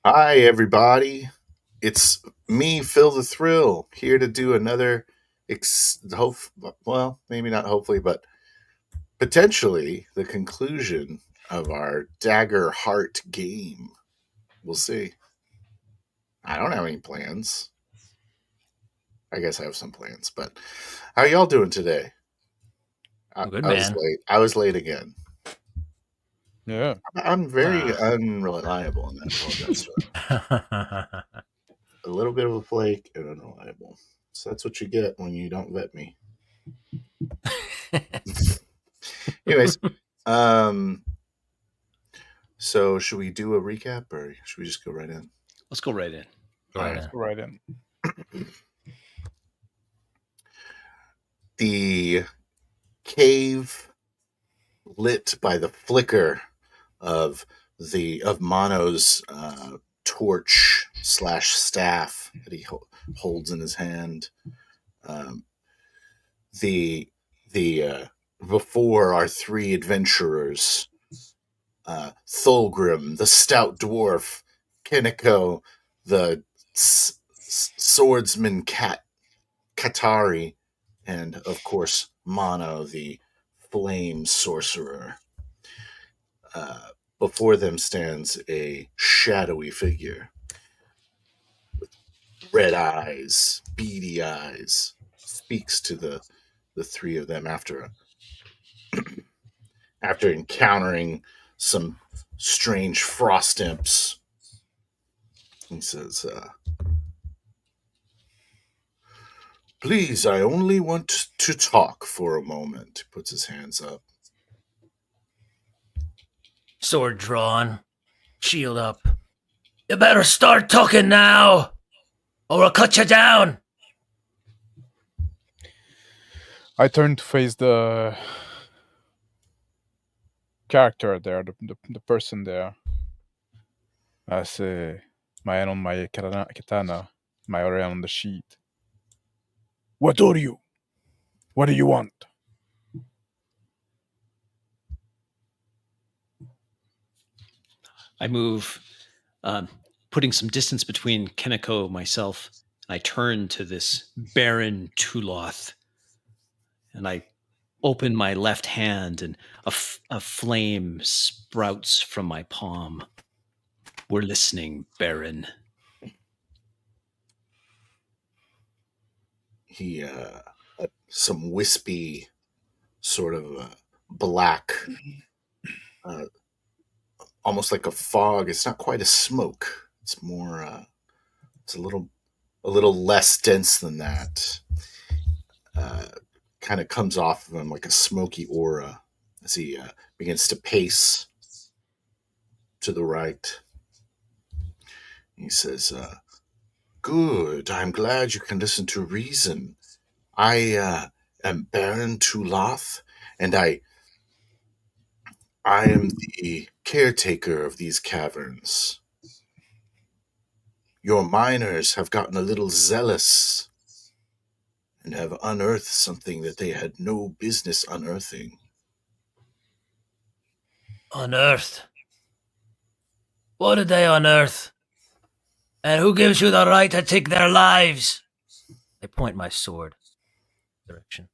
Hi, everybody. It's me, Phil the Thrill, here to do another, well, maybe not hopefully, but potentially the conclusion of our Daggerheart game. We'll see. I don't have any plans. I guess I have some plans, but how y'all doing today? I, Good I was man. late. I was late again. Yeah. I'm very Ah. unreliable, and I apologize for that. A little bit of a flake and unreliable. So that's what you get when you don't vet me. Anyways, um, so should we do a recap or should we just go right in? Let's go right in. All right. Right in. The cave lit by the flicker of Mono's torch slash staff that he holds in his hand. Um, the before our three adventurers, Thulgrim, the stout dwarf, Kiniko, the swordsman Katari, and of course Mono, the flame sorcerer. Before them stands a shadowy figure with red eyes, beady eyes. Speaks to the three of them after encountering some strange frost imps. He says, "Please, I only want to talk for a moment." He puts his hands up. Sword drawn, shield up. You better start talking now, or I'll cut you down. I turn to face the character there, the person there. I say, my hand on my katana, my other hand on the sheet. What are you? What do you want? I move, putting some distance between Keniko and myself. I turn to this Baron Tuloth, and I open my left hand, and a flame sprouts from my palm. We're listening, Baron. He some wispy sort of black, uh, almost like a fog. It's not quite a smoke. It's more. It's a little less dense than that. Uh, kind of comes off of him like a smoky aura as he begins to pace to the right. He says, "Good. I'm glad you can listen to reason. I am Baron Tuloth, and I am the caretaker of these caverns. Your miners have gotten a little zealous and have unearthed something that they had no business unearthing." Unearthed? What did they unearth? And who gives you the right to take their lives? I point my sword direction.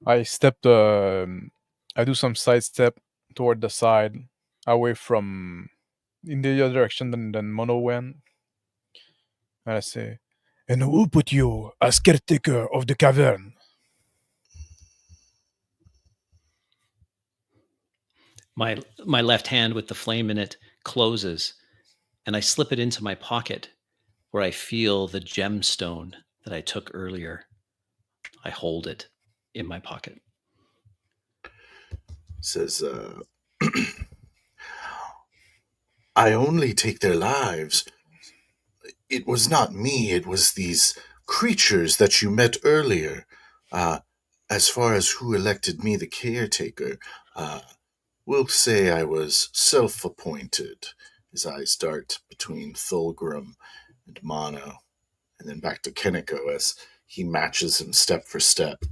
I I do some sidestep toward the side, away from, in the other direction than Mono went. And I say, and who put you as caretaker of the cavern? My left hand with the flame in it closes, and I slip it into my pocket where I feel the gemstone that I took earlier. I hold it in my pocket. Says, "I only take their lives. It was not me, it was these creatures that you met earlier. As far as who elected me the caretaker, we'll say I was self appointed." His eyes dart between Thulgrim and Mono, and then back to Kiniko as he matches him step for step,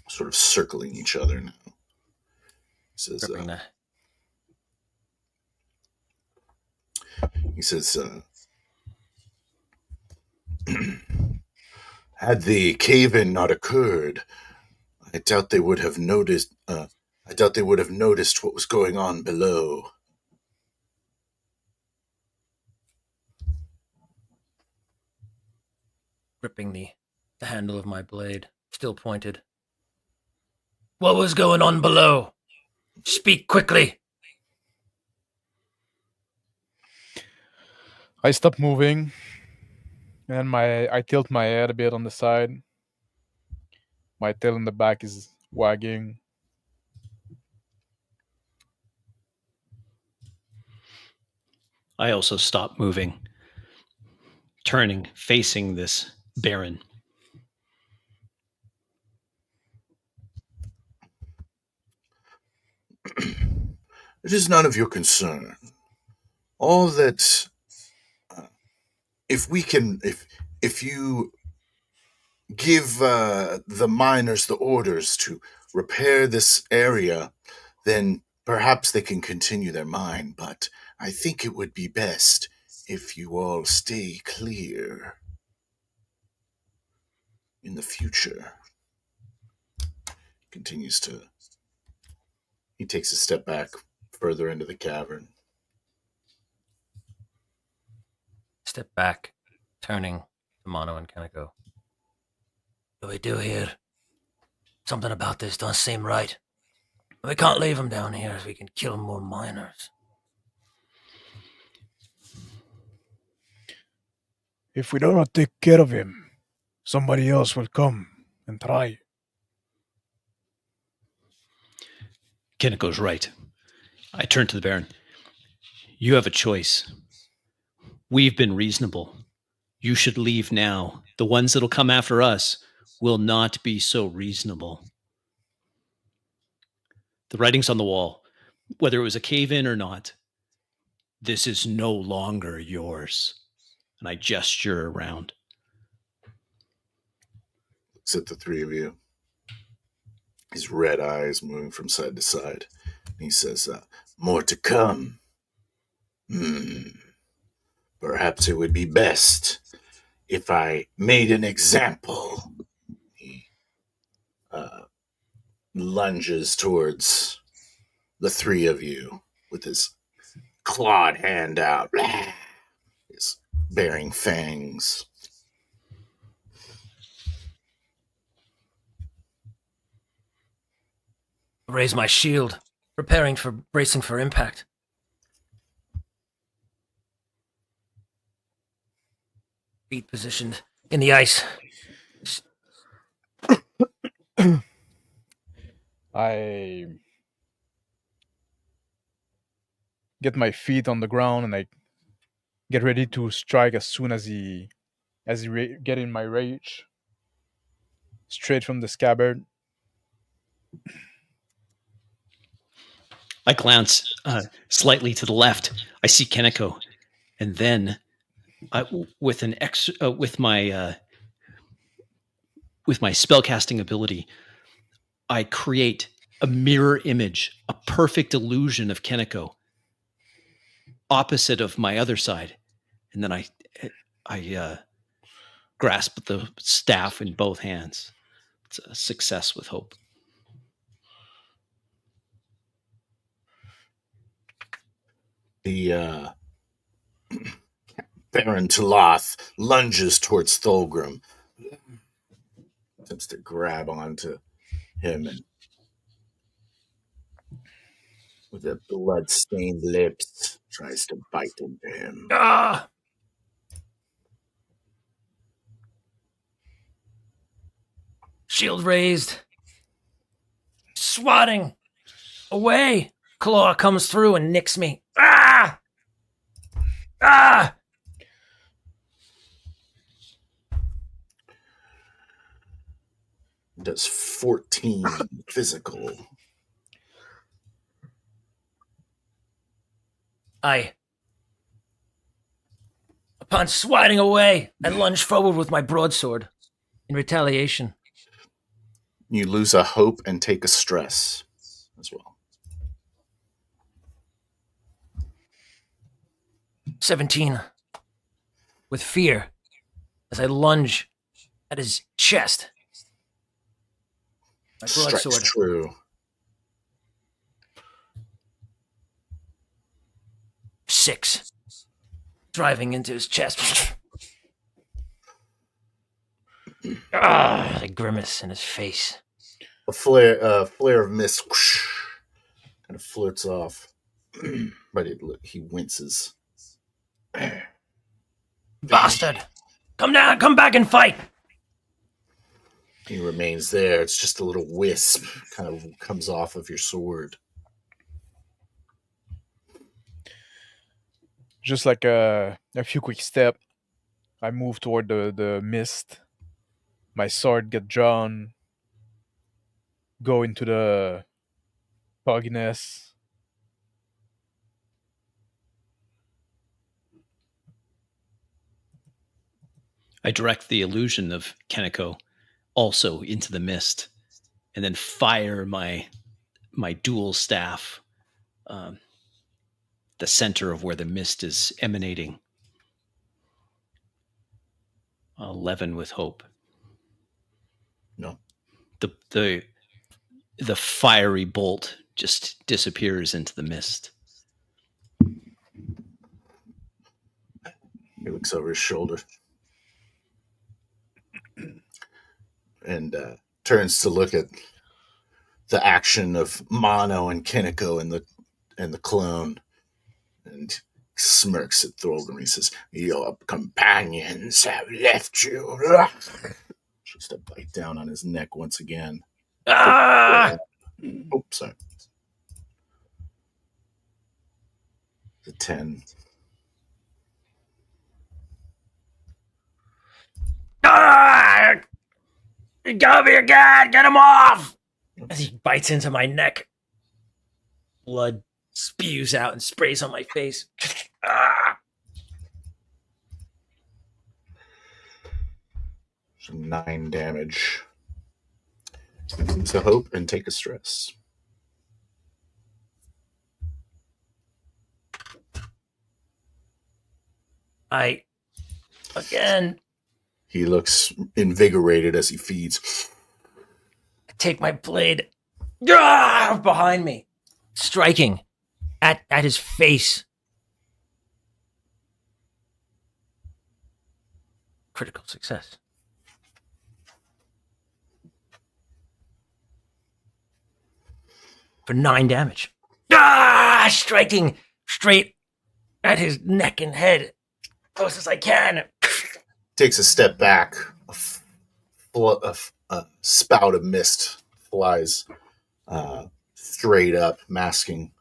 sort of circling each other now. He says, He says, had the cave-in not occurred, I doubt they would have noticed. I doubt they would have noticed what was going on below. Gripping the handle of my blade, still pointed. What was going on below? Speak quickly. I stop moving, and I tilt my head a bit on the side. My tail in the back is wagging. I also stop moving, turning, facing this Baron. It is none of your concern. All that, if you give the miners the orders to repair this area, then perhaps they can continue their mine. But I think it would be best if you all stay clear in the future. He takes a step back further into the cavern. Step back, turning to Mono and Kaneko. What do we do here? Something about this don't seem right. We can't leave him down here if we can kill more miners. If we do not take care of him, somebody else will come and try. Kaneko's right. I turn to the Baron. You have a choice. We've been reasonable. You should leave now. The ones that'll come after us will not be so reasonable. The writing's on the wall. Whether it was a cave-in or not, this is no longer yours. And I gesture around. Looks at the three of you. His red eyes moving from side to side. He says, more to come. Perhaps it would be best if I made an example. He lunges towards the three of you with his clawed hand out. He's bearing fangs. Raise my shield, bracing for impact. Feet positioned in the ice. I get my feet on the ground and I get ready to strike as soon as he get in my rage. Straight from the scabbard. I glance slightly to the left. I see Kaneko, and then with my spellcasting ability, I create a mirror image, a perfect illusion of Kaneko, opposite of my other side, and then I grasp the staff in both hands. It's a success with hope. The Baron Taloth lunges towards Thulgrim. Attempts to grab onto him and with their blood-stained lips tries to bite into him. Ah! Shield raised. Swatting. Away. Claw comes through and nicks me. Ah! Ah! Does 14 physical. Upon swatting away, I lunge forward with my broadsword in retaliation. You lose a hope and take a stress as well. 17 with fear as I lunge at his chest. My Strikes broadsword. true. 6. Driving into his chest. A grimace in his face. A flare of mist kind of flirts off, but he winces. Bastard! Come down! Come back and fight! He remains there. It's just a little wisp kind of comes off of your sword. Just like a few quick steps, I move toward the mist. My sword get drawn. Go into the fogginess. I direct the illusion of Keniko also into the mist, and then fire my dual staff, the center of where the mist is emanating. 11 with hope. No. The fiery bolt just disappears into the mist. He looks over his shoulder and turns to look at the action of Mono and Kiniko and the clone, and smirks at Thorgrim. He says, "Your companions have left you." Just a bite down on his neck once again. Ah! Oops, sorry. The 10. Ah! He got me again! Get him off! As he bites into my neck. Blood spews out and sprays on my face. Ah! Some 9 damage. Use a hope and take a stress. Again, He looks invigorated as he feeds. take my blade behind me, striking at his face. Critical success. For 9 damage. Striking straight at his neck and head, close as I can. Takes a step back. A spout of mist flies straight up, masking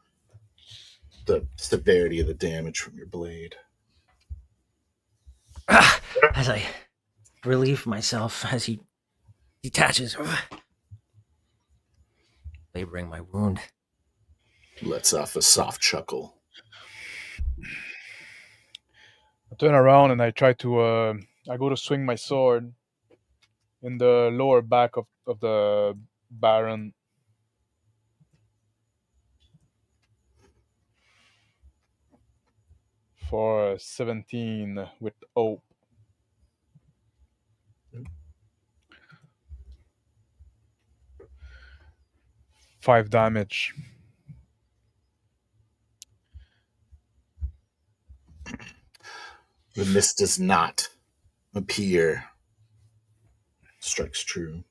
the severity of the damage from your blade. As I relieve myself as he detaches, laboring my wound. Lets off a soft chuckle. I turn around and I try to. I go to swing my sword in the lower back of the Baron. For 17 with hope. Five damage. The mist does not appear. Strikes true.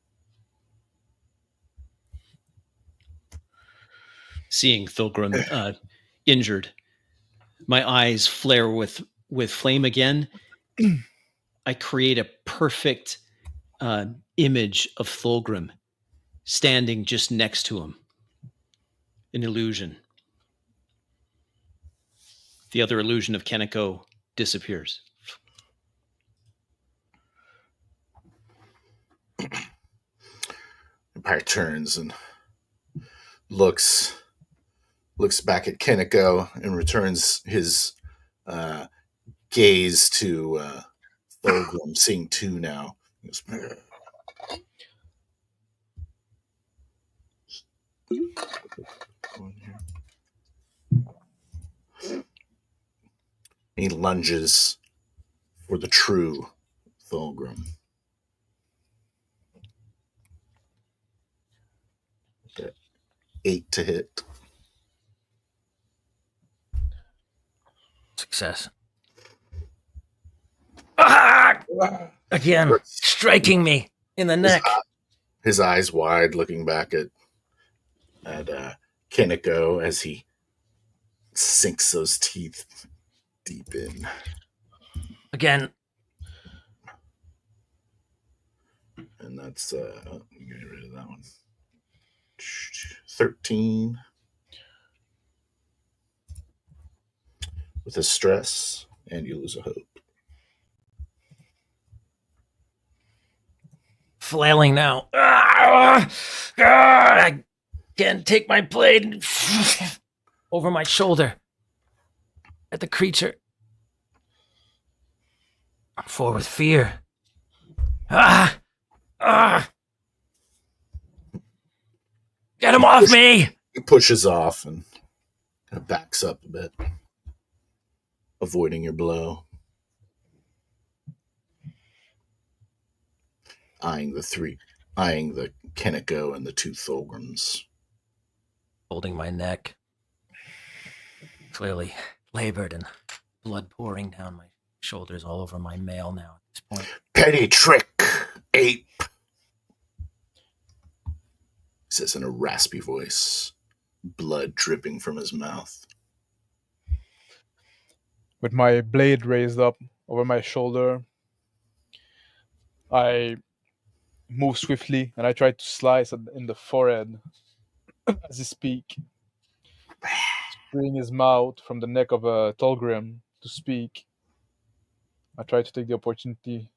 Seeing Thulgrim injured, my eyes flare with flame again. I create a perfect image of Thulgrim standing just next to him. An illusion. The other illusion of Keniko disappears. Empire turns and looks back at Keniko and returns his gaze to Thorgrim, seeing 2 now. He goes, He lunges for the true Thulgrim. Okay. 8 to hit. Success. Ah! Again, striking me in the neck. His eyes wide, looking back at Kineko as he sinks those teeth deep in. Again. And that's get rid of that one. 13 with a stress, and you lose a hope. Flailing now. I can't take my blade over my shoulder at the creature. I'm full with fear. Get him off me! He pushes off and kind of backs up a bit, avoiding your blow. Eyeing the Kineko and the 2 Thulgrims. Holding my neck. Clearly labored and blood pouring down my shoulders all over my mail now at this point. Petty trick, ape, he says in a raspy voice, blood dripping from his mouth. With my blade raised up over my shoulder, I move swiftly and I try to slice in the forehead as he speaks. Freeing his mouth from the neck of a Tulgrim to speak. I try to take the opportunity.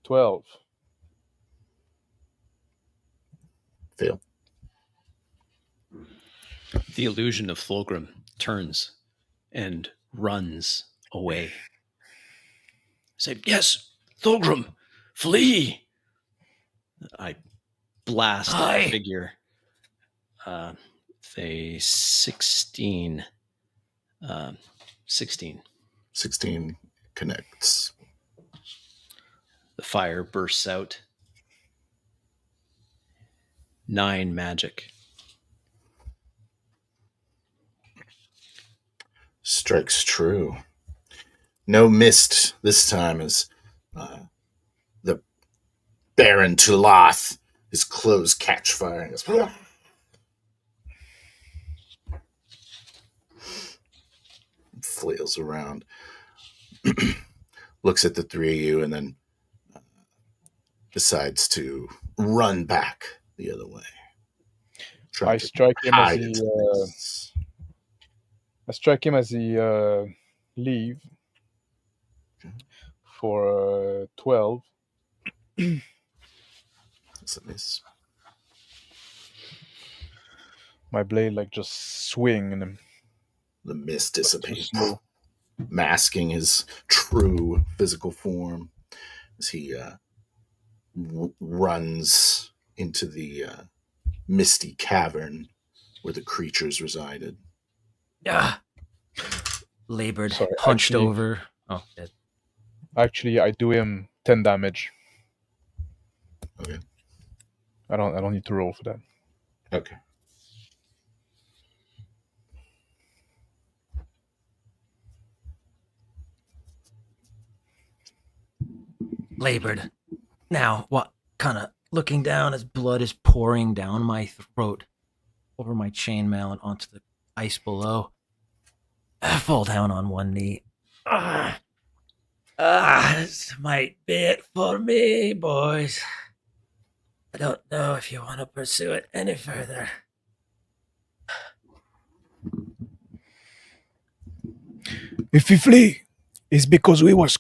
12. Fail. The illusion of Thulgrim turns and runs away. Say, yes, Thulgrim, flee! I blast that figure. Say 16. 16. 16 connects. The fire bursts out. 9 magic. Strikes true. No mist this time as the Baron Tuloth, his clothes catch fire and goes, flails around, looks at the 3 of you, and then decides to run back the other way. I strike him as he leave for 12. That's a miss. My blade just swing and the mist dissipates, masking his true physical form as he runs into the misty cavern where the creatures resided. Labored, punched over. Oh, dead. Actually, I do him 10 damage. Okay. I don't need to roll for that. Okay. Labored. Now, what kind of looking down as blood is pouring down my throat over my chainmail and onto the ice below. I fall down on one knee. This might be it for me, boys. I don't know if you want to pursue it any further. If we flee, it's because we almost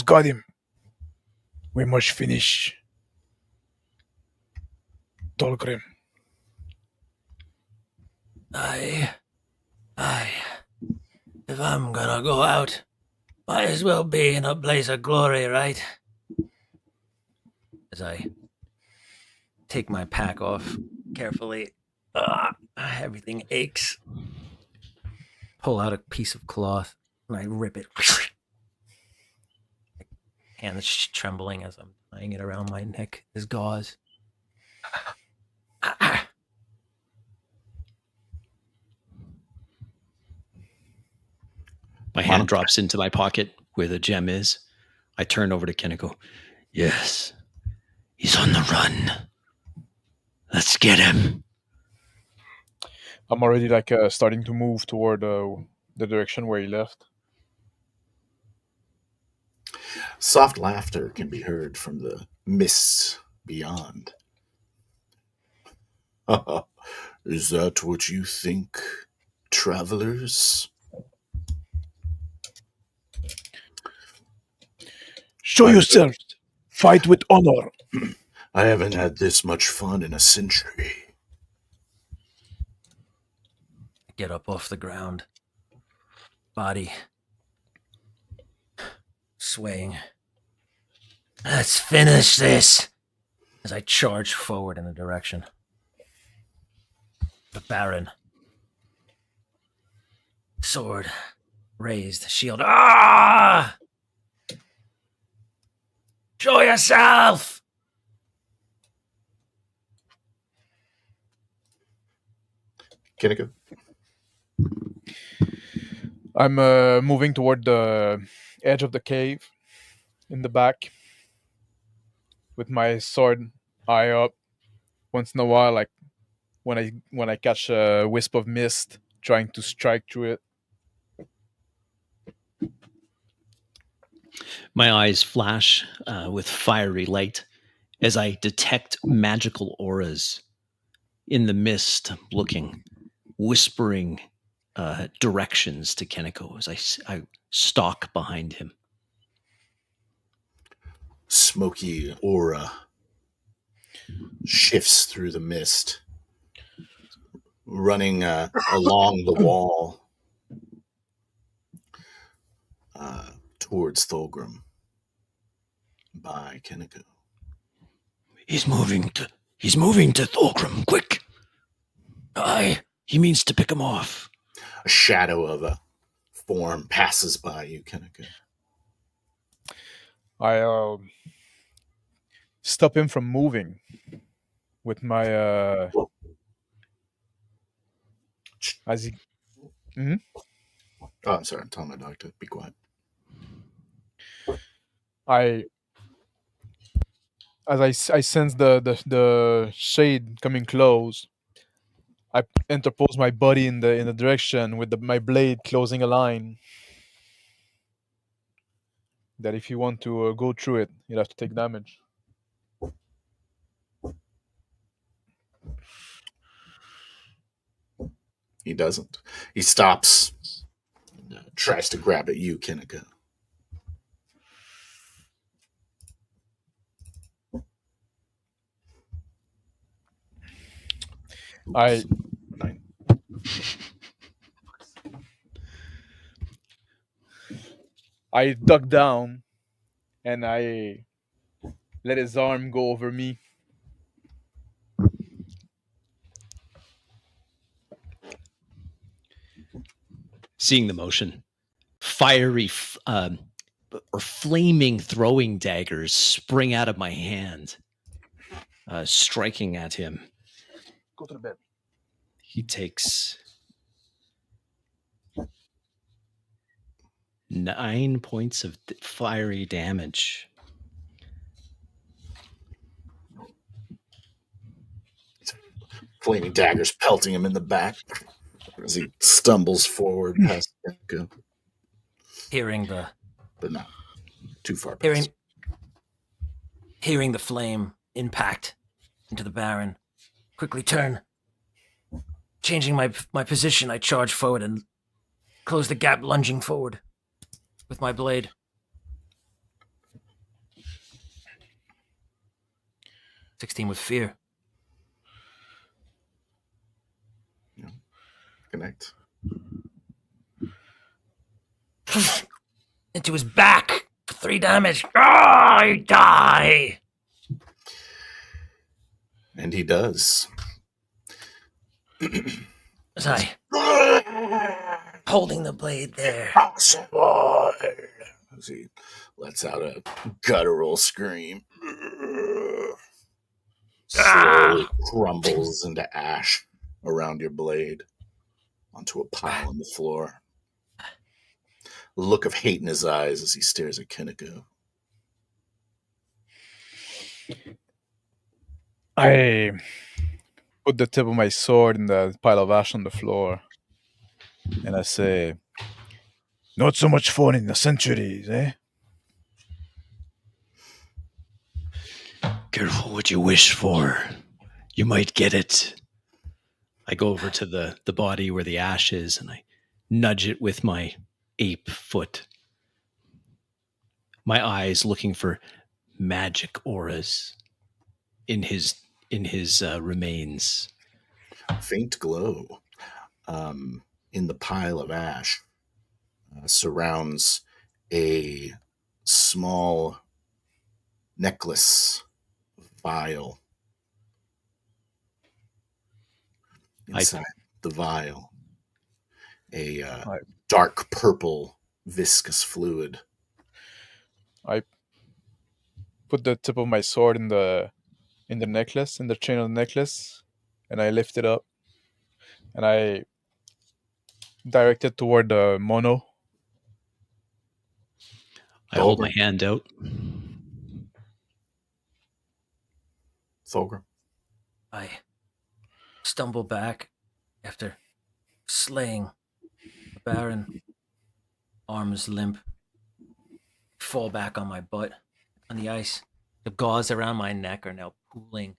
got him. We must finish Tolgrim. Aye. If I'm gonna go out, might as well be in a blaze of glory, right? As I take my pack off carefully. Everything aches. Pull out a piece of cloth and I rip it. Hands trembling as I'm tying it around my neck as gauze. My hand drops into my pocket where the gem is. I turn over to Kiniko. Yes, he's on the run. Let's get him. I'm already starting to move toward the direction where he left. Soft laughter can be heard from the mists beyond. Is that what you think, travelers? Show yourself! Fight with honor! I haven't had this much fun in a century. Get up off the ground. Body swaying. Let's finish this! As I charge forward in the direction. The Baron. Sword raised, shield. Ah! Show yourself! Kiniko? I'm moving toward the edge of the cave in the back with my sword high up. Once in a while, like when I catch a wisp of mist, trying to strike through it. My eyes flash with fiery light as I detect magical auras in the mist, looking, whispering directions to Kiniko as I stalk behind him. Smoky aura shifts through the mist, running along the wall towards Thulgrim by Kiniko. He's moving to Thulgrim, quick! Aye, he means to pick him off. A shadow of a form passes by you, Kiniko. I stop him from moving with my as he. Mm-hmm. Oh, I'm sorry. I'm telling my dog to be quiet. As I sense the shade coming close, I interpose my body in the direction with my blade closing a line. That if you want to go through it, you'll have to take damage. He doesn't. He stops and tries to grab at you, Kiniko. I duck down and I let his arm go over me. Seeing the motion, fiery or flaming throwing daggers spring out of my hand, striking at him. Go to the bed. He takes 9 points of fiery damage. Flaming daggers pelting him in the back as he stumbles forward past Kiniko. But not too far past. Hearing the flame impact into the Baron, quickly turn. Changing my position, I charge forward and close the gap, lunging forward with my blade. "16 with fear." Yeah. Connect. Into his back. 3 damage. I die. And he does. As I holding the blade there. Impossible! As he lets out a guttural scream. Slowly crumbles into ash around your blade onto a pile on the floor. A look of hate in his eyes as he stares at Kinniku. I put the tip of my sword in the pile of ash on the floor, and I say, "Not so much fun in the centuries, eh?" Careful what you wish for. You might get it. I go over to the body where the ash is and I nudge it with my ape foot. My eyes looking for magic auras in his remains. Faint glow in the pile of ash surrounds a small necklace vial. Inside the vial, a dark purple viscous fluid. I put the tip of my sword in the necklace, in the chain of the necklace, and I lift it up, and I direct it toward the mono. I hold my hand out. Thulgrim. I stumble back after slaying the Baron. Arms limp. Fall back on my butt on the ice. The gauze around my neck are now pooling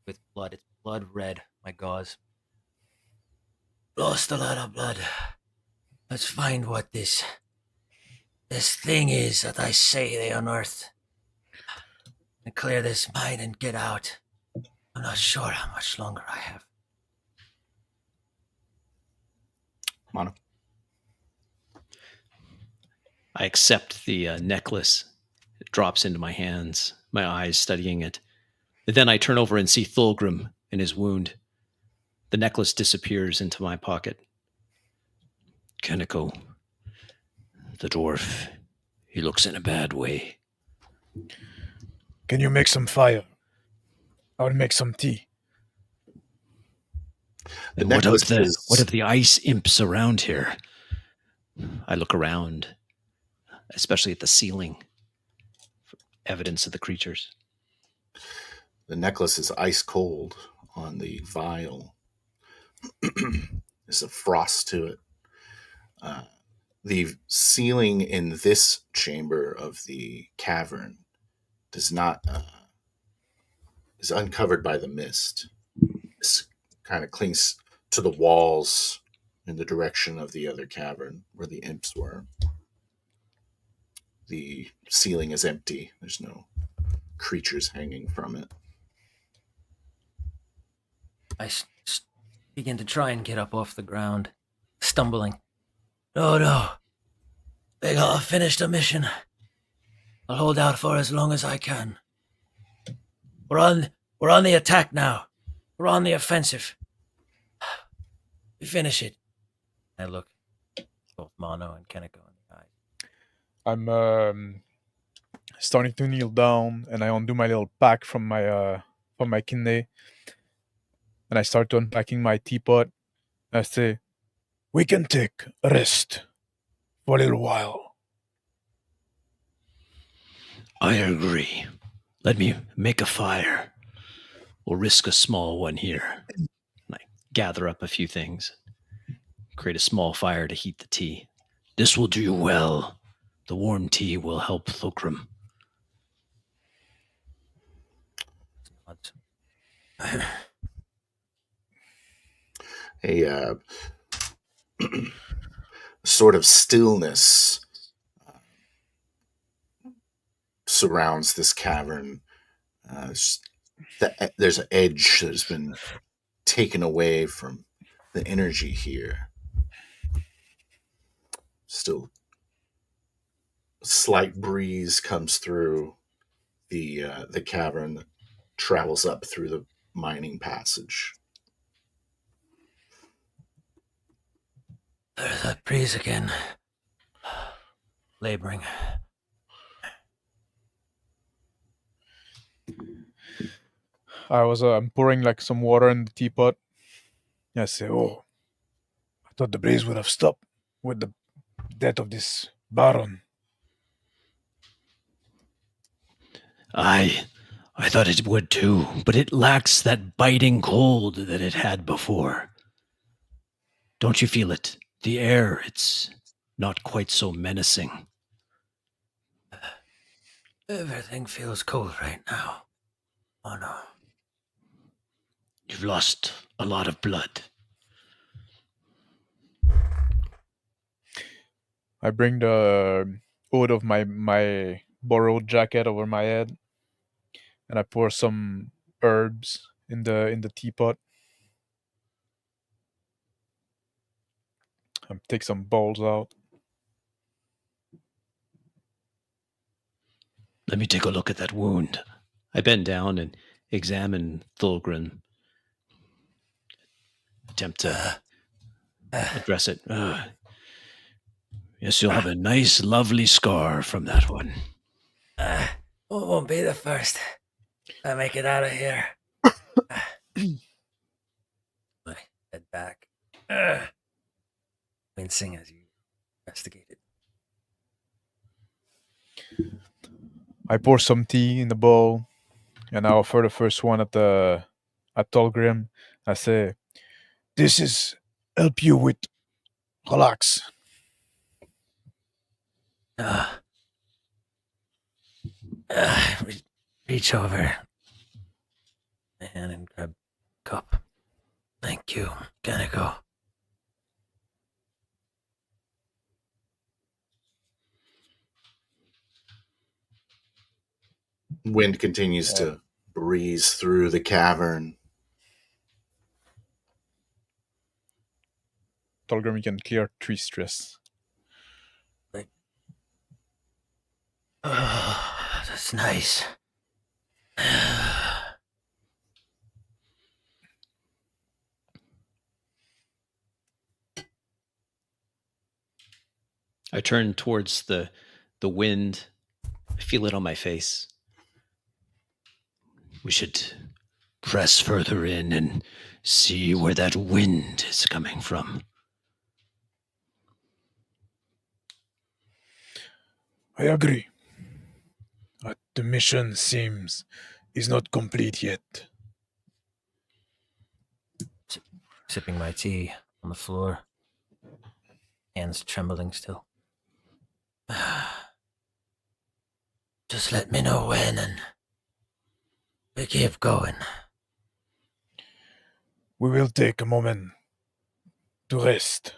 with blood. It's blood red, my gauze. Lost a lot of blood. Let's find what this thing is that I say they unearthed. And clear this mine and get out. I'm not sure how much longer I have. Mono. I accept the necklace. It drops into my hands, my eyes studying it. And then I turn over and see Thulgrim in his wound. The necklace disappears into my pocket. Keniko, the dwarf, he looks in a bad way. Can you make some fire? I will make some tea. And what of the ice imps around here? I look around, especially at the ceiling, for evidence of the creatures. The necklace is ice cold on the vial. There's a frost to it. The ceiling in this chamber of the cavern is uncovered by the mist. This kind of clings to the walls in the direction of the other cavern where the imps were. The ceiling is empty. There's no creatures hanging from it. I begin to try and get up off the ground, stumbling. No. They gotta finish the mission. I'll hold out for as long as I can. We're on the attack now. We're on the offensive. We finish it. I look both Mono and Keniko in the eye. I'm starting to kneel down, and I undo my little pack from my kidney, and I start unpacking my teapot. I say, "We can take a rest for a little while." I agree. Let me make a fire. We'll risk a small one here. And I gather up a few things. Create a small fire to heat the tea. This will do you well. The warm tea will help Thulgrim. A sort of stillness surrounds this cavern. There's an edge that has been taken away from the energy here. Still, a slight breeze comes through the cavern that travels up through the mining passage. There's that breeze again. Laboring. I'm pouring like some water in the teapot. I say, oh, I thought the breeze would have stopped with the death of this baron. I thought it would too, but it lacks that biting cold that it had before. Don't you feel it? The air, it's not quite so menacing. Everything feels cold right now. Oh no. You've lost a lot of blood. I bring the hood of my borrowed jacket over my head, and I pour some herbs in the teapot. I take some bowls out. Let me take a look at that wound. I bend down and examine Thulgrin. Attempt to address it. Yes, you'll have a nice, lovely scar from that one. Won't be the first. I make it out of here. I head back. Wincing as you investigate it. I pour some tea in the bowl, and I offer the first one at Tolgrim. I say, "This is help you with relax." Reach over my hand and grab a cup. Thank you, Kaneko. Wind continues to breeze through the cavern. Tolgrim, you can clear 3 stress. Oh, that's nice. I turn towards the wind. I feel it on my face. We should press further in and see where that wind is coming from. I agree. But the mission is not complete yet. Sipping my tea on the floor. Hands trembling still. Just let me know when and we keep going. We will take a moment to rest.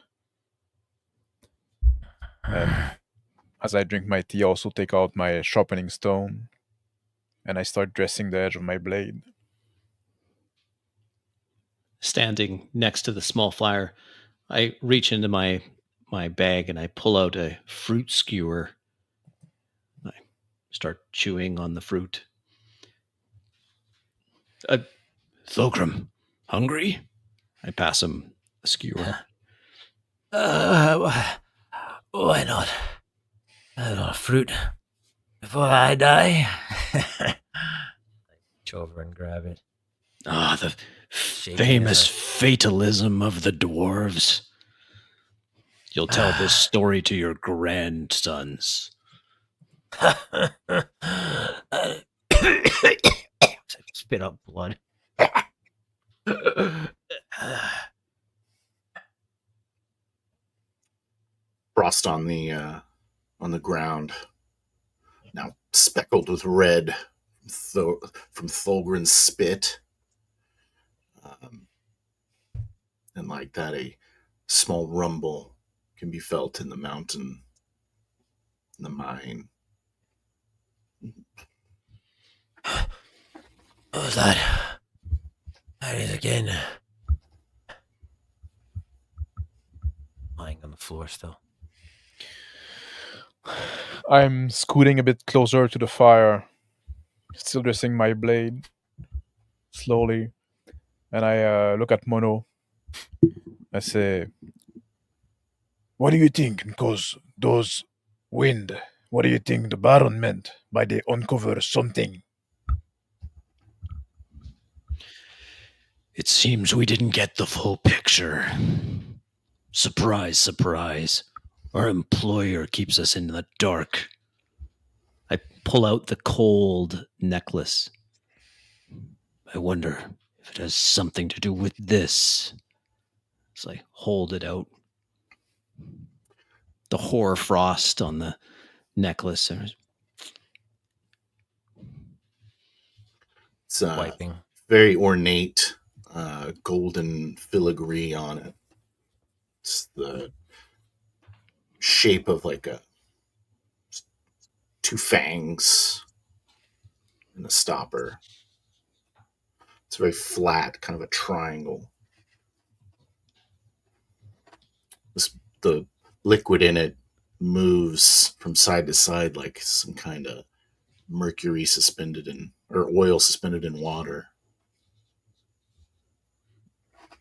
And as I drink my tea, I also take out my sharpening stone and I start dressing the edge of my blade. Standing next to the small fire, I reach into my bag and I pull out a fruit skewer. I start chewing on the fruit. Thulgrim, hungry? I pass him a skewer. Why not? A little fruit before I die. Reach over and grab it. Ah, the Shaking famous it. fatalism of the dwarves. You'll tell this story to your grandsons. Spit up blood. Frost on the ground, now speckled with red from Thulgrin's spit. And like that, a small rumble can be felt in the mountain, in the mine. What was that? That is again. Lying on the floor still. I'm scooting a bit closer to the fire, still dressing my blade slowly, and I look at Mono. I say, What do you think? Because those wind, what do you think the Baron meant by they uncover something? It seems we didn't get the full picture. Surprise, surprise. Our employer keeps us in the dark. I pull out the cold necklace. I wonder if it has something to do with this. So I hold it out. The hoar frost on the necklace. It's Wiping. very ornate, golden filigree on it. It's the shape of like two fangs and a stopper. It's very flat, kind of a triangle. The liquid in it moves from side to side like some kind of mercury suspended in, or oil suspended in water.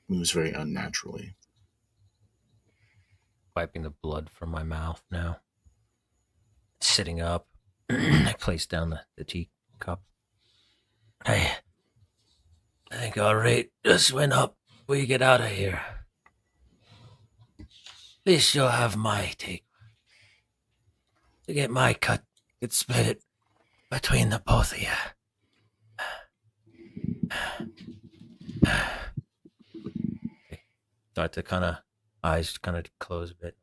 Moves very unnaturally. Wiping the blood from my mouth now. Sitting up, I place down the teacup. I think our rate just went up. We get out of here. At least you'll have my take. To get my cut, you could split it between the both of you. Start to kind of, eyes kind of close a bit.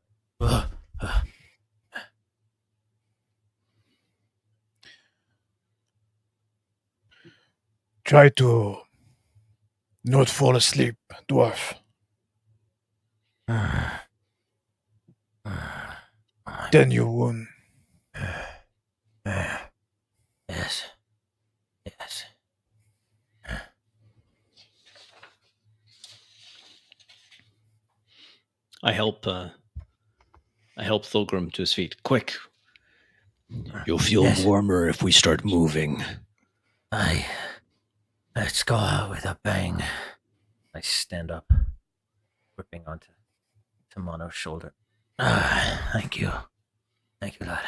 Try to not fall asleep, dwarf. Then you won't. Yes. Yes. I help Thulgrim to his feet. Quick. You'll feel Yes. warmer if we start moving. Let's go out with a bang. I stand up, gripping onto Mono's shoulder. Thank you. Thank you, lad.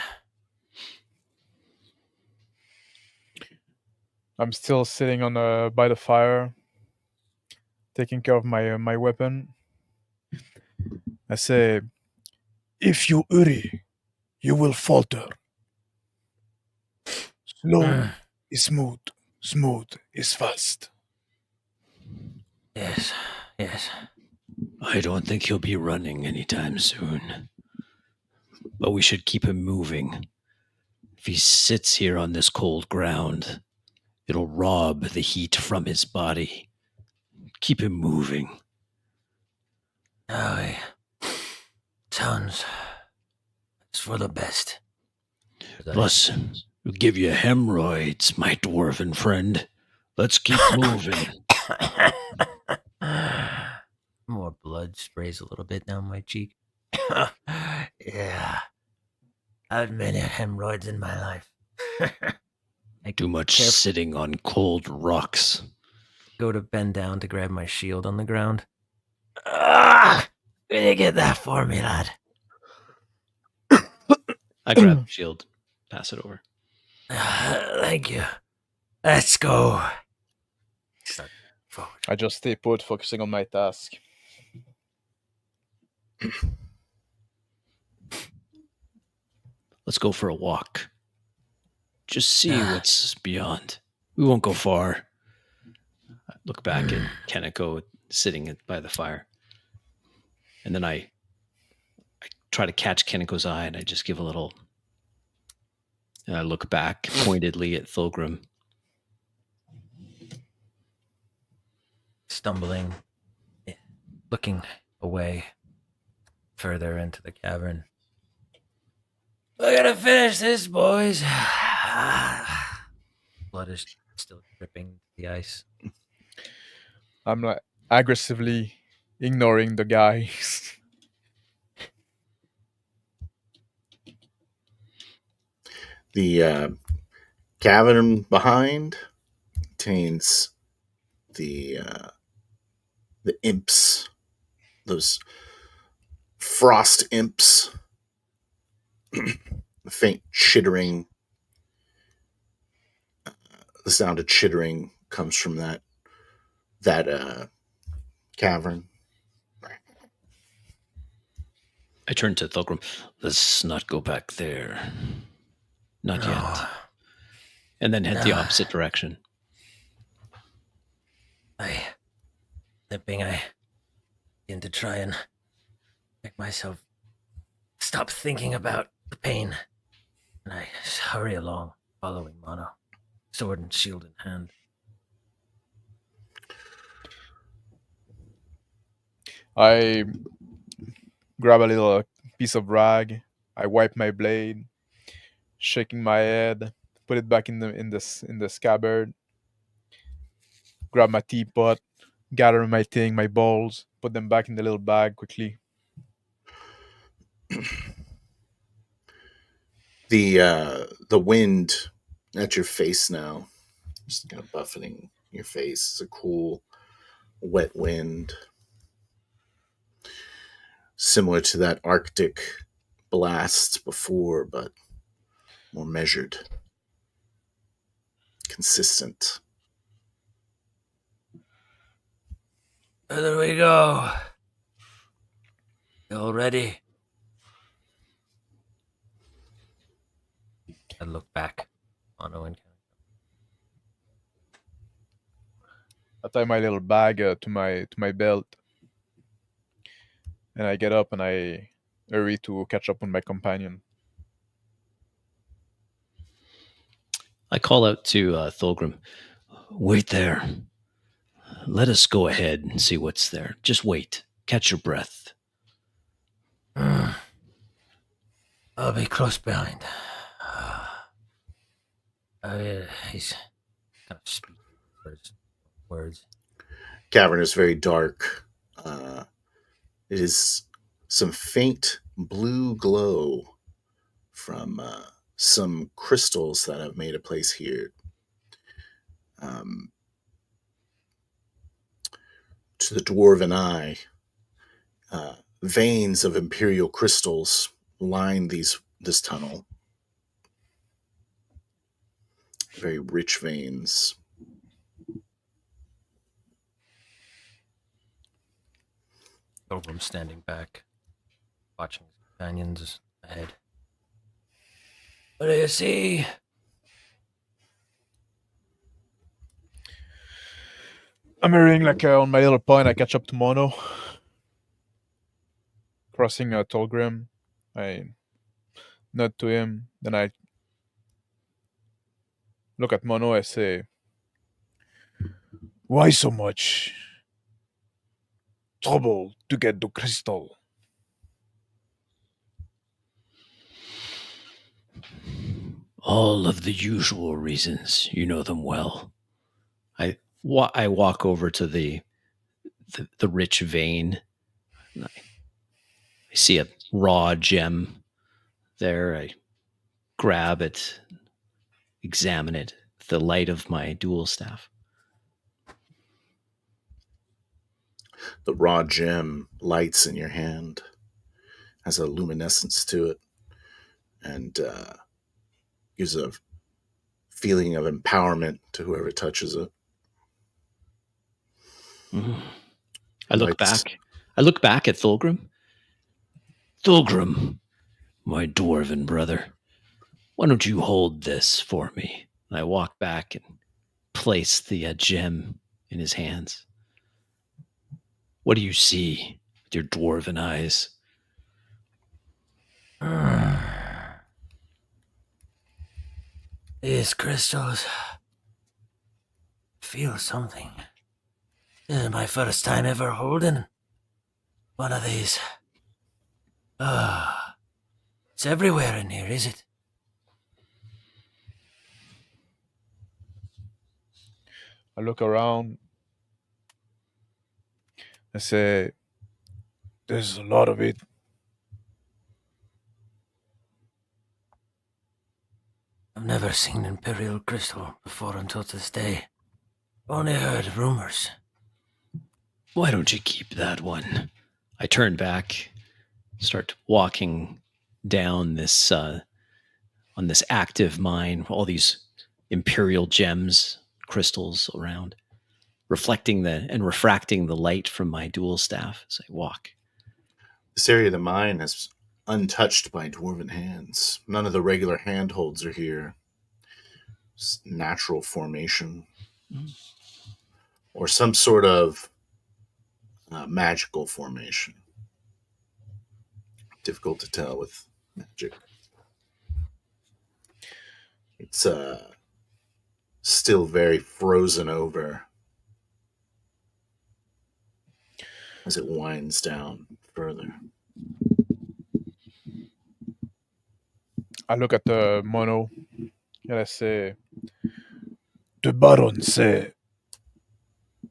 I'm still sitting on by the fire, taking care of my weapon. I say, if you hurry, you will falter. Slow is smooth. Smooth is fast. Yes. I don't think he'll be running anytime soon. But we should keep him moving. If he sits here on this cold ground, it'll rob the heat from his body. Keep him moving. Sounds it's for the best. Plus, it'll give you hemorrhoids, my dwarven friend. Let's keep moving. More blood sprays a little bit down my cheek. Yeah. I've many hemorrhoids in my life. Too much sitting on cold rocks. Go to bend down to grab my shield on the ground. Will you get that for me, lad? I grab the shield, pass it over. Thank you. Let's go. Start forward. I just stay put, focusing on my task. Let's go for a walk. Just see what's beyond. We won't go far. I look back at Keneko sitting by the fire. And then I try to catch Keneko's eye and I just give a little... And I look back pointedly at Thulgrim. Stumbling, looking away further into the cavern. We're gonna finish this, boys. Blood is still dripping the ice. I'm like aggressively ignoring the guy. The cavern behind contains the imps, those frost imps. The faint chittering. The sound of chittering comes from that cavern. I turn to Thulgrim. Let's not go back there. Not yet. And then head the opposite direction. I begin to try and make myself stop thinking about the pain. And I just hurry along, following Mono, sword and shield in hand. I grab a little piece of rag. I wipe my blade, shaking my head, put it back in the scabbard. Grab my teapot, gather my balls, put them back in the little bag quickly. The wind at your face now, just kind of buffeting your face. It's a cool, wet wind, similar to that Arctic blast before, but more measured, consistent. There we go. You all ready? I look back. Mono and I tie my little bag to my belt, and I get up and I hurry to catch up with my companion. I call out to Thulgrim. Wait there. Let us go ahead and see what's there. Just wait. Catch your breath. I'll be close behind. He's kind of speaking words. Cavern is very dark. It is some faint blue glow from some crystals that have made a place here. To the dwarven eye, veins of imperial crystals line this tunnel. Very rich veins. Thulgrim standing back, watching his companions ahead. What do you see? I'm hurrying like on my little point. I catch up to Mono. Crossing Tolgrim, I nod to him. Then I look at Mono. I say, "Why so much trouble to get the crystal?" All of the usual reasons. You know them well. I walk over to the rich vein. And I see a raw gem there. I grab it, examine it with the light of my dual staff. The raw gem lights in your hand, has a luminescence to it, and gives a feeling of empowerment to whoever touches it. Mm. I look back at Thulgrim. Thulgrim, my dwarven brother, why don't you hold this for me? And I walk back and place the gem in his hands. What do you see with your dwarven eyes? These crystals feel something. This is my first time ever holding one of these. It's everywhere in here, is it? I look around. I say, "There's a lot of it." I've never seen Imperial crystal before until this day. Only heard rumors. Why don't you keep that one? I turn back, start walking down this on this active mine, all these imperial gems, crystals around, reflecting and refracting the light from my dual staff as I walk. This area of the mine is untouched by dwarven hands. None of the regular handholds are here. It's natural formation. Or some sort of magical formation. Difficult to tell with magic. It's still very frozen over as it winds down further. I look at the mono and I say, "The Baron said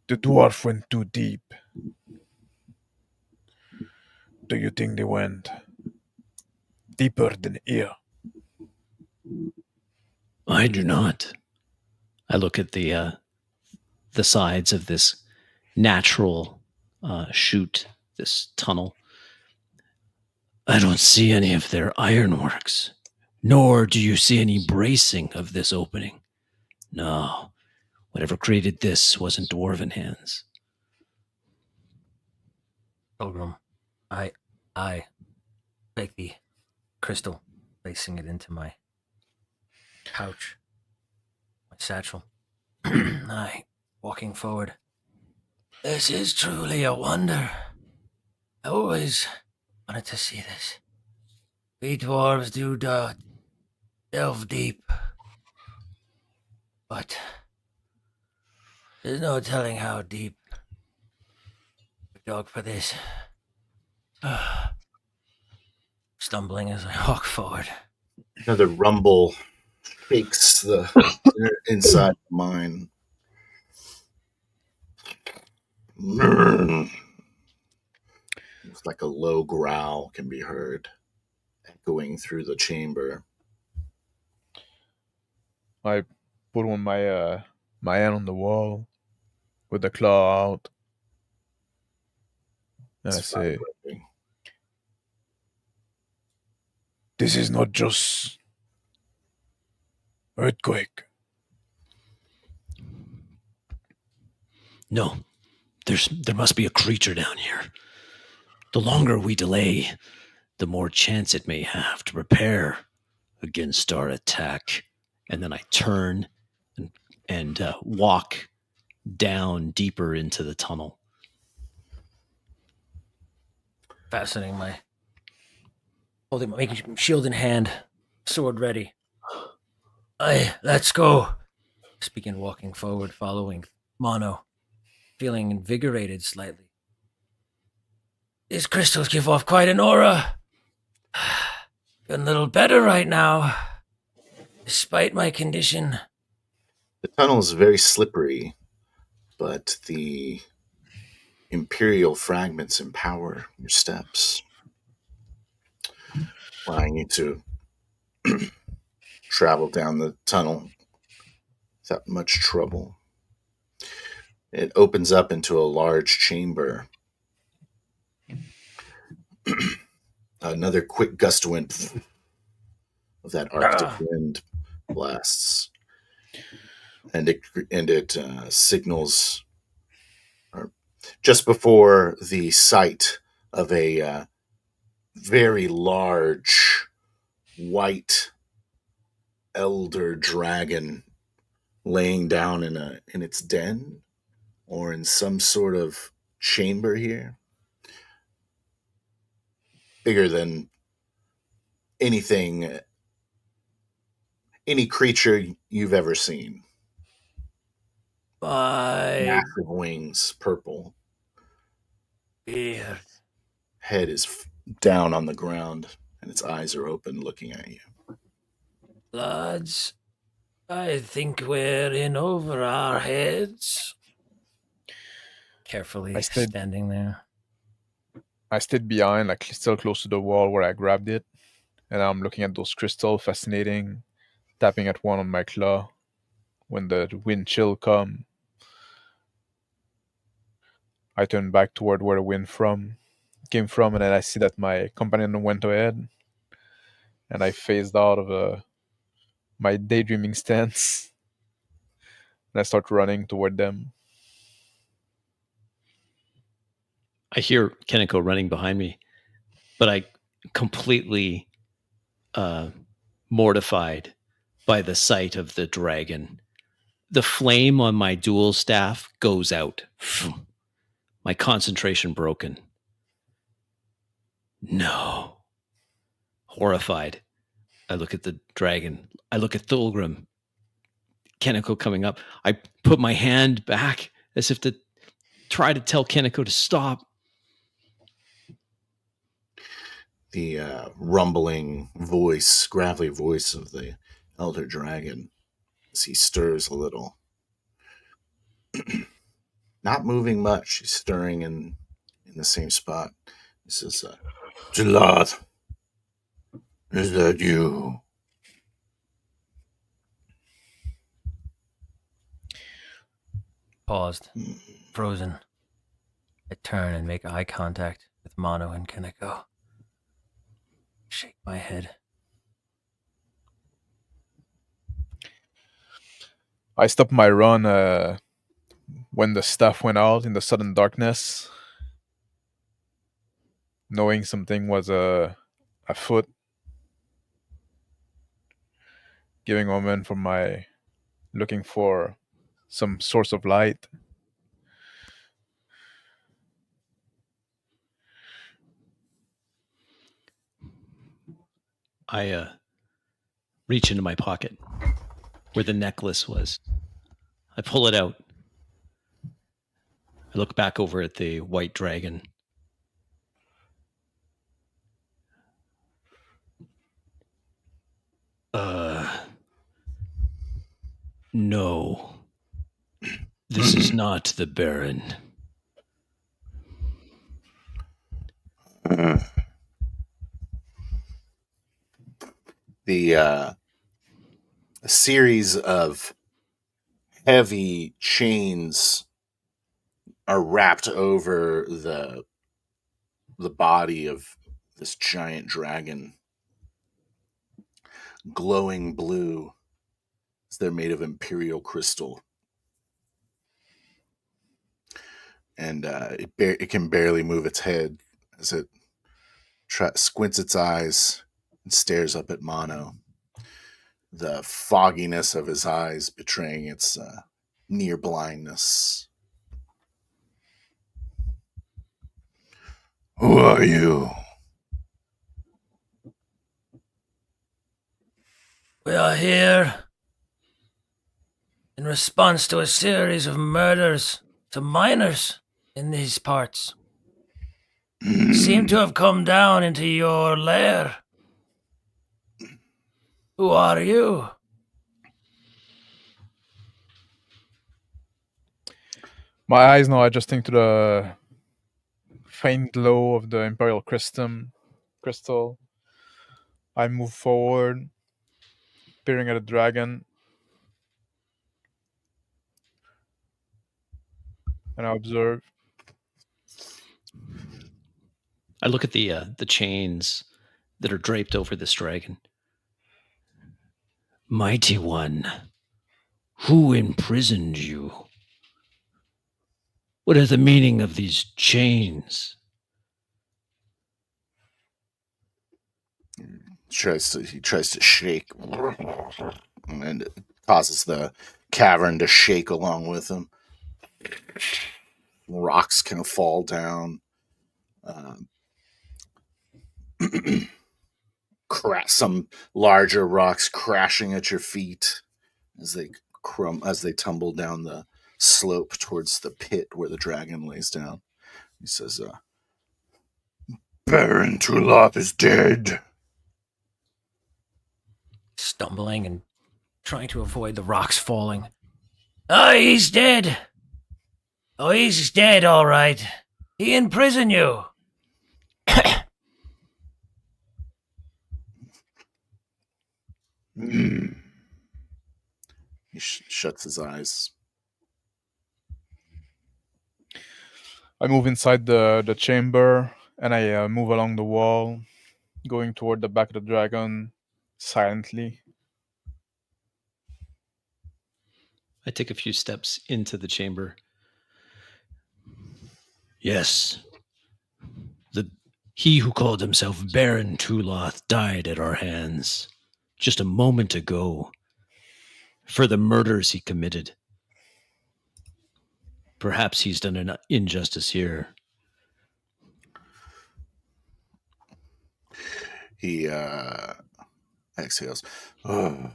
the dwarf went too deep. Do you think they went deeper than here?" I do not. I look at the sides of this natural chute, this tunnel. I don't see any of their ironworks, nor do you see any bracing of this opening. No, whatever created this wasn't dwarven hands. Pilgrim, I take the crystal, placing it into my pouch, my satchel. I, walking forward. This is truly a wonder. I always wanted to see this. We dwarves do delve deep, but there's no telling how deep we dug for this. Stumbling as I walk forward. Another rumble shakes the inside the mine. It's like a low growl can be heard echoing through the chamber. I put on my my hand on the wall with the claw out, and I It's say, vibrating. "This is not just earthquake. No, there must be a creature down here. The longer we delay, the more chance it may have to prepare against our attack." And then I turn and walk down deeper into the tunnel. Fastening making shield in hand, sword ready. Aye, let's go. Just begin walking forward, following Mono, feeling invigorated slightly. These crystals give off quite an aura. Feeling a little better right now, despite my condition. The tunnel is very slippery, but the imperial fragments empower your steps, allowing you to travel down the tunnel without much trouble. It opens up into a large chamber. Another quick gust of wind of that Arctic wind blasts, and it signals, or just before the sight of a very large white elder dragon laying down in its den or in some sort of chamber here, bigger than anything, any creature you've ever seen. My Massive wings, purple. beard. Head is down on the ground, and its eyes are open, looking at you. Lads, I think we're in over our heads. Carefully standing there. I stayed behind, like still close to the wall where I grabbed it, and I'm looking at those crystals, fascinating, tapping at one on my claw. When the wind chill come, I turn back toward where the wind from, came from, and then I see that my companion went ahead, and I phased out of my daydreaming stance, and I start running toward them. I hear Keniko running behind me, but I completely mortified by the sight of the dragon. The flame on my dual staff goes out. My concentration broken. No. Horrified, I look at the dragon. I look at Thulgrim. Keniko coming up. I put my hand back as if to try to tell Keniko to stop. The rumbling voice, gravelly voice of the elder dragon, as he stirs a little. Not moving much. He's stirring in the same spot. He says, Gilad, is that you? Paused, frozen. I turn and make eye contact with Mono and Keniko. Shake my head. I stopped my run when the staff went out in the sudden darkness, knowing something was afoot. Giving a moment for my looking for some source of light. I reach into my pocket where the necklace was. I pull it out. I look back over at the white dragon. No. This is not the Baron. A series of heavy chains are wrapped over the body of this giant dragon, glowing blue, as they're made of imperial crystal, and it can barely move its head as it squints its eyes and stares up at Mono, the fogginess of his eyes betraying its near blindness. Who are you? We are here in response to a series of murders to miners in these parts. Seem to have come down into your lair. Who are you? My eyes now adjusting to the faint glow of the Imperial crystal. I move forward, peering at the dragon, and I observe. I look at the chains that are draped over this dragon. Mighty One, who imprisoned you? What is the meaning of these chains? He tries to shake, and it causes the cavern to shake along with him. Rocks kind of fall down. Some larger rocks crashing at your feet as they tumble down the slope towards the pit where the dragon lays down. He says, Baron Tulop is dead. Stumbling and trying to avoid the rocks falling. Oh, he's dead. Oh, he's dead, all right. He imprisoned you. He shuts his eyes. I move inside the chamber, and I move along the wall, going toward the back of the dragon silently. I take a few steps into the chamber. Yes, he who called himself Baron Tuloth died at our hands just a moment ago for the murders he committed. Perhaps he's done an injustice here. He exhales. Oh.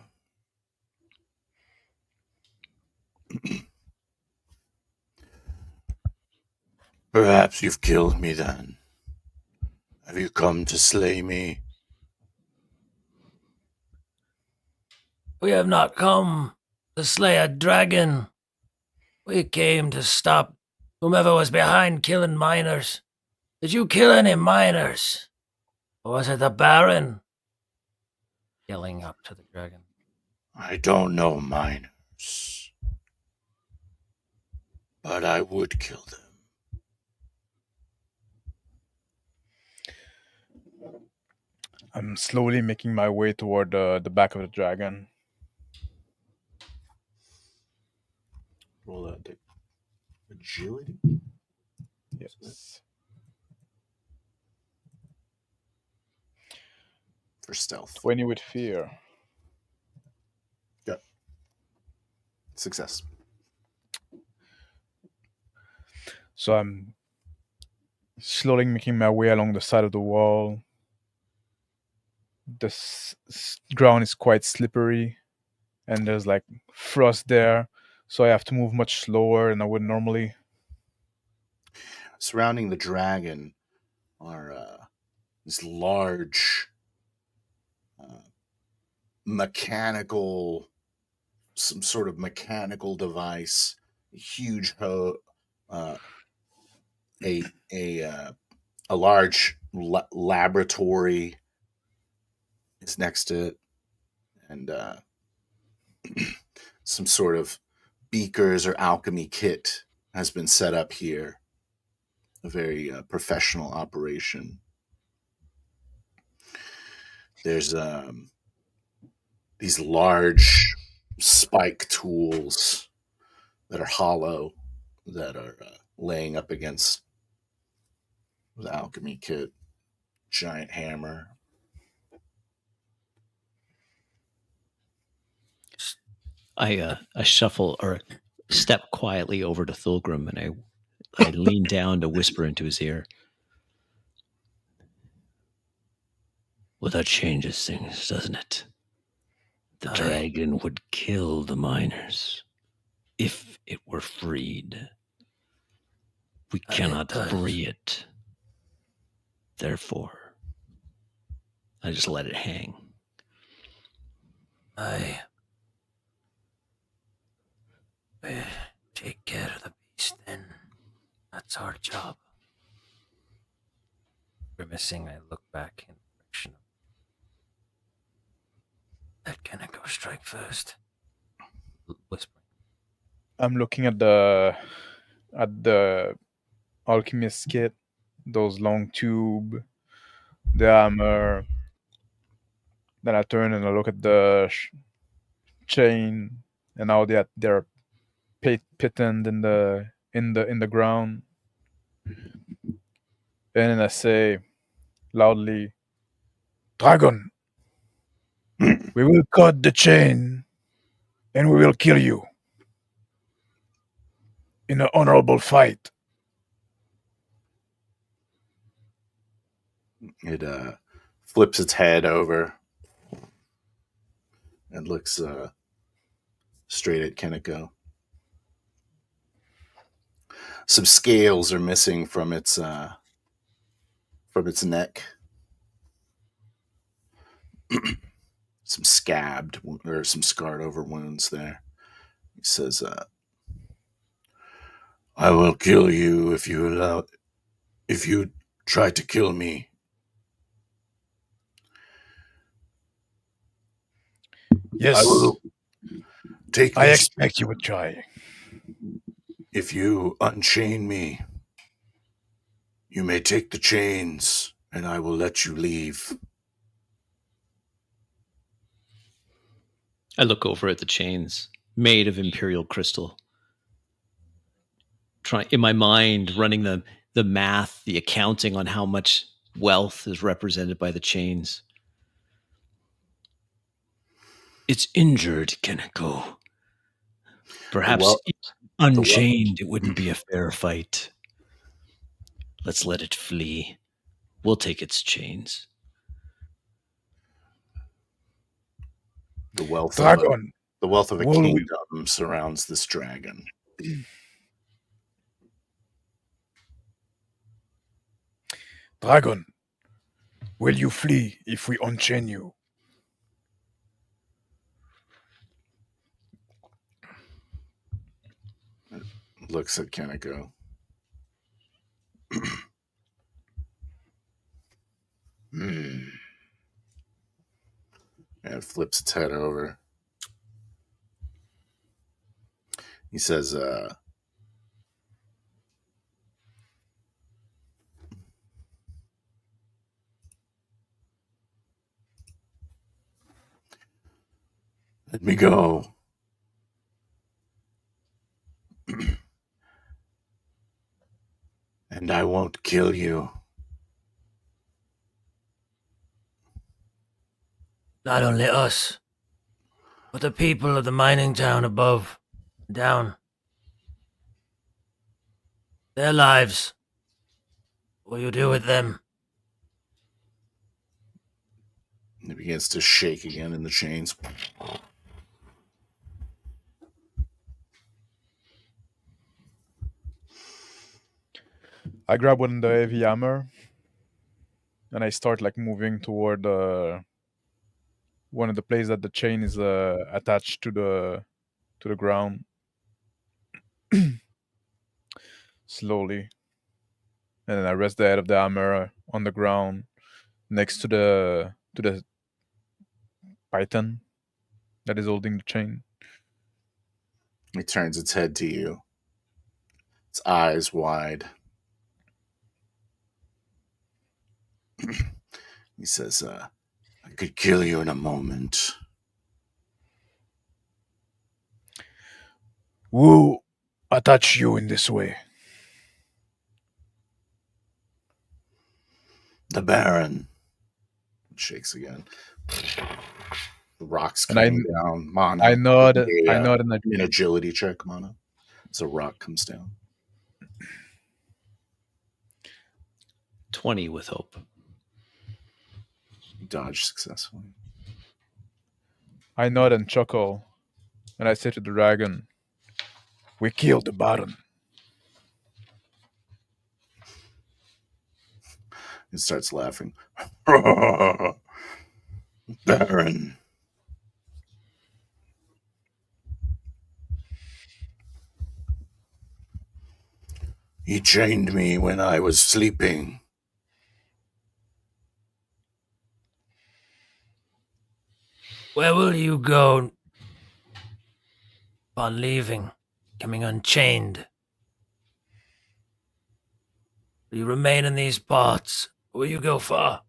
Perhaps you've killed me then. Have you come to slay me? We have not come to slay a dragon. We came to stop whomever was behind killing miners. Did you kill any miners? Or was it the Baron? Yelling up to the dragon. I don't know miners, but I would kill them. I'm slowly making my way toward the back of the dragon. Roll that agility. Yes. For stealth. 20 with fear. Yep. Success. So I'm slowly making my way along the side of the wall. The ground is quite slippery, and there's like frost there, so I have to move much slower than I would normally. Surrounding the dragon are these large some sort of mechanical device, a huge a large laboratory is next to it, and some sort of beakers or alchemy kit has been set up here. A very professional operation. There's these large spike tools that are hollow that are laying up against the alchemy kit. Giant hammer. I shuffle or step quietly over to Thulgrim, and I lean down to whisper into his ear. Well, that changes things, doesn't it? The dragon would kill the miners if it were freed. We cannot free it. Therefore, I just let it hang. Take care of the beast then. That's our job. Grimacing, I look back in the direction of... Let Kaneko strike first. Whispering. I'm looking at the alchemist kit, those long tube, the hammer. Then I turn and I look at the chain and how they're pitted in the ground. And then I say loudly, "Dragon, we will cut the chain and we will kill you in an honorable fight." It flips its head over and looks straight at Kaneko. Some scales are missing from its neck. Some scabbed or some scarred over wounds there. He says, "I will kill you if you try to kill me." Yes, I will take I this expect you would try. if you unchain me. You may take the chains, and I will let you leave. I look over at the chains made of imperial crystal. Trying in my mind, running the math, the accounting on how much wealth is represented by the chains. It's injured, Keneko. Perhaps unchained, it wouldn't be a fair fight. Let's let it flee. We'll take its chains. The wealth Dragon, of a will we- kingdom surrounds this dragon. Dragon, will you flee if we unchain you? Looks at Kaneko. And it flips its head over. He says, let me go. And I won't kill you. Not only us, but the people of the mining town above, down. Their lives. What will you do with them? And it begins to shake again in the chains. I grab one of the heavy hammer, and I start like moving toward one of the places that the chain is attached to the ground. Slowly, and then I rest the head of the hammer on the ground next to the python that is holding the chain. It turns its head to you, its eyes wide. He says, I could kill you in a moment. Who attach you in this way? The Baron. It shakes again. The rocks And I- coming down. Mana. I nod. Yeah. I nod, and I An agility check, Mana. As a rock comes down. 20 with hope. You dodge successfully. I nod and chuckle, and I say to the dragon, "We killed the Baron." It starts laughing. Baron. He chained me when I was sleeping. Where will you go upon leaving, coming unchained? Will you remain in these parts, or will you go far?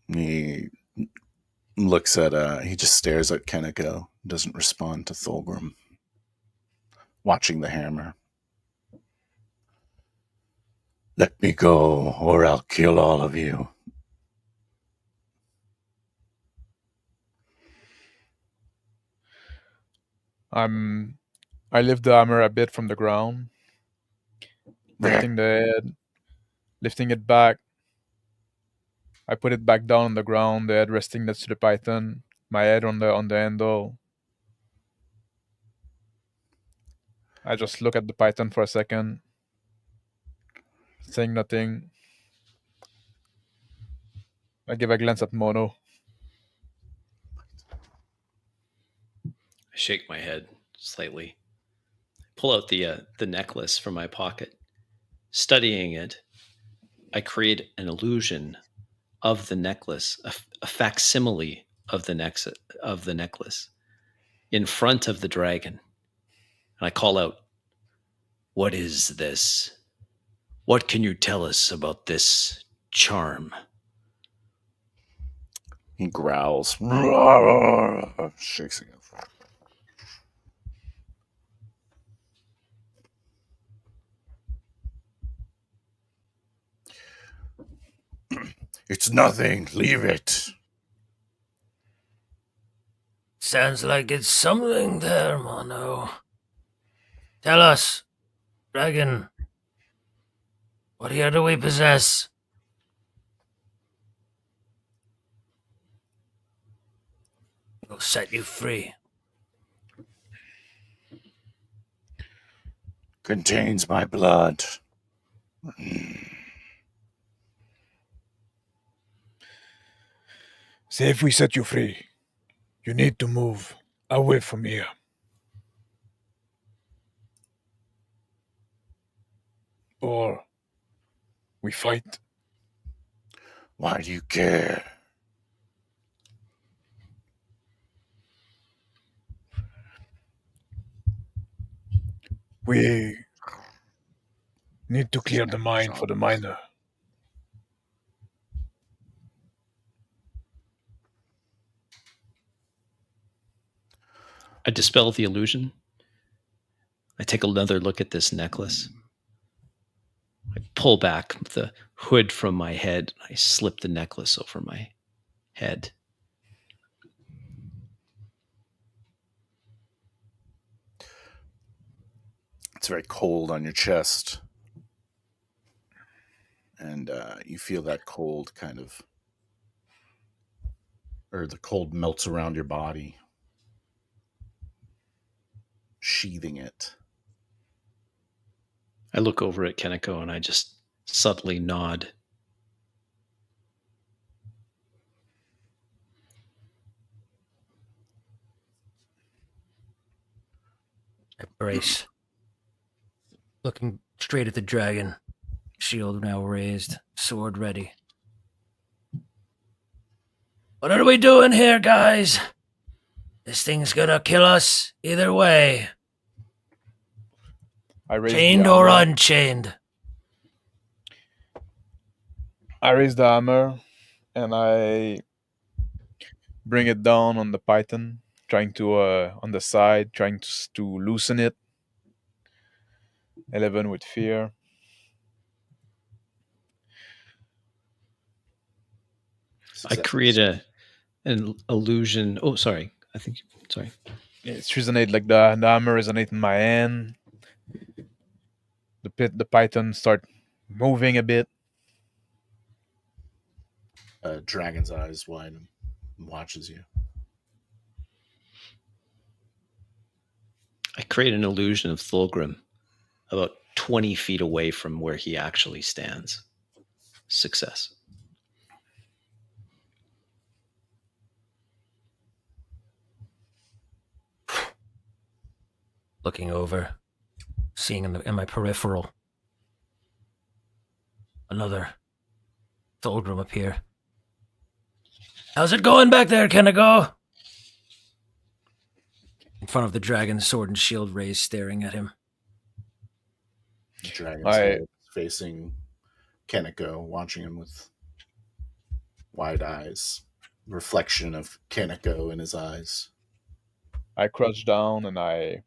He looks at, he just stares at Keneko, doesn't respond to Thulgrim, watching the hammer. Let me go, or I'll kill all of you. I lift the hammer a bit from the ground, lifting the head, lifting it back. I put it back down on the ground, the head resting next to the python, my head on the handle. I just look at the python for a second, saying nothing. I give a glance at Mono. I shake my head slightly. Pull out the necklace from my pocket. Studying it, I create an illusion of the necklace, a facsimile of the necklace. in front of the dragon. And I call out, "What is this? What can you tell us about this charm?" He growls, shakes again. It's nothing. Leave it. Sounds like it's something there, Mono. Tell us, dragon, what here do we possess? We'll set you free. Contains my blood. Say if we set you free, you need to move away from here. Or we fight. Why do you care? We need to clear the mine for the miner. I dispel the illusion. I take another look at this necklace. I pull back the hood from my head. I slip the necklace over my head. It's very cold on your chest. And you feel that cold kind of, or the cold melts around your body, sheathing it. I look over at Keniko and I just subtly nod. I brace. Looking straight at the dragon. Shield now raised, sword ready. What are we doing here, guys? This thing's gonna kill us either way. I raise Chained the or hammer. unchained. I raise the hammer and I bring it down on the python, trying to on the side, trying to loosen it. 11 with fear. I create an illusion. Oh, sorry. Sorry. It's resonate like the hammer resonate in my hand. The python start moving a bit. Dragon's eyes widen and watches you. I create an illusion of Thulgrim about 20 feet away from where he actually stands. Success. Looking over, seeing in my peripheral another Thulgrim appear. How's it going back there, Kennego? In front of the dragon, sword and shield raised, staring at him. The dragon's head facing Keniko, watching him with wide eyes. Reflection of Keniko in his eyes. I crouch down and I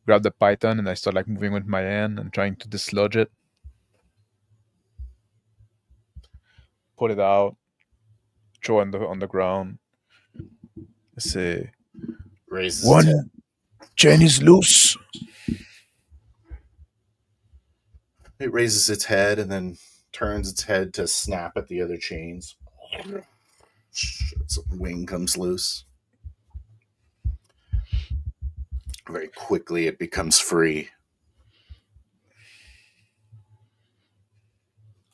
grab the python and I start like moving with my hand and trying to dislodge it. Put it out. Throw it on the ground. I say, Raises one his head. chain is loose. It raises its head and then turns its head to snap at the other chains. Its wing comes loose. Very quickly, it becomes free.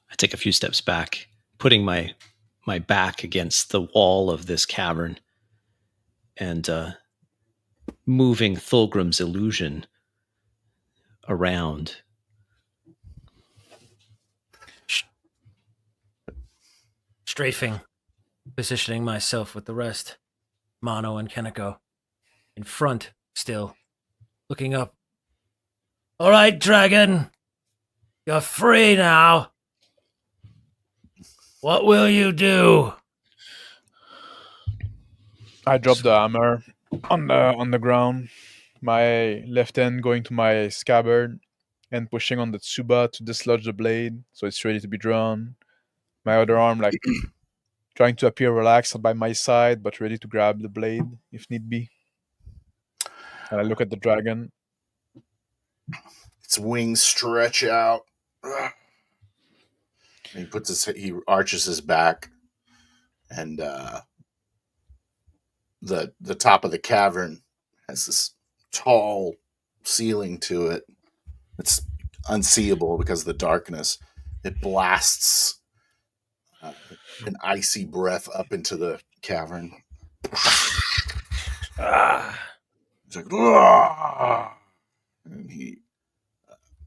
I take a few steps back, putting my back against the wall of this cavern and moving Thulgrim's illusion around. Strafing, positioning myself with the rest, Mono and Keniko, in front, still, looking up. All right, dragon. You're free now. What will you do? I drop the hammer on the ground. My left hand going to my scabbard and pushing on the tsuba to dislodge the blade so it's ready to be drawn. My other arm like trying to appear relaxed by my side but ready to grab the blade if need be. And I look at the dragon. Its wings stretch out. And he arches his back, and the top of the cavern has this tall ceiling to it. It's unseeable because of the darkness. It blasts an icy breath up into the cavern. He's like, "Ah!" And he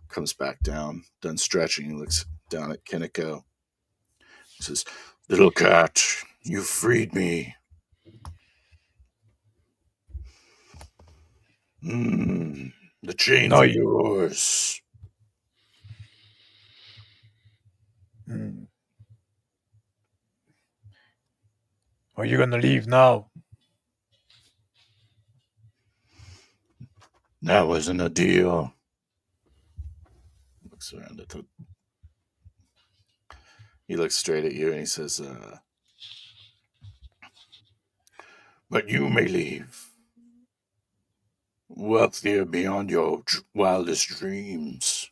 comes back down, done stretching. He looks down at Kineko. He says, "Little cat, you freed me. The chains are yours." Are you gonna leave now? That wasn't a deal. Looks around at the. He looks straight at you and he says, "But you may leave. Wealthier beyond your wildest dreams."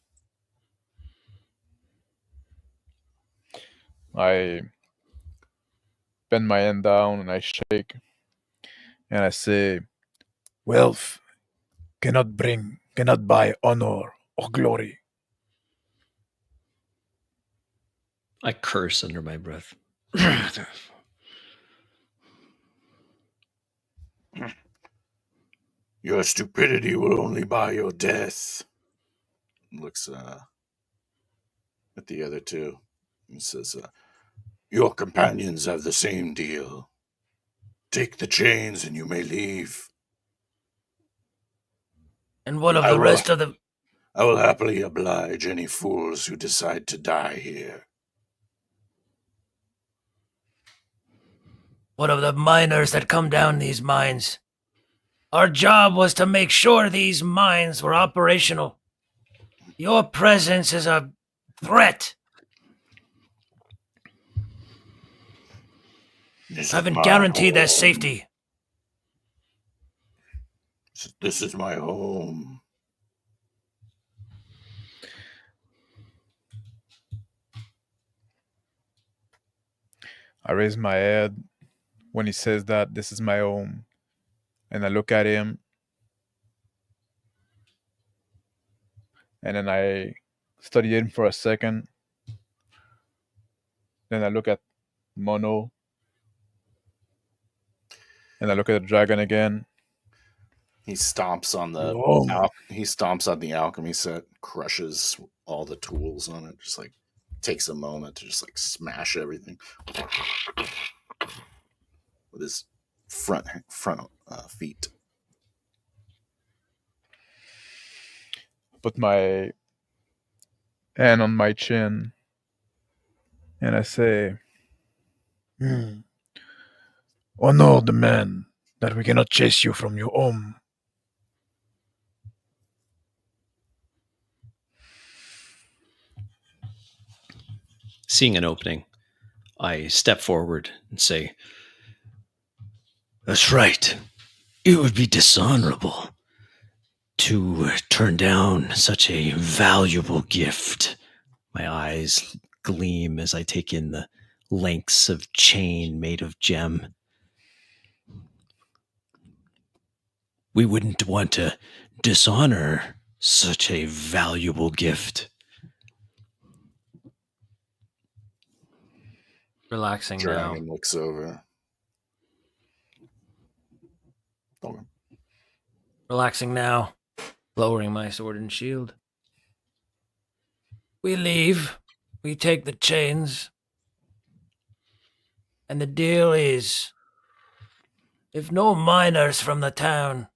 I bend my hand down and I shake and I say, wealth cannot buy honor or glory. I curse under my breath. Your stupidity will only buy your death. Looks at the other two and says, "Your companions have the same deal. Take the chains and you may leave. And what of the rest of the... I will happily oblige any fools who decide to die here." What of the miners that come down these mines? Our job was to make sure these mines were operational. Your presence is a threat. I haven't guaranteed their safety. This is my home. I raise my head when he says that this is my home. And I look at him. And then I study him for a second. Then I look at Mono. And I look at the dragon again. He stomps on the alchemy set, crushes all the tools on it, just like takes a moment to just like smash everything with his front feet. Put my hand on my chin and I say, honor the man that we cannot chase you from your home. Seeing an opening, I step forward and say, "That's right. It would be dishonorable to turn down such a valuable gift." My eyes gleam as I take in the lengths of chain made of gem. We wouldn't want to dishonor such a valuable gift. Relaxing now. Dragon looks over. Okay. Relaxing now. Lowering my sword and shield. We leave. We take the chains. And the deal is, if no miners from the town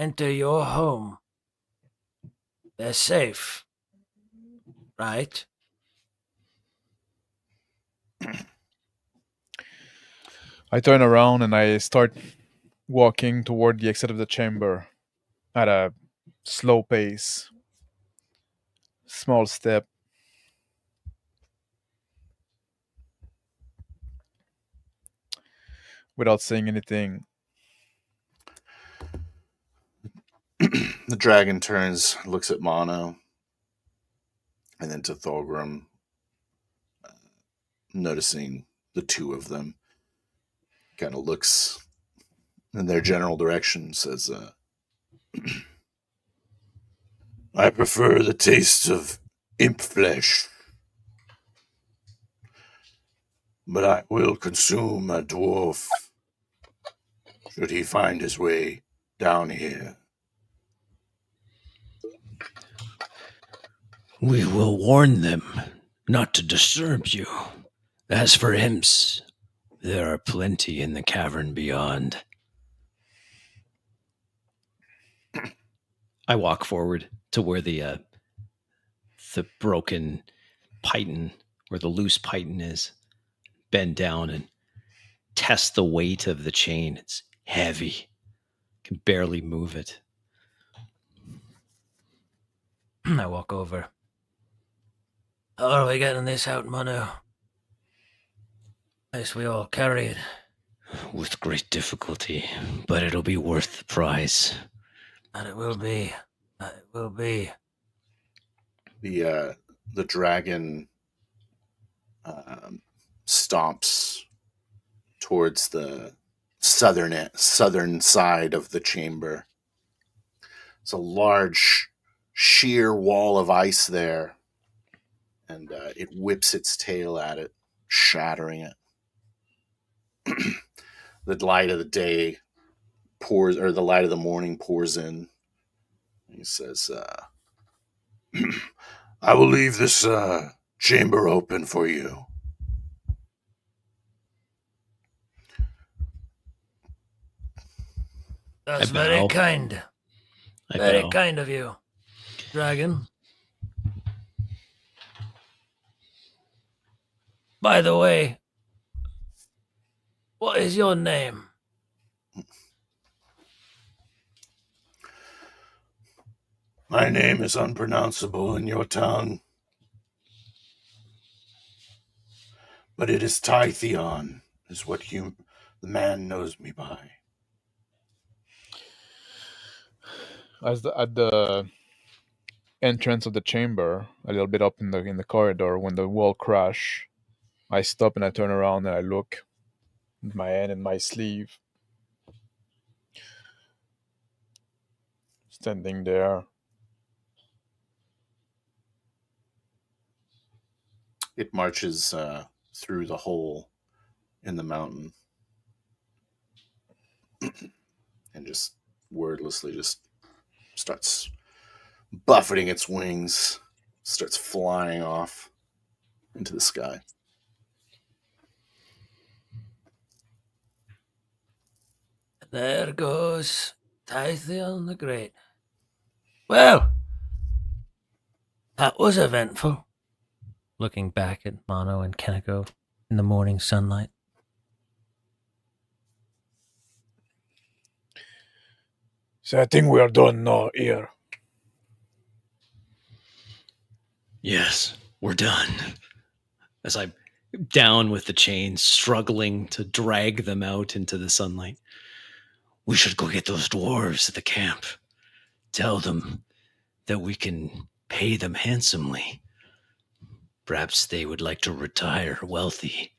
enter your home, they're safe, right? I turn around and I start walking toward the exit of the chamber at a slow pace. Small step. Without saying anything. The dragon turns, looks at Mono, and then to Thulgrim, noticing the two of them. Kind of looks in their general direction, says, I prefer the taste of imp flesh, but I will consume a dwarf should he find his way down here. We will warn them not to disturb you. As for imps, there are plenty in the cavern beyond. I walk forward to where the broken python, where the loose python is, bend down and test the weight of the chain. It's heavy. Can barely move it. I walk over. How are we getting this out, Manu? Guess we all carry it. With great difficulty, but it'll be worth the price. And it will be. It will be. The dragon stomps towards the southern side of the chamber. It's a large, sheer wall of ice there, and it whips its tail at it, shattering it. The light of the day pours, or the light of the morning pours in. He says, I will leave this chamber open for you. That's I very bow. kind. I Very bow. kind of you, dragon. By the way, what is your name? My name is unpronounceable in your tongue, but it is Tytheon, is what the man knows me by. At the entrance of the chamber, a little bit up in the corridor, when the wall crash, I stop and I turn around and I look at my hand in my sleeve, standing there. It marches through the hole in the mountain and just wordlessly just starts buffeting its wings, starts flying off into the sky. There goes Tytheon the Great. Well, that was eventful. Looking back at Mono and Kenako in the morning sunlight. So I think we are done now here. Yes, we're done. As I'm down with the chains, struggling to drag them out into the sunlight. We should go get those dwarves at the camp. Tell them that we can pay them handsomely. Perhaps they would like to retire wealthy.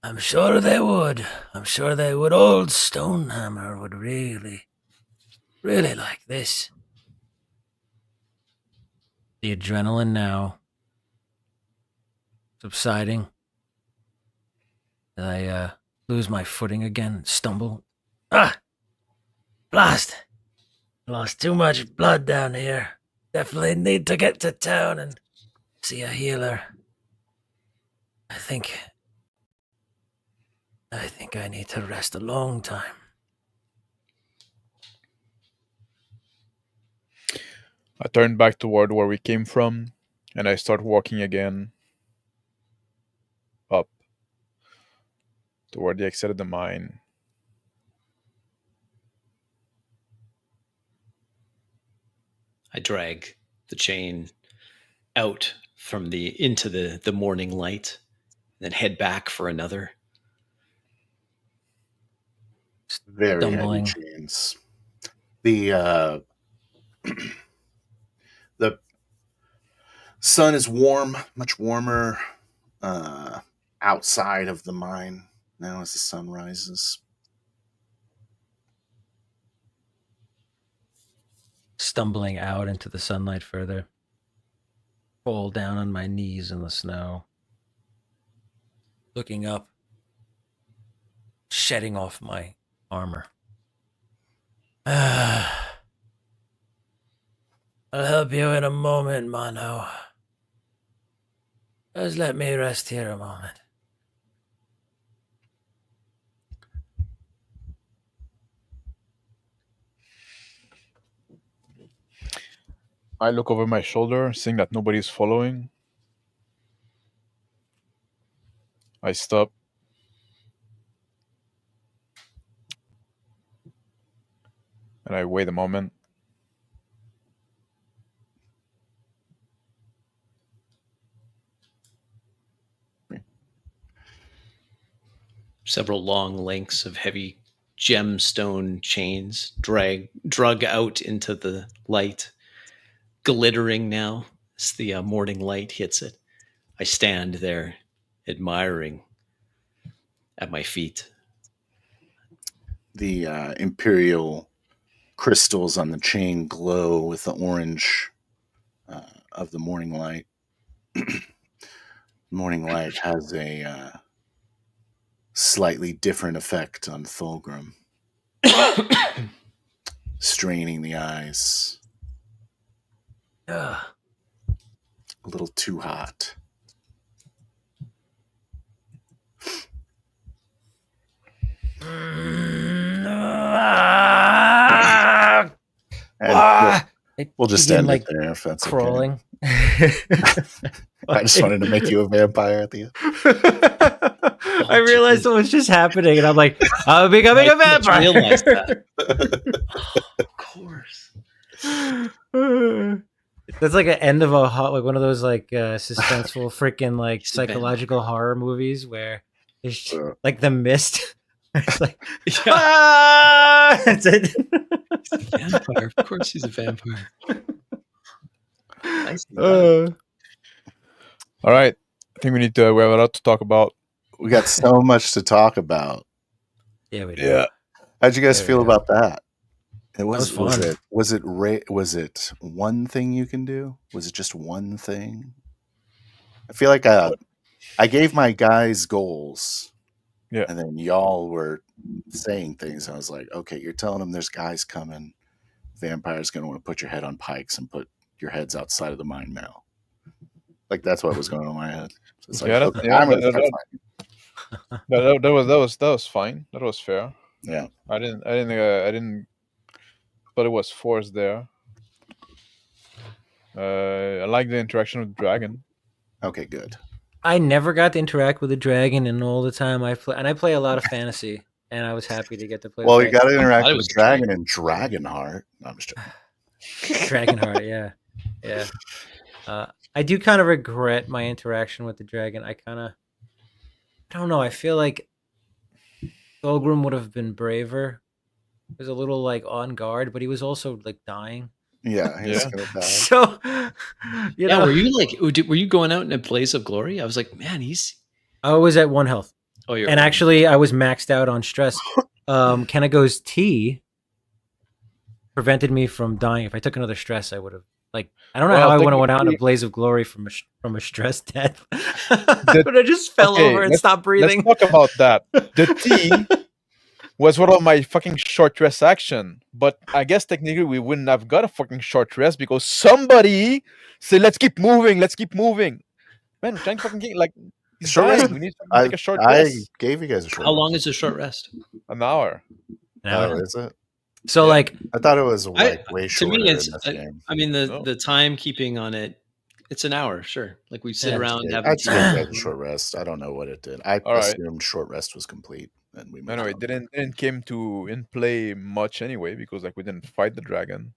I'm sure they would. I'm sure they would. Old Stonehammer would really like this. The adrenaline now subsiding. I lose my footing again and stumble. Ah! Blast! Lost too much blood down here. Definitely need to get to town and see a healer. I think I think I need to rest a long time. I turn back toward where we came from, and I start walking again up toward the exit of the mine. I drag the chain out from into the morning light, then head back for another. Very Stumbling. heavy chains. The the sun is warm, much warmer outside of the mine now as the sun rises. Stumbling out into the sunlight further. Fall down on my knees in the snow. Looking up. Shedding off my armor. I'll help you in a moment, Mono. Just let me rest here a moment. I look over my shoulder, seeing that nobody's following. I stop. And I wait a moment. Several long lengths of heavy gemstone chains drug out into the light, glittering now as the morning light hits it. I stand there admiring at my feet. The imperial crystals on the chain glow with the orange of the morning light. Morning light has a slightly different effect on Thulgrim. Straining the eyes. Ugh. A little too hot. And we'll just end it there if that's crawling. Okay. I just wanted to make you a vampire at the end. I realized what was just happening, and I'm like, I'm becoming a vampire. I realized that. Of course. That's like an end of like one of those like suspenseful freaking like psychological horror movies where it's like The Mist. It's like, that's it. He's a vampire. Of course, he's a vampire. Nice. All right. I think we have a lot to talk about. We got so much to talk about. Yeah, we do. Yeah. How'd you guys feel about that? It was fun. Was it one thing you can do? Was it just one thing? I feel like I gave my guys goals. Yeah. And then y'all were saying things. I was like, okay, you're telling them there's guys coming. Vampires going to want to put your head on pikes and put your heads outside of the mine now. Like that's what was going on in my head. So it's like, Yeah, okay, I'm gonna start fighting. That was fine. That was fair. Yeah. I didn't thought it was forced there. I like the interaction with the dragon. Okay, good. I never got to interact with a dragon in all the time I play, and I play a lot of fantasy, and I was happy to get to play. Well, with you got to interact I with was the dragon in Dragonheart. No, I'm just joking. Dragonheart, yeah. I do kind of regret my interaction with the dragon. I don't know. I feel like Thulgrim would have been braver. He was a little like on guard, but he was also like dying. Yeah, he's gonna die. So, you know, were you going out in a blaze of glory? I was like, man, I was at 1 health. Oh, you're and actually, I was maxed out on stress. Kenego's tea prevented me from dying. If I took another stress, I would have. Like, I don't know how I would have went out in a blaze of glory from a stress death. But I just fell over and stopped breathing. Let's talk about that. The tea was one of my fucking short rest action, but I guess technically we wouldn't have got a fucking short rest because somebody said, "Let's keep moving, let's keep moving." Man, we're trying to fucking get like He's Short dying. rest. We need to I take a short I rest. gave you guys a short. How long rest. is a short rest? An hour. Now, Oh, is it? so Yeah. like, I thought it was like way To shorter me, in it's. this game. I mean, No. the timekeeping on it. It's an hour, sure. Like we sit Yeah. around I having just gave you guys a tea. short rest. I don't know what it did. I All right. assumed short rest was complete, and we moved Anyway, on. didn't came to in play much anyway because like we didn't fight the dragon.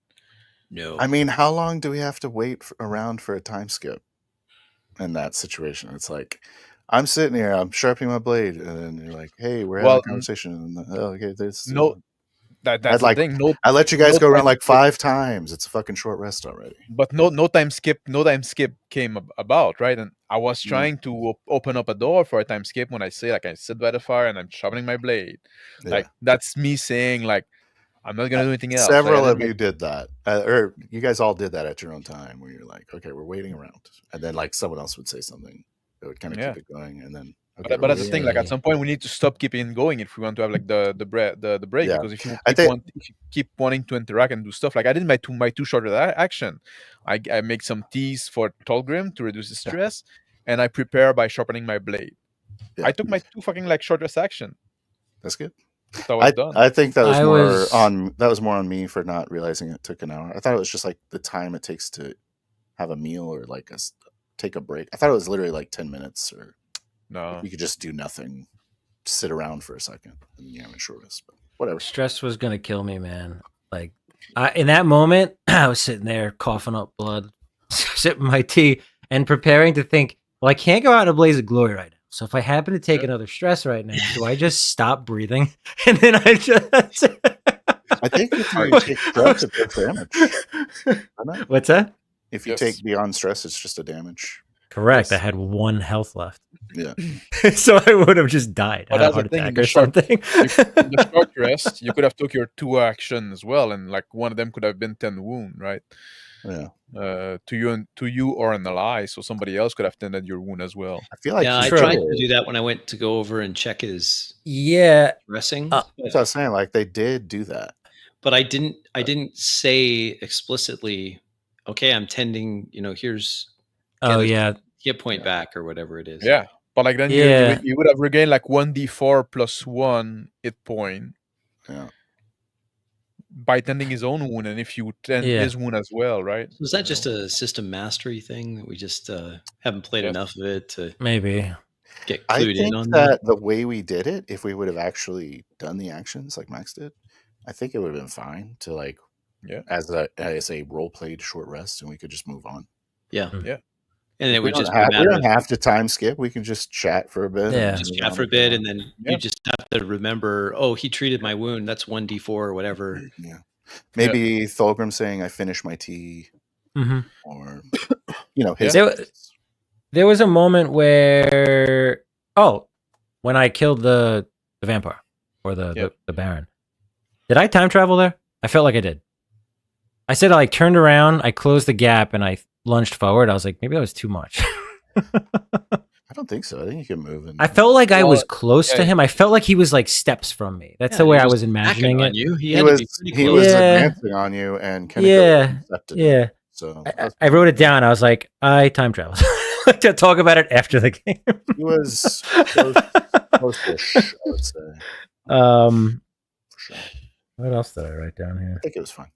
No, I mean, how long do we have to wait around for a time skip in that situation? It's like I'm sitting here, I'm sharpening my blade, and then you're like, "Hey, we're having Well, a conversation." And, oh, okay, there's no, that's I'd the like thing. No, I let you guys no go around time like skip. 5 times. It's a fucking short rest already. But no time skip. No time skip came about, right? And I was trying to open up a door for a time skip when I say like I sit by the fire and I'm sharpening my blade. Yeah. Like that's me saying like I'm not gonna do anything else. Several like, of you did that, or you guys all did that at your own time, where you're like, "Okay, we're waiting around," and then like someone else would say something that would kind of Yeah. keep it going, and then okay, But we're that's the waiting thing. Like around. at some point, we need to stop keeping going if we want to have like the break. Yeah. Because if you I think if you keep wanting to interact and do stuff, like I did my two short action. I make some teas for Tolgrim to reduce the stress, and I prepare by sharpening my blade. Yeah. I took my two fucking like short rest action. that's good. So I was done. I think that was I more on me for not realizing it took an hour. I thought it was just like the time it takes to have a meal or like take a break. I thought it was literally like 10 minutes, or No. you could just do nothing, sit around for a second, and you have a short rest. But whatever. stress was gonna kill me, man. Like, in that moment, I was sitting there coughing up blood, sipping my tea, and preparing to think, well, I can't go out in a blaze of glory right now. So if I happen to take Yeah. another stress right now, do I just stop breathing? And then I just. I think if you take stress, it does damage. Isn't it? What's that? If you Yes. take beyond stress, it's just a damage. Correct. Yes. I had 1 health left. Yeah. So I would have just died. But Had a that's heart the thing, attack the or short- something. In the short rest, you could have took your 2 action as well, and like one of them could have been 10 wound, right? Yeah. To you or an ally, so somebody else could have tended your wound as well. I feel like yeah, I you tried did. to do that when I went to go over and check his Yeah. dressing, That's what I was saying. Like they did do that. but I didn't say explicitly, okay, I'm tending. Here's Oh, a yeah. hit point back or whatever it is. Yeah, but like then Yeah. you would have regained like 1d4 plus 1 hit point Yeah. by tending his own wound, and if you tend Yeah. his wound as well, right? Was that just a system mastery thing that we just haven't played Yes. enough of it to Maybe. get I clued in think on that the way we did it, if we would have actually done the actions like Max did, I think it would have been fine to like Yeah. as a role played short rest, and we could just move on. Yeah. Yeah. And it We would don't, just be a have, we matter don't of have to time skip. We can just chat for a bit. Yeah. and just move chat on for a if we bit, want. and then Yeah. you just have to remember, oh, he treated my wound. That's 1d4 or whatever. Yeah. Maybe Thulgrim saying I finished my tea, Mm-hmm. or his Yeah. There was a moment where, when I killed the vampire or the Baron. Did I time travel there? I felt like I did. I said I like turned around, I closed the gap, and I lunged forward. I was like, maybe that was too much. I don't think so. I think you can move. I felt like I was Well, close to yeah. him. I felt like he was like steps from me. That's Yeah, the way he I was was imagining Hacking it. on you. He He had to was be pretty he close. was Yeah. advancing on you, and Kenneco Yeah. accepted it. Yeah. So I wrote it down. I was like, I time traveled. To talk about it after the game. he was close-ish, I would say. For sure. What else did I write down I here? think it was fine.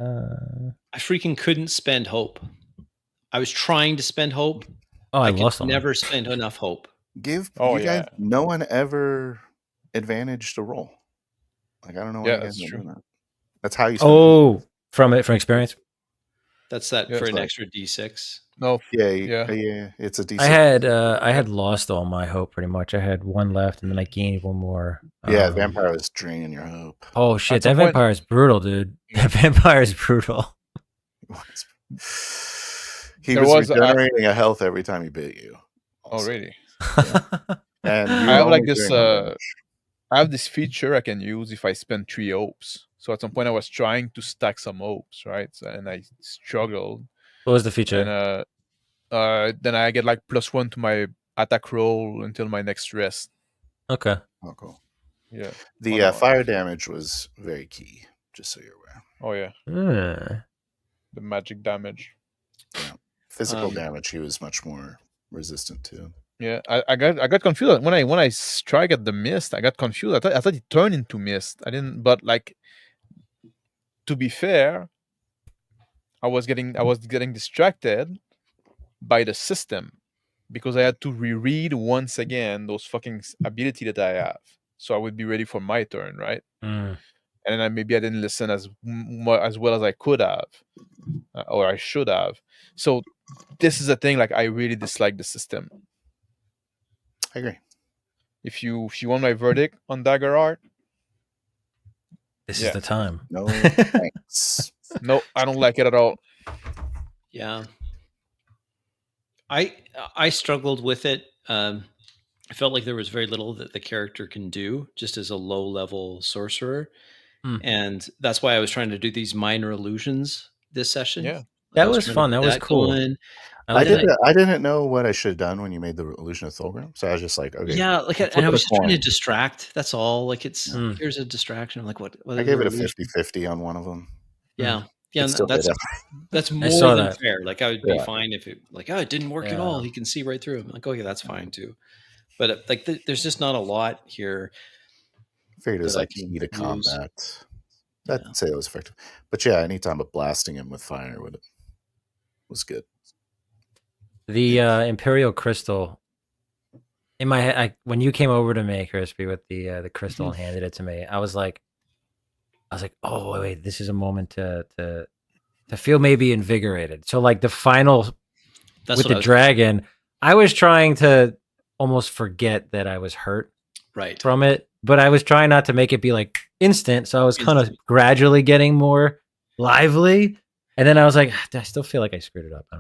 I freaking couldn't spend hope. I was trying to spend hope. I could lost on never spend enough hope. Give Oh, you guys. yeah. No one ever advantaged a roll. Like I don't know why Yeah, you guys that's don't true. do that. That's how you. Spend Oh, from experience. That's that Yeah, for it's an like- extra d6. No, Yeah. Yeah. It's a decent. I had lost all my hope pretty much. I had 1 left, and then I gained 1 more. Yeah, vampire is draining your hope. Oh shit, At that some point- vampire is brutal, dude. That vampire is brutal. He There was was a- regenerating a health every time he bit you. oh also. really? And you I were have like only this. doing one damage. I have this feature I can use if I spend 3 hopes. So at some point I was trying to stack some hopes, right? And I struggled. What was the feature? And then I get like +1 to my attack roll until my next rest. Okay. Oh, cool. Yeah. The no, fire damage was very key, just so you're aware. Oh yeah. The magic damage. Physical Um, damage, he was much more resistant to. Yeah, I got confused when I strike at the mist. I got confused. I thought it turned into mist. I didn't. But like, to be fair, I was getting distracted by the system because I had to reread once again those fucking ability that I have, so I would be ready for my turn, right? Mm. And then maybe I didn't listen as well as I could have, or I should have. So this is a thing. Like, I really dislike the system. I agree. If you want my verdict on Daggerheart, This Yeah. is the time. No thanks. no, I don't like it at all. Yeah. I struggled with it. I felt like there was very little that the character can do just as a low level sorcerer. Hmm. And that's why I was trying to do these minor illusions this session. Yeah. That I was trying to fun. get That was cool. going. I like that. I didn't know what I should have done when you made the illusion of Thulgrim, so I was just like, okay, Yeah, like flip and I it a was just trying to coin. distract. That's all. Like it's Mm. here's a distraction. I'm like, what I gave it a illusion? 50-50 on one of them. Yeah. Yeah, It still that's did that's I more saw than that. fair. Like I would be Yeah. fine if it like, oh, it didn't work at all. He can see right through him. Like, okay, that's fine too. But like, there's just not a lot here. I figured it was that I like can key to use. combat. I'd Yeah. say it was effective. But yeah, anytime of blasting him with fire was good. The Imperial Crystal. In my head, when you came over to me, Crispy, with the crystal and handed it to me, I was like, oh wait, this is a moment to feel maybe invigorated. So like the final That's with what the I was dragon, I was trying to almost forget that I was hurt right. from it, but I was trying not to make it be like instant. So I was kind of Instant. gradually getting more lively. And then I was like, I still feel like I screwed it up. I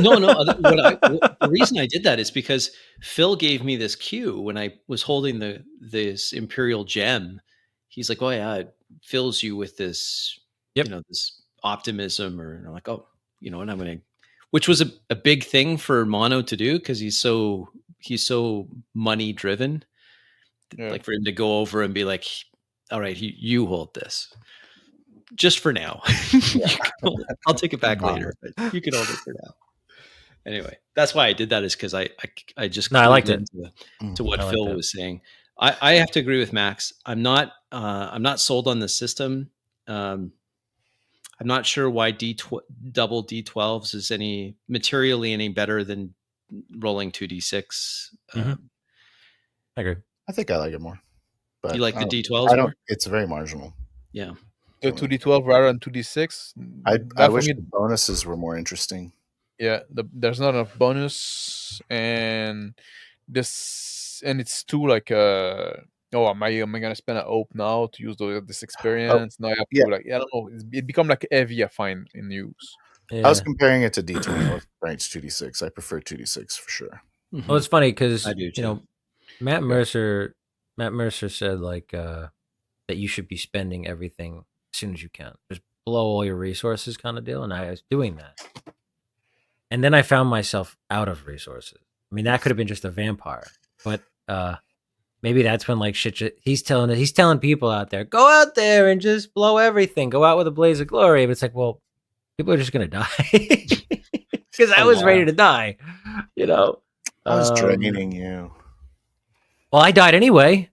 don't know. No. The reason I did that is because Phil gave me this cue when I was holding this Imperial gem. He's like, "Oh yeah, it fills you with this, Yep. this optimism." And I'm like, "Oh, and I'm gonna," which was a big thing for Mono to do because he's so money driven. Yeah. Like for him to go over and be like, "All right, you hold this." Just for now. I'll take it back later, but you can hold it for now. Anyway, that's why I did that, is because I just I liked it to what I Phil liked it. was saying. I have to agree with Max. I'm not sold on the system. I'm not sure why double D12s is any materially any better than rolling 2d6. I agree. I think I like it more. But You like the I D12s more? It's very marginal. Yeah. The 2d12 rather than 2d6. I wish the bonuses were more interesting. Yeah, there's not enough bonus, and it's too like am I gonna spend a hope now to use this experience? No, I have to I don't know. It become like heavy, I find, in use. Yeah. I was comparing it to D20. I was comparing it to 2d6. I prefer 2d6 for sure. Well, it's funny because I do too. Matt Mercer said like that you should be spending everything as soon as you can, just blow all your resources, kind of deal. And I was doing that, and then I found myself out of resources. I mean, that could have been just a vampire, but maybe that's when like shit. He's telling people out there, go out there and just blow everything. Go out with a blaze of glory. But it's like, well, people are just gonna die because I was ready to die. I was draining you. Well, I died anyway.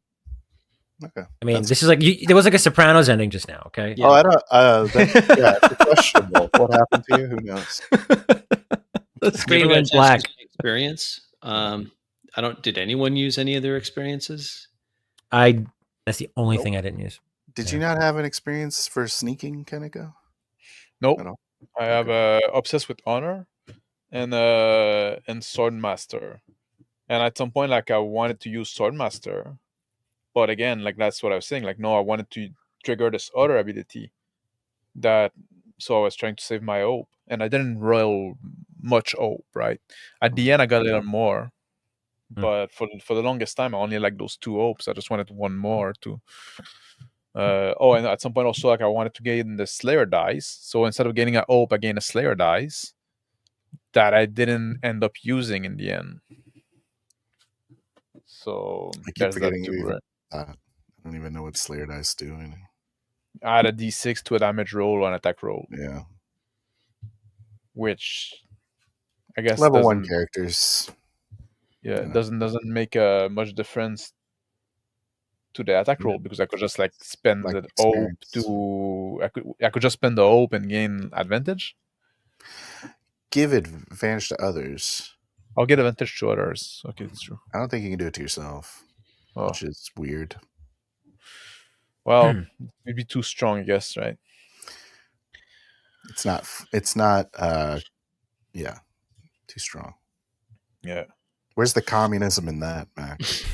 Okay. I mean, this is like there was like a Sopranos ending just now. Okay. Yeah. Oh, I don't. It's questionable. What happened to you? Who knows? The screen went black. Experience. Did anyone use any of their experiences? That's the only thing I didn't use. Did you not have an experience for sneaking, Kaneko? Nope. No. I have obsessed with honor and swordmaster, and at some point, like, I wanted to use swordmaster, but again, like, that's what I was saying. Like, no, I wanted to trigger this other ability so I was trying to save my hope, and I didn't roll much hope. Right at the end, I got a little more, but for the longest time, I only like those 2 hopes. I just wanted one more to. And at some point also, like, I wanted to gain the Slayer dice. So instead of gaining a hope, I gained a Slayer dice that I didn't end up using in the end. So I keep forgetting you even. I don't even know what Slayer dice do. Add a d6 to a damage roll or an attack roll. Yeah. Which I guess level 1 characters. Yeah, it Yeah. doesn't make much difference to the attack roll because I could just like spend Like the hope experience. to I could just spend the hope and gain advantage. Give advantage to others. I'll get advantage to others. Okay, it's true. I don't think you can do it to yourself, Oh, which is weird. well, it'd be too strong, I guess, right? It's not. It's not. Yeah, too strong. Yeah. Where's the communism in that, Max?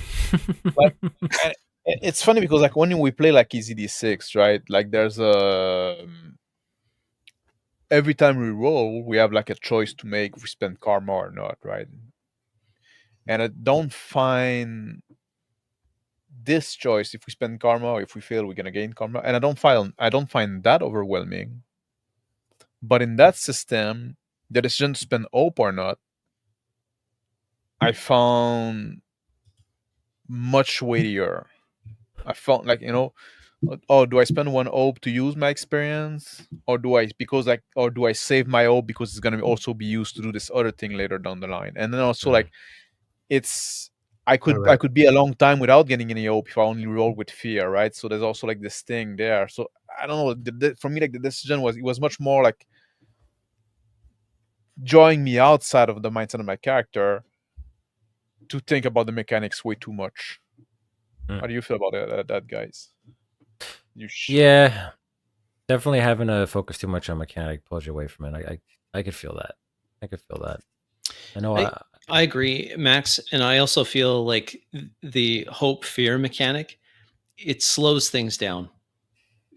Like, it's funny because like when we play like Easy D6, right? Like there's a every time we roll, we have like a choice to make if we spend karma or not, right? And I don't find this choice if we spend karma or if we fail, we're gonna gain karma, and I don't find that overwhelming. But in that system, the decision to spend hope or not, I found much weightier. I found like oh, do I spend one hope to use my experience, or do I save my hope because it's gonna also be used to do this other thing later down the line? And then also like it's I could be a long time without getting any hope if I only roll with fear, right? So there's also like this thing there. So I don't know. For me, like the decision was much more like drawing me outside of the mindset of my character to think about the mechanics way too much. How do you feel about that guys? Yeah, definitely having to focus too much on mechanic pulls you away from it. I could feel that. I could feel that. I know. I agree, Max, and I also feel like the hope fear mechanic, it slows things down.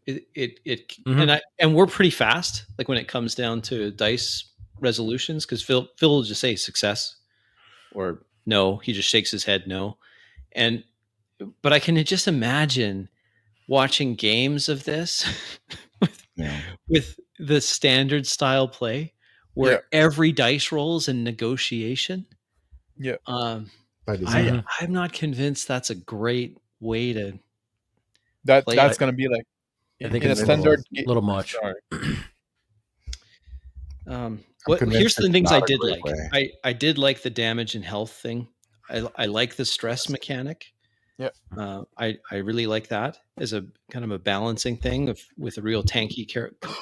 And we're pretty fast, like when it comes down to dice resolutions, because Phil will just say success or no. He just shakes his head no, but I can just imagine watching games of this with the standard style play where every dice roll is a negotiation. Yeah. I'm not convinced that's a great way to play. That's gonna be like I think in it's a standard a little much. Here's the things I did like. I did like the damage and health thing. I like the stress mechanic. Yeah. I really like that as a kind of a balancing thing with a real tanky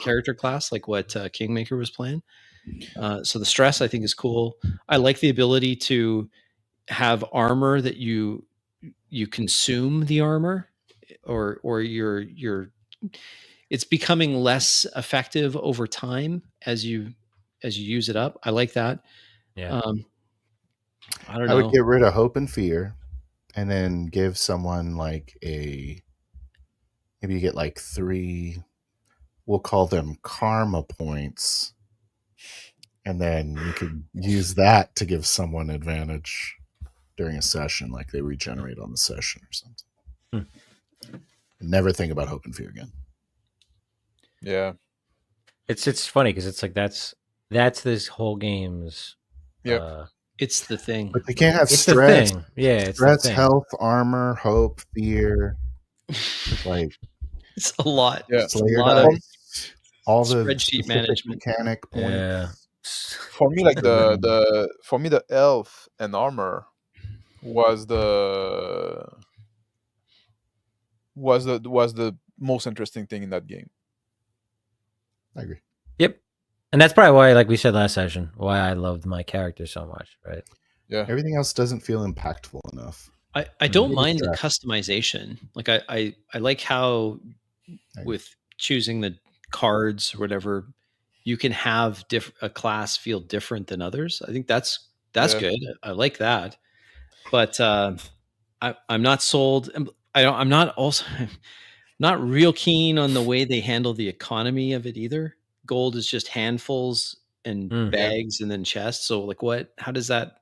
character class like what Kingmaker was playing. So the stress I think is cool. I like the ability to have armor that you consume the armor or you're it's becoming less effective over time as you use it up. I like that. Yeah. I don't know. I would get rid of hope and fear and then give someone like maybe you get like 3, we'll call them karma points. And then you could use that to give someone advantage during a session, like they regenerate on the session or something. Never think about hope and fear again. Yeah. It's funny because it's like that's this whole game's it's the thing. But they can't have it's stress. The thing. Yeah, it's stress, the thing. health, armor, hope, fear. Like it's a lot. Yeah. It's a lot of all the spreadsheet management mechanic points. Yeah. For me, like the health and armor was the most interesting thing in that game. I agree. Yep. And that's probably why, like we said last session, why I loved my character so much, right? Yeah. Everything else doesn't feel impactful enough. I don't mind the customization. Like I like how with choosing the cards or whatever, you can have a class feel different than others. I think that's good. I like that. But I'm not sold. I'm not also not real keen on the way they handle the economy of it either. Gold is just handfuls and bags and then chests. So like how does that,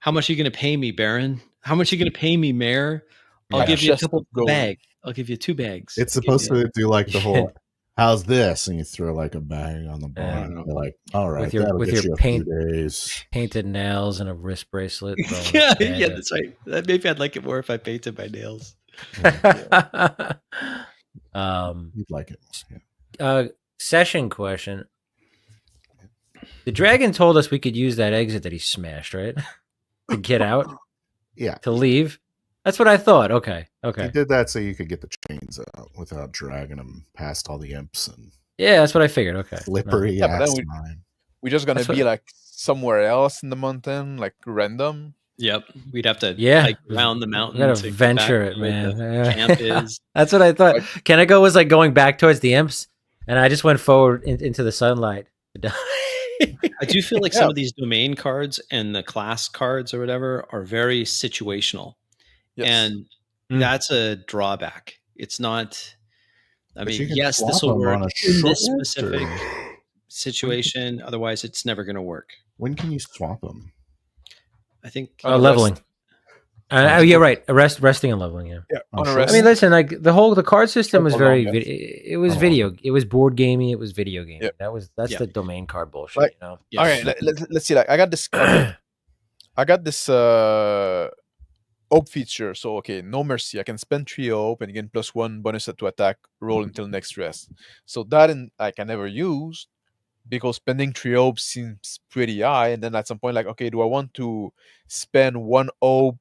how much are you going to pay me, Baron? How much are you going to pay me, Mayor? I'll give you a couple bags. I'll give you 2 bags. It's supposed to do like the whole, how's this? And you throw like a bag on the bar. And you're like, all right, with your a few days. Painted nails and a wrist bracelet. yeah, that's right. Maybe I'd like it more if I painted my nails. You'd like it. Yeah. Session question. The dragon told us we could use that exit that he smashed, right? to get out, Yeah, to leave. That's what I thought. Okay. he did that so you could get the chains out without dragging them past all the imps and Yeah, that's what I figured. Okay. No. slippery Yeah, but then ass mine. we're just gonna That's be what- like somewhere else in the mountain, like random. Yep. We'd have to Yeah. hike around the mountain. We gotta to get venture back it, to where man. the camp is. That's what I thought. Like- Kaneko was like going back towards the imps, and I just went forward into the sunlight. I do feel like Yeah. some of these domain cards and the class cards or whatever are very situational. Yes. And Mm. that's a drawback. It's not, I But you mean, can yes, this swap will 'em on work a in this short specific or- situation. Otherwise, it's never going to work. When can you swap them? I think On a leveling. rest. Oh, yeah, right. Resting and leveling. Yeah. Yeah, Oh, on a sure. rest. I mean, listen, like the card system was How very. long, It was How video. It was board gamey. It was video gamey. Yeah. That's Yeah. the domain card bullshit. Like- You know. yes. Okay, let's see. Like, I got this. I got this hope feature. So okay, no mercy. I can spend 3 hope and gain +1 bonus to attack roll until next rest. So that I can never use because spending 3 hope seems pretty high. And then at some point, like, okay, do I want to spend 1 hope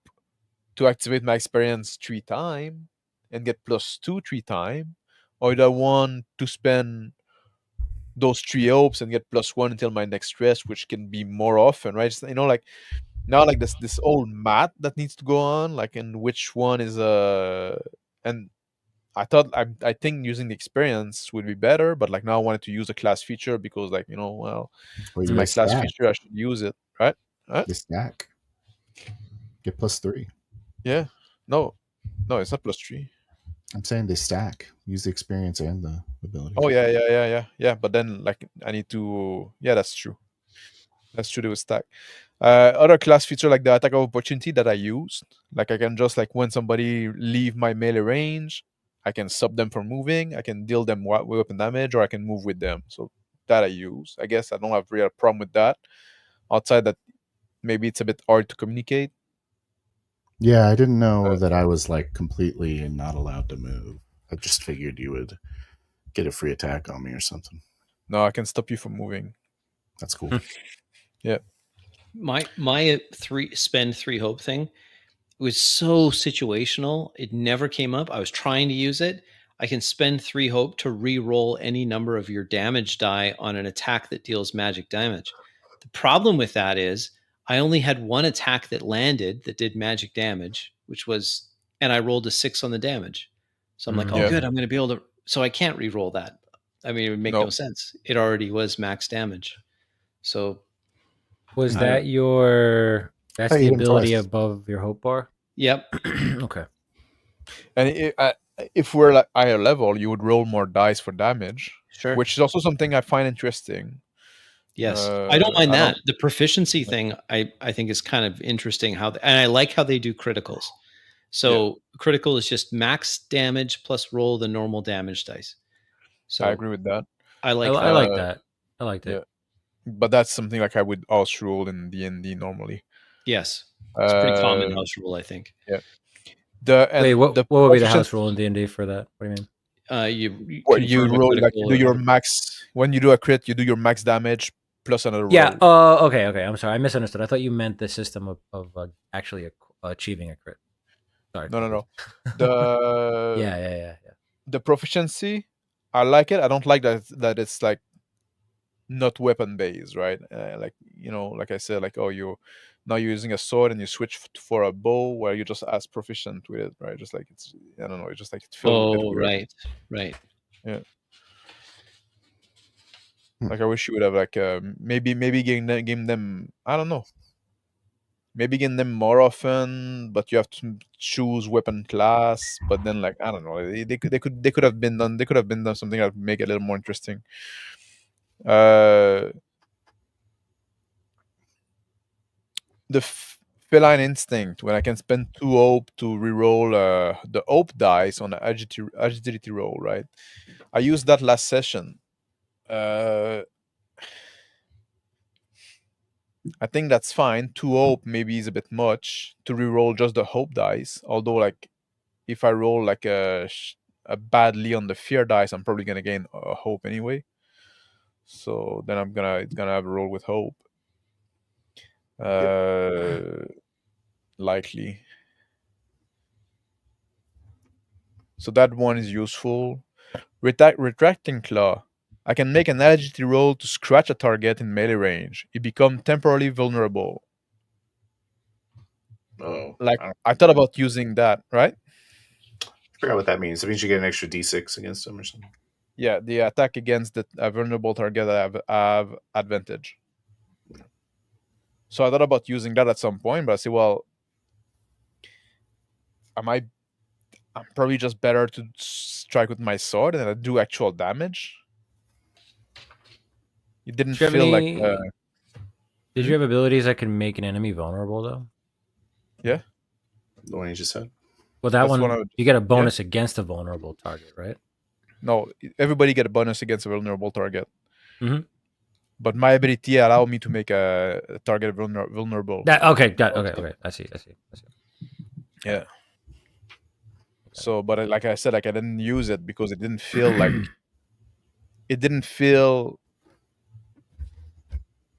to activate my experience 3 times and get +2 3 times, or do I want to spend those 3 hopes and get +1 until my next rest, which can be more often, right? You know, like now, like this old math that needs to go on, like, and which one is and I think using the experience would be better, but like now I wanted to use a class feature because, like, you know, well, Or it's you my class stack. feature, I should use it, right? The stack. Get +3. Yeah, no, it's not +3. I'm saying they stack. Use the experience and the ability. Oh yeah. But then, like, I need to. Yeah, that's true. That's true. They will stack. Other class feature like the attack of opportunity that I used, like I can just, like, when somebody leave my melee range, I can stop them from moving. I can deal them weapon damage, or I can move with them. So that I use. I guess I don't have real problem with that. Outside that, maybe it's a bit hard to communicate. Yeah, I didn't know that I was like completely not allowed to move. I just figured you would get a free attack on me or something. No, I can stop you from moving. That's cool. my spend 3 hope thing was so situational. It never came up. I was trying to use it. I can spend 3 hope to re-roll any number of your damage die on an attack that deals magic damage. The problem with that is I only had one attack that landed that did magic damage, and I rolled a 6 on the damage. So I'm like, oh, Yeah. good, I'm going to be able to. So I can't re-roll that. I mean, it would make no Nope. sense. It already was max damage. So Was I that don't- your? That's Oh, the you hit him ability twice. above your hope bar. yep. Okay. And if we're like higher level, you would roll more dice for damage, Sure. which is also something I find interesting. Yes, I don't mind I that. don't- The proficiency thing, I think is kind of interesting. And I like how they do criticals. So critical is just max damage plus roll the normal damage dice. So I agree with that. I like I that. like that. I liked it. yeah. But that's something like I would also roll in D&D normally. Yes, it's a pretty common Uh, house rule, I think. Wait, what the would be the proficiency- house rule in D&D for that? What do you mean? You What you confirm a roll, like, critical you do or your whatever. max when you do a crit, you do your max damage plus another Yeah. roll. Okay. I'm sorry. I misunderstood. I thought you meant the system of actually achieving a crit. Sorry. No. The Yeah. the proficiency, I like it. I don't like that it's like not weapon based, right? Like, you know, like I said, like, oh, you're using a sword and you switch for a bow where you just as proficient with it, right? Just like it's, I don't know, it's just like it feels a bit Oh, weird. right. Like, I wish you would have like maybe game them. I don't know. Maybe game them more often, but you have to choose weapon class. But then, like, I don't know. They could have been done. They could have been done something that would make it a little more interesting. The feline instinct, when I can spend 2 hope to reroll the hope dice on the agility roll, right? I used that last session. I think that's fine. 2 hope maybe is a bit much to reroll just the hope dice. Although, like, if I roll like a badly on the fear dice, I'm probably gonna gain a hope anyway. So then it's gonna have a roll with hope. likely. So that one is useful. Retracting claw. I can make an agility roll to scratch a target in melee range. You become temporarily vulnerable. Oh, Like I I thought about using that, right? forgot what that means. It means you get an extra D6 against them or something. Yeah, the attack against the vulnerable target have advantage. So I thought about using that at some point, but I say, well, I'm probably just better to strike with my sword and I do actual damage. It didn't Do you have feel like any? Did you have abilities that can make an enemy vulnerable though? yeah. The one you just said. Well, that That's one one of you get a bonus against a vulnerable target, right? no. Everybody get a bonus against a vulnerable target. Mhm. But my ability allow me to make a target vulnerable. That okay. Okay. I see. Yeah. So, but like I said, like I didn't use it because it didn't feel like it didn't feel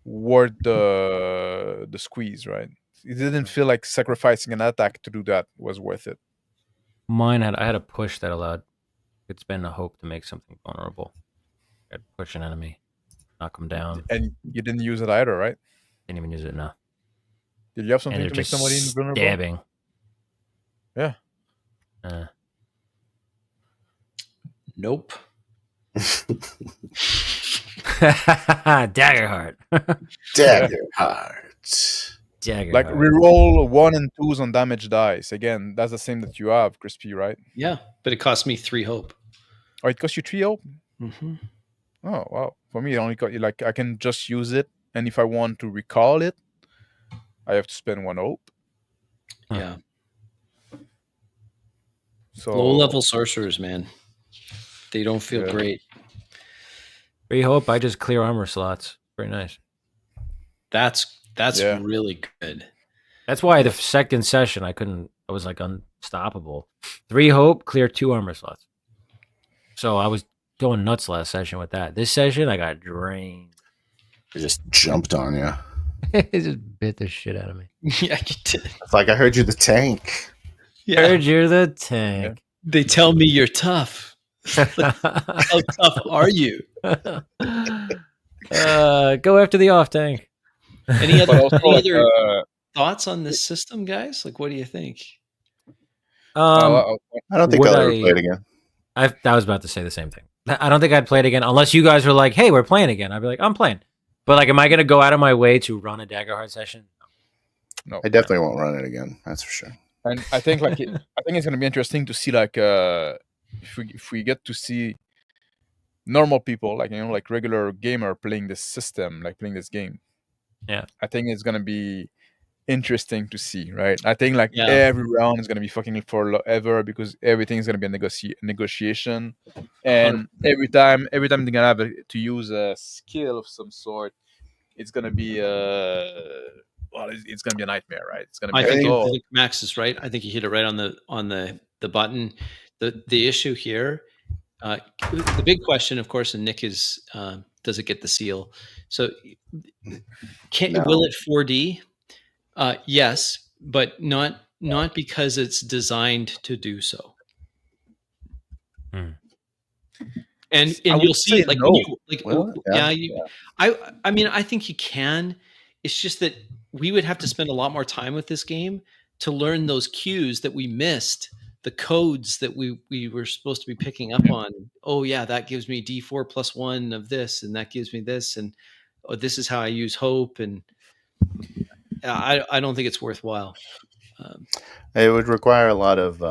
worth the squeeze, right? It didn't feel like sacrificing an attack to do that was worth it. I had a push that allowed could spend a hope to make something vulnerable. I'd push an enemy, knock them down. And you didn't use it either, right? Didn't even use it now. Did you have And something they're to make just somebody invulnerable? stabbing. Yeah. Nope. Daggerheart. Daggerheart. Daggerheart. Like reroll 1 and 2s on damage dice. Again, that's the same that you have, Crispy, right? Yeah, but it cost me 3 hope. Oh, it costs you 3 hope? Mm-hmm. Oh, wow. For me, it only got you like I can just use it, and if I want to recall it, I have to spend 1 hope. Yeah. So Low-level sorcerers, man. They don't feel Yeah. great. 3 hope. I just clear armor slots. Very nice. That's Yeah. really good. That's why the second session I was like unstoppable. 3 hope, clear 2 armor slots. So I was going nuts last session with that. This session I got drained. It just jumped on you. It just bit the shit out of me. Yeah, you did. It's like I heard you the tank. Yeah. Heard you're the tank. They tell me you're tough. How tough are you? Go after the off tank. Any But other, also, any like, other thoughts on this system, guys? Like, what do you think? I don't think would I'll ever I- play it again. I was about to say the same thing. I don't think I'd play it again unless you guys were like, "Hey, we're playing again." I'd be like, "I'm playing," but like, am I going to go out of my way to run a Daggerheart session? no. I definitely won't run it again. That's for sure. And I think like I think it's gonna be interesting to see like if we get to see normal people like like regular gamer playing this system, like playing this game. Yeah. I think it's gonna be interesting to see, right? I think like Yeah. every round is gonna be fucking forever because everything is gonna be a negotiation, and every time they're gonna have to use a skill of some sort, it's gonna be well, it's gonna be a nightmare, right? It's gonna be I think, oh, I think Max is right. I think you hit it right on the button. The issue here, the big question, of course, and Nick is, does it get the seal? So, will it 4D? Yes, but not because it's designed to do so. Hmm. And I you'll would see say like no. when you like Will it? yeah, Yeah. I mean I think you can. It's just that we would have to spend a lot more time with this game to learn those cues that we missed, the codes that we were supposed to be picking up on. Oh yeah, that gives me D4 plus 1 of this, and that gives me this, and oh, this is how I use hope, and I don't think it's worthwhile. It would require a lot of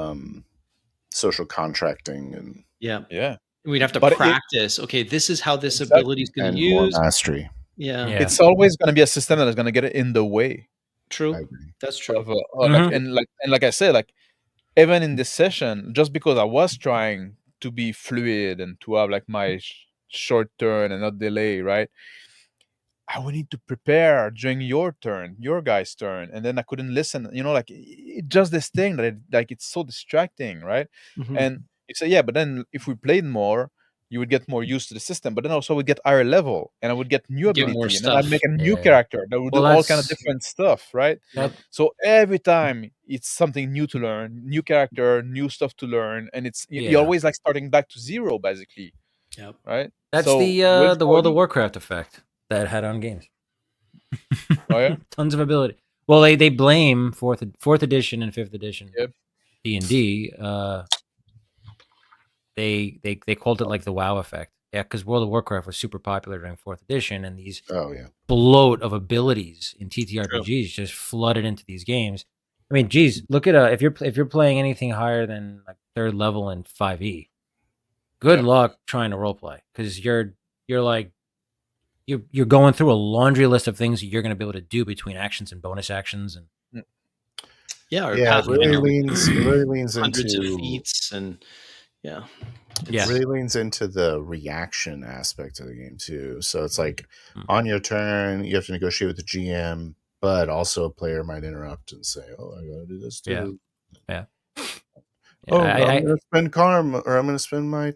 social contracting and Yeah. We'd have to But practice. Okay, this is how this Exactly. ability is going to more use. mastery. Yeah, Yeah. it's always going to be a system that is going to get in the way true. I agree. That's true. of like I said, like even in this session, just because I was trying to be fluid and to have like my short turn and not delay, right? I would need to prepare during your turn, your guy's turn, and then I couldn't listen. Like just this thing that like it's so distracting, right? Mhm. And you say, yeah, but then if we played more, you would get more used to the system, but then also I would get higher level and I would get new Get more ability, and then I'd stuff. make a new Yeah. character that would Well, do all kind of that's- different stuff, right? That, So every time it's something new to learn, new character, new stuff to learn, and you're Yeah. always like starting back to zero, basically, Yep. right? that's So the with World of 40 Warcraft effect that it had on games. Oh yeah, Tons of ability. Well, they blame fourth edition and fifth edition Yep. D&D. They called it like the WoW effect. Yeah, because World of Warcraft was super popular during fourth edition, and these Oh yeah. bloat of abilities in TTRPGs just flooded into these games. I mean, geez, look at if you're playing anything higher than like third level in 5e, good Yep. luck trying to roleplay, because you're like you're going through a laundry list of things you're going to be able to do between actions and bonus actions, and Yeah, or Yeah, it Pathfinder, really leans hundreds of into feats, and yeah, Yeah. really leans into the reaction aspect of the game too. So it's like Mm. on your turn, you have to negotiate with the GM, but also a player might interrupt and say, "Oh, I gotta do this too." Yeah. Oh, I- I'm gonna spend karma, or I'm gonna spend my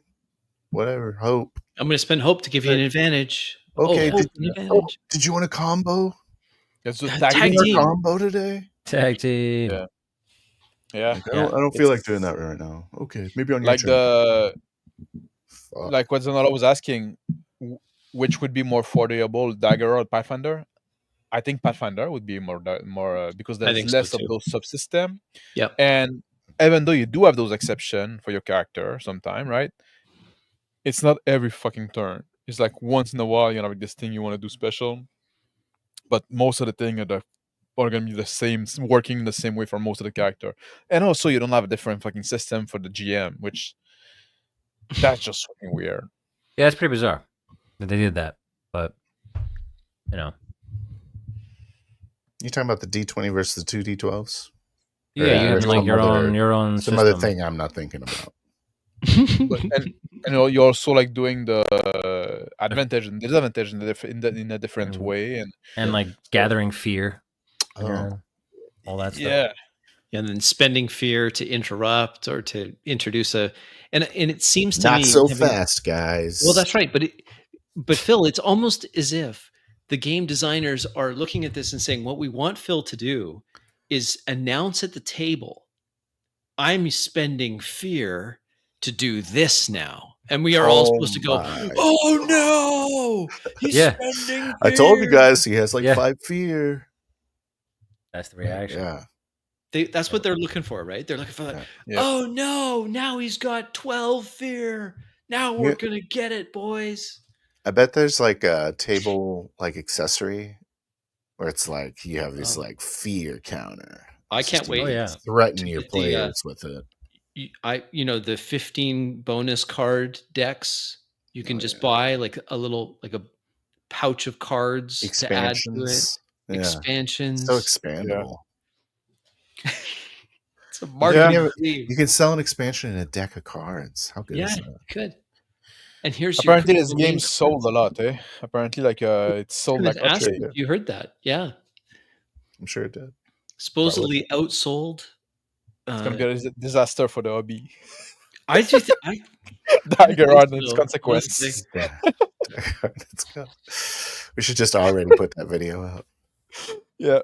whatever hope. I'm going to spend hope to give you an advantage. Okay, hope did, an advantage. did you want a combo? let's do Yeah, tag tag team. team. Combo today? tag team. Yeah. Yeah, Like, I don't feel like doing that right now. Okay, maybe on your like turn. Fuck. like what Zanella was asking, which would be more affordable, Dagger or Pathfinder? I think Pathfinder would be more because I there's think so less of too. those subsystem. Yep. And even though you do have those exceptions for your character sometime, right? It's not every fucking turn. It's like once in a while, you know, like this thing you want to do special. But most of the thing are going to be the same, working the same way for most of the character. And also, you don't have a different fucking system for the GM, which that's just fucking weird. Yeah, it's pretty bizarre that they did that, but you know, You talking about the D20 versus the two D12s? yeah, Or you have some like your other- own Some system. other thing I'm not thinking about. But, and you're also like doing the advantage and disadvantage in a different Mm. way, and like gathering fear. on your Oh. own, all that stuff. yeah. And then spending fear to interrupt or to introduce and it seems to Not me so having- fast, guys. Well, that's right, but Phil, it's almost as if the game designers are looking at this and saying, what we want Phil to do is announce at the table, I'm spending fear to do this now. And we are all supposed to go, my. oh no, he's Yeah. spending fear. I told you guys he has like Yeah. 5 fear. That's the reaction. Yeah. That's what they're looking for, right? They're looking for like, Yeah. oh no, now he's got 12 fear. Now we're going to get it, boys. I bet there's like a table like accessory where it's like you have this Oh. like fear counter. I It's can't just wait. Oh, yeah. Threaten to your get the, players with it. The 15 bonus card decks, you can Oh, just yeah. buy like a pouch of cards to add to it. Expansions. Yeah. Expansions. So expandable. It's a marketing Yeah. sleeve. You can sell an expansion in a deck of cards. How good Yeah, is you that? could. And here's Apparently, your this game sold a lot, eh? Apparently, like it's sold like asked sure if did. you heard that. Yeah. I'm sure it did. Supposedly outsold. it's gonna be a disaster for the hobby. I do think Daggerheart and its so, consequence. honestly. Let's go. We should just already put that video out. Yeah.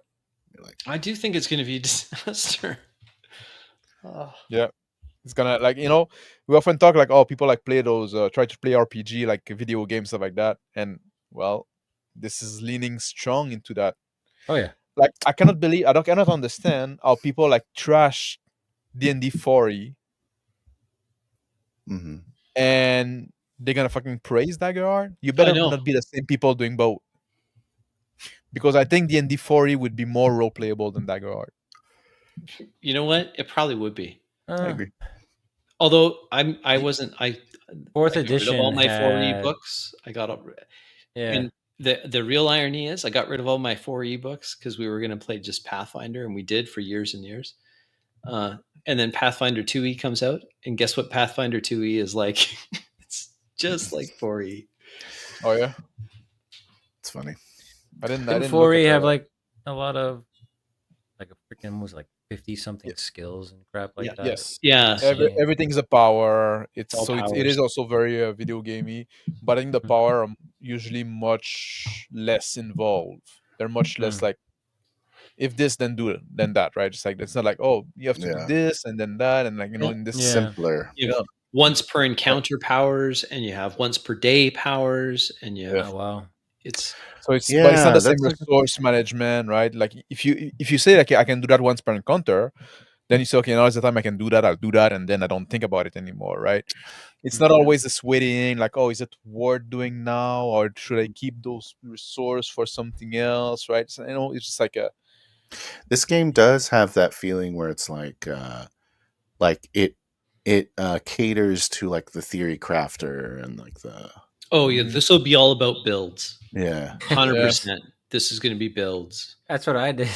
I do think it's going to be a disaster. Oh. It's gonna we often talk like, oh, people like play those try to play RPG like video games, stuff like that, and well, this is leaning strong into that. Oh yeah. Like I cannot understand how people like trash D&D 4e Mm-hmm. and they're gonna fucking praise Daggerheart. You better know. not be the same people doing both, because I think D&D 4e would be more role playable than Daggerheart. You know what? It probably would be. I agree. Although I wasn't. Fourth I got rid edition of all my 4e had- books. I got up. Yeah. And the real irony is, I got rid of all my 4e books because we were going to play just Pathfinder, and we did for years and years. And then Pathfinder 2e comes out, and guess what? Pathfinder 2e is like. It's just like 4e. Oh yeah, It's funny. I didn't. Didn't look 4E at have the- like a lot of like a freaking was like 50-something skills and crap like Yeah. that. Yes. Yeah. Everything's a power. It's all so it powers. is also very video gamey, but I think the Mhm. power are usually much less involved. They're much less Mm. like if this then do it then that, right? It's like it's not like, oh, you have to do Yeah. this and then that, and like Yeah. in this Yeah. Simpler. You have once per encounter powers, and you have once per day powers, and you have Oh wow. it's So it's but it's Yeah, not the same that's like resource management, right? Like if you say like I can do that once per encounter, then you say okay, now is the time I can do that, I'll do that, and then I don't think about it anymore, right? It's not Yeah. always this waiting, like, oh, is it worth doing now, or should I keep those resource for something else, right? So, it's just like a This game does have that feeling where it's like it caters to like the theory crafter and like the oh yeah, Mhm. this will be all about builds. yeah. 100%. This is going to be builds. That's what I did.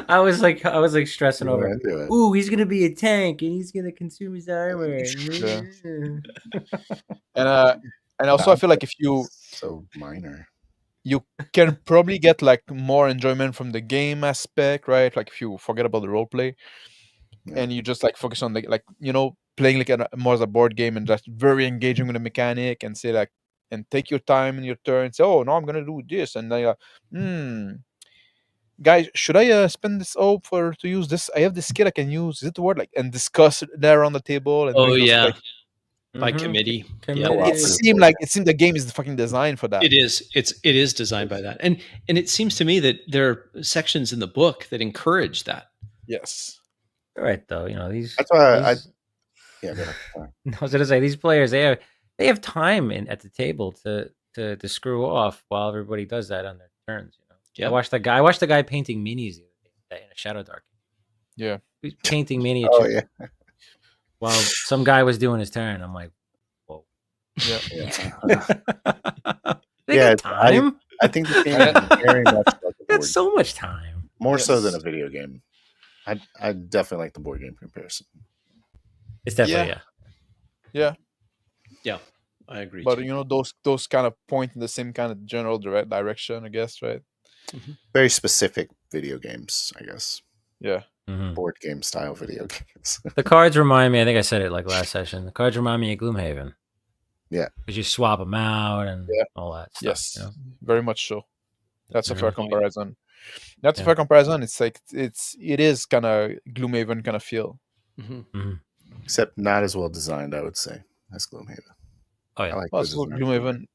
I was like stressing You're over. into it. Ooh, he's gonna be a tank and he's gonna consume his armor. Yeah. And also I feel like if you So minor. you can probably get like more enjoyment from the game aspect, right? Like if you forget about the role play Yeah. and you just like focus on like playing like more as a board game and just very engaging with the mechanic and say like and take your time in your turn. Say, oh, no, I'm gonna do this, and then guys, should I spend this to use this? I have this skill I can use. Is it worth like and discuss it there on the table and Oh bring those, yeah, like, by Mhm. committee. Committee. Yeah. it seemed like the game is fucking designed for that. It is. It is designed by that, and it seems to me that there are sections in the book that encourage that. Yes. All right, though, these. That's why these, yeah, go ahead. Sorry. I was gonna say these players they have time at the table to screw off while everybody does that on their turns. Yeah. I watched the guy painting minis the other day in a Shadow Dark. Yeah. He's painting miniatures Oh yeah. while some guy was doing his turn. I'm like, whoa. Yeah. Yeah. They Yeah, got time. I think the game is very much like a board That's so much time. more so than Yes. a video game. I definitely like the board game comparison. It's definitely Yeah. Yeah, I agree. But too. those kind of point in the same kind of general direction, I guess, right? Very specific video games, I guess. Yeah. Mhm. Board game style video games. The cards remind me. I think I said it like last session. The cards remind me of Gloomhaven. Yeah. Because you swap them out and Yeah. all that stuff. Yes. Very much so. That's a fair Mhm. comparison. That's a Yeah. fair comparison. It's like it is kind of Gloomhaven kind of feel. Mhm. Mhm. Except not as well designed, I would say, as Gloomhaven. Oh yeah. I like Also, the design.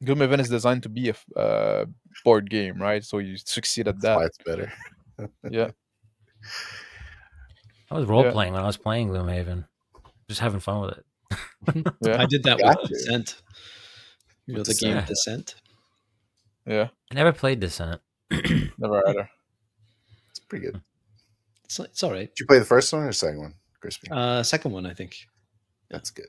Gloomhaven is designed to be a board game, right? So you succeed at That's why that. it's better. Yeah. I was role playing when I was playing Gloomhaven, just having fun with it. Yeah. I did that Got with you. Descent. You know With the game Descent. Descent. Yeah. I never played Descent. Never either. It's pretty good. It's all right. Did you play the first one or the second one, Crispy? Second one, I think. That's good.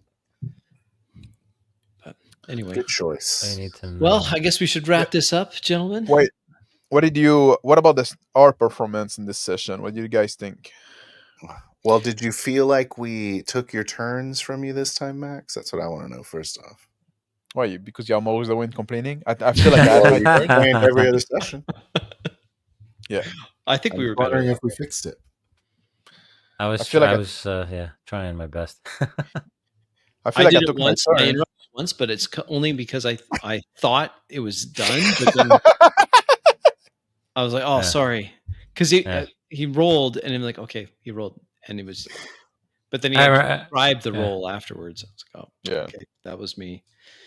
But anyway, Good choice. I need to know. well, I guess we should wrap this up, gentlemen. Wait. What about our performance in this session? What do you guys think? Well, did you feel like we took your turns from you this time, Max? That's what I want to know first off. Why? Because I'm always the one complaining? I feel like I had Well, my you turn. complained every other session. I think I we was were better. wondering if we fixed it. I was feel like trying my best. I feel like did I it took my once. I turn. interrupted once, but it's only because I thought it was done, but then I was like, "Oh, Yeah. sorry," because he rolled, and I'm like, "Okay, he rolled," and it was, but then he described the roll afterwards. I was like, "Oh, Yeah. okay, that was me."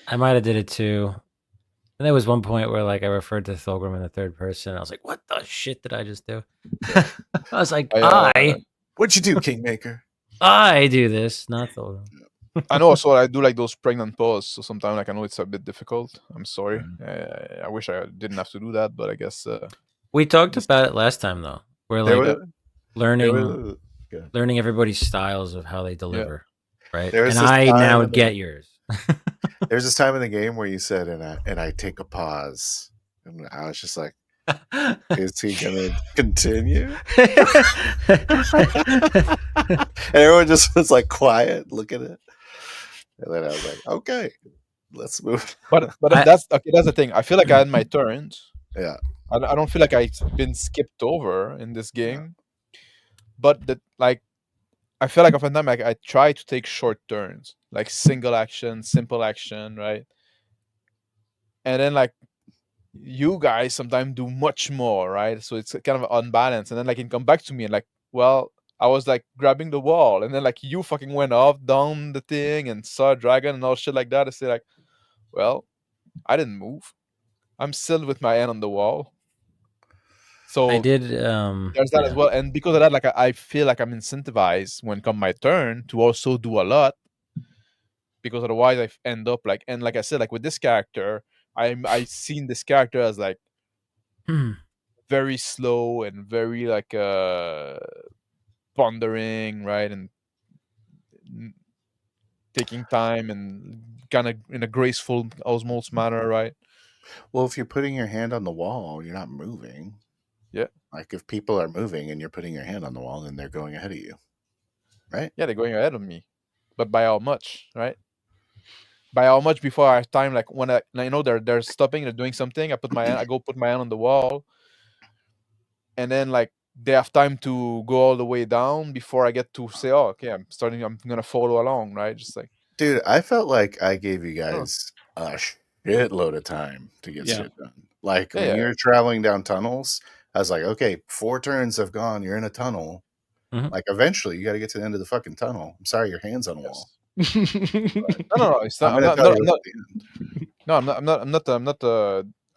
I might have did it too. And there was one point where like I referred to Thulgrim in the third person. I was like, "What the shit did I just do?" I was like, What'd you do, Kingmaker? I do this, not Thulgrim. I know. So I do like those pregnant pause. So sometimes like I know it's a bit difficult. I'm sorry. I wish I didn't have to do that, but I guess We talked about it last time though. We're like learning everybody's styles of how they deliver, right? There's And this I time now in the- get yours. There's this time in the game where you said, and I take a pause. And I was just like, is he going to continue? And everyone just was like quiet, looking at it. And then I was like, okay, let's move. but that's okay. That's the thing. I feel like I had my turns. Yeah. I don't feel like I've been skipped over in this game, but that like I feel like oftentimes I try to take short turns, like single action, simple action, right? And then like you guys sometimes do much more, right? So it's kind of unbalanced, and then like it come back to me and like, well, I was like grabbing the wall, and then like you fucking went off down the thing and saw a dragon and all shit like that. I say like, well, I didn't move. I'm still with my hand on the wall. So I did. there's that as Yeah. well, and because of that, like I feel like I'm incentivized when come my turn to also do a lot, because otherwise I end up like, and like I said, like with this character, I seen this character as like very slow and very like pondering, right, and taking time and kind of in a graceful osmosis manner, right? Well, if you're putting your hand on the wall, you're not moving. Yeah. Like if people are moving and you're putting your hand on the wall, then they're going ahead of you, right? Yeah, they're going ahead of me, but by how much, right? By how much before I have time? Like when I know they're stopping, they're doing something. I go put my hand on the wall, and then like they have time to go all the way down before I get to say, oh, okay, I'm gonna follow along, right? Just like, Dude, I felt like I gave you oh, guys a shitload of time to get Yeah. shit done. Like yeah, when yeah. you're traveling down tunnels, I was like, okay, 4 turns have gone. You're in a tunnel. Mhm. Like eventually, you got to get to the end of the fucking tunnel. I'm sorry, your hand's on the wall. Yes. No. It's not. I'm gonna tell you I'm at not. the end. No, I'm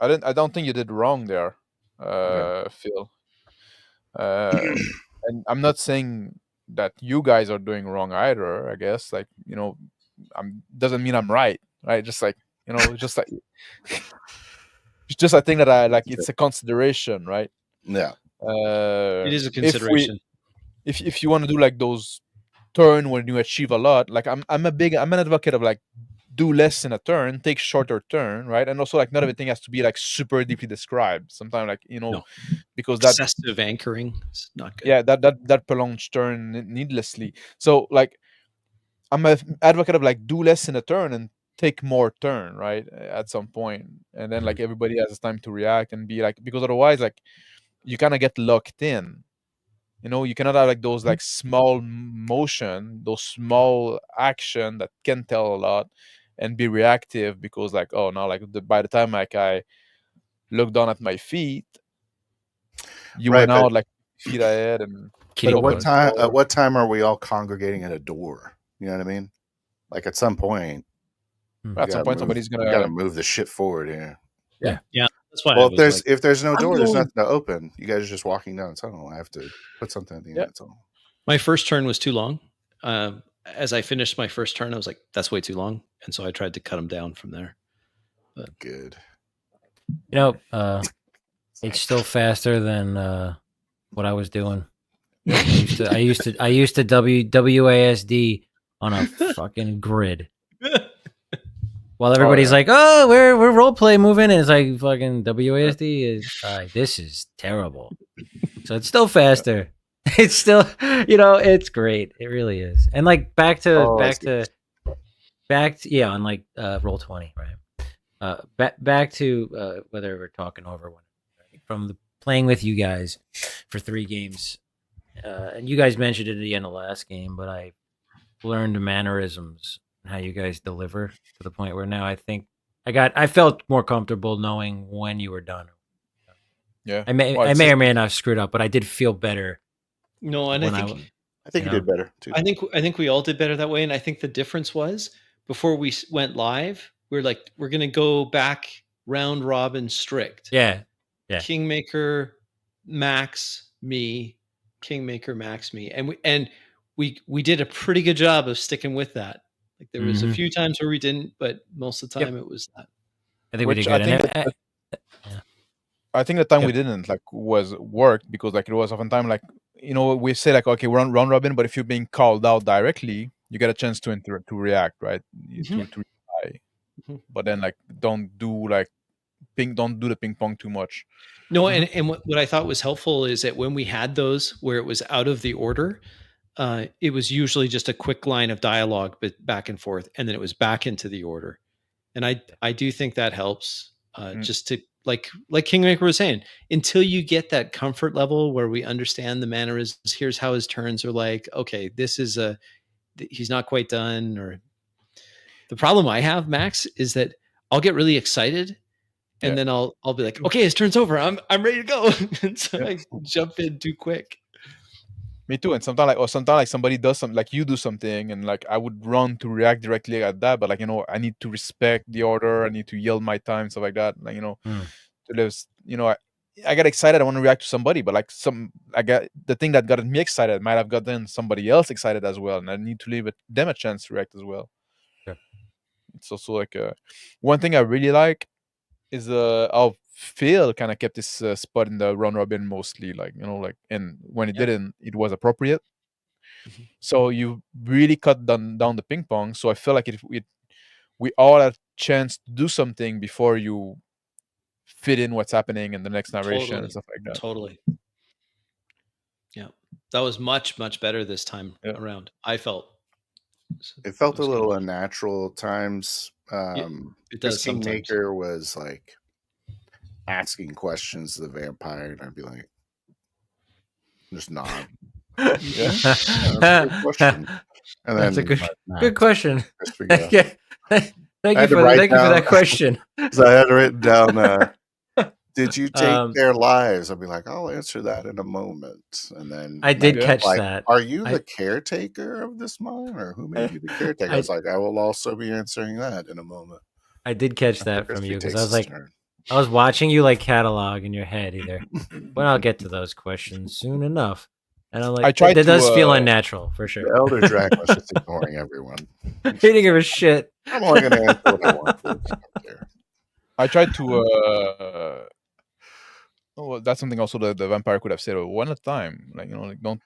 not. I don't think you did wrong there, Okay. Phil. And I'm not saying that you guys are doing wrong either. I guess like doesn't mean I'm right, right? Just like just like it's just I think that I like it's a consideration, right? Yeah. It is a If we consideration. if you want to do like those turn when you achieve a lot, like I'm an advocate of like do less in a turn, take shorter turn, right? And also like not everything has to be like super deeply described. Sometimes like No. because that Excessive anchoring is not good. yeah that prolongs turn needlessly. So like I'm an advocate of like do less in a turn and take more turn, right? At some point, and then like everybody has time to react and be like, because otherwise like you kind of get locked in. You cannot have like those like small motion, those small action that can tell a lot, and be reactive because like, oh, now like by the time like I look down at my feet, you Right, went but out like feet ahead and Kitty at open what the corner. time? door. At what time are we all congregating at a door? You know what I mean? Like at some point, At some point, somebody's you gotta gonna. move the shit forward here. Yeah. That's why I Well, was like, if there's no I'm door, there's going. nothing to open. You guys are just walking down a tunnel. I have to put something at the end Yeah. of the tunnel. my first turn was too long. As I finished my first turn, I was like, that's way too long. And so I tried to cut them down from there. Good. It's still faster than what I was doing. I used to WASD on a fucking grid. While everybody's yeah. like, "Oh, we're role play moving," and it's like fucking WASD is this is terrible. So it's still faster. It's still, it's great. It really is. And like back to yeah, on like Roll20, right? Back to whether we're talking over one from playing with you guys for 3 games, and you guys mentioned it at the end of the last game, but I learned mannerisms and how you guys deliver to the point where now I think I felt more comfortable knowing when you were done. Yeah. I may or may not have screwed up, but I did feel better. No, and when I think you did better too. I think we all did better that way. And I think the difference was before we went live, we were like, we're going to go back round robin strict. Yeah. Kingmaker, Max, me, Kingmaker, Max, me. And we did a pretty good job of sticking with that. Like there was a few times where we didn't, but most of the time it was that. I think we did good. I think the time we didn't like was worked because like it was oftentimes like we say like, okay, we're on round robin, but if you're being called out directly, you get a chance to react, right? To reply. But then like don't do the ping pong too much. No, and what I thought was helpful is that when we had those where it was out of the order, it was usually just a quick line of dialogue, but back and forth, and then it was back into the order. And I do think that helps just to like Kingmaker was saying, until you get that comfort level where we understand the mannerisms, here's how his turns are like, okay, this is he's not quite done. Or the problem I have, Max, is that I'll get really excited and then I'll be like, okay, his turn's over. I'm ready to go. And so I jump in too quick. Me too. And sometimes like somebody does something, like you do something, and like I would run to react directly at that, but like I need to respect the order. I need to yield my time, stuff like that. Like there's I get excited. I want to react to somebody, but like I got the thing that got me excited might have gotten somebody else excited as well, and I need to leave them a chance to react as well. Yeah. It's also like one thing I really like is how Phil kind of kept his spot in the round robin mostly, like and when it didn't, it was appropriate. So you really cut down the ping pong. So I feel like we all had a chance to do something before you fit in what's happening in the next narration and stuff like that. Totally. Yeah, that was much better this time around. I felt it felt a little unnatural at times. It does. Kingmaker was like asking questions to the vampire, and I'd be like, just nod. That's a good question. And that's then a good question. Thank you for that question. So I had written down, did you take their lives? I'll be like, I'll answer that in a moment. And then I did catch that. Are you the caretaker of this mine, or who made you the caretaker? I was like, I will also be answering that in a moment. I did catch that from you, because I was like, I was watching you like catalog in your head either. But I'll get to those questions soon enough. And I'm like, that does feel unnatural for sure. The Elder Dragon was just ignoring everyone. He didn't give a shit. I'm only going to answer what I want to. I tried to. Well, that's something also the vampire could have said one at a time, like don't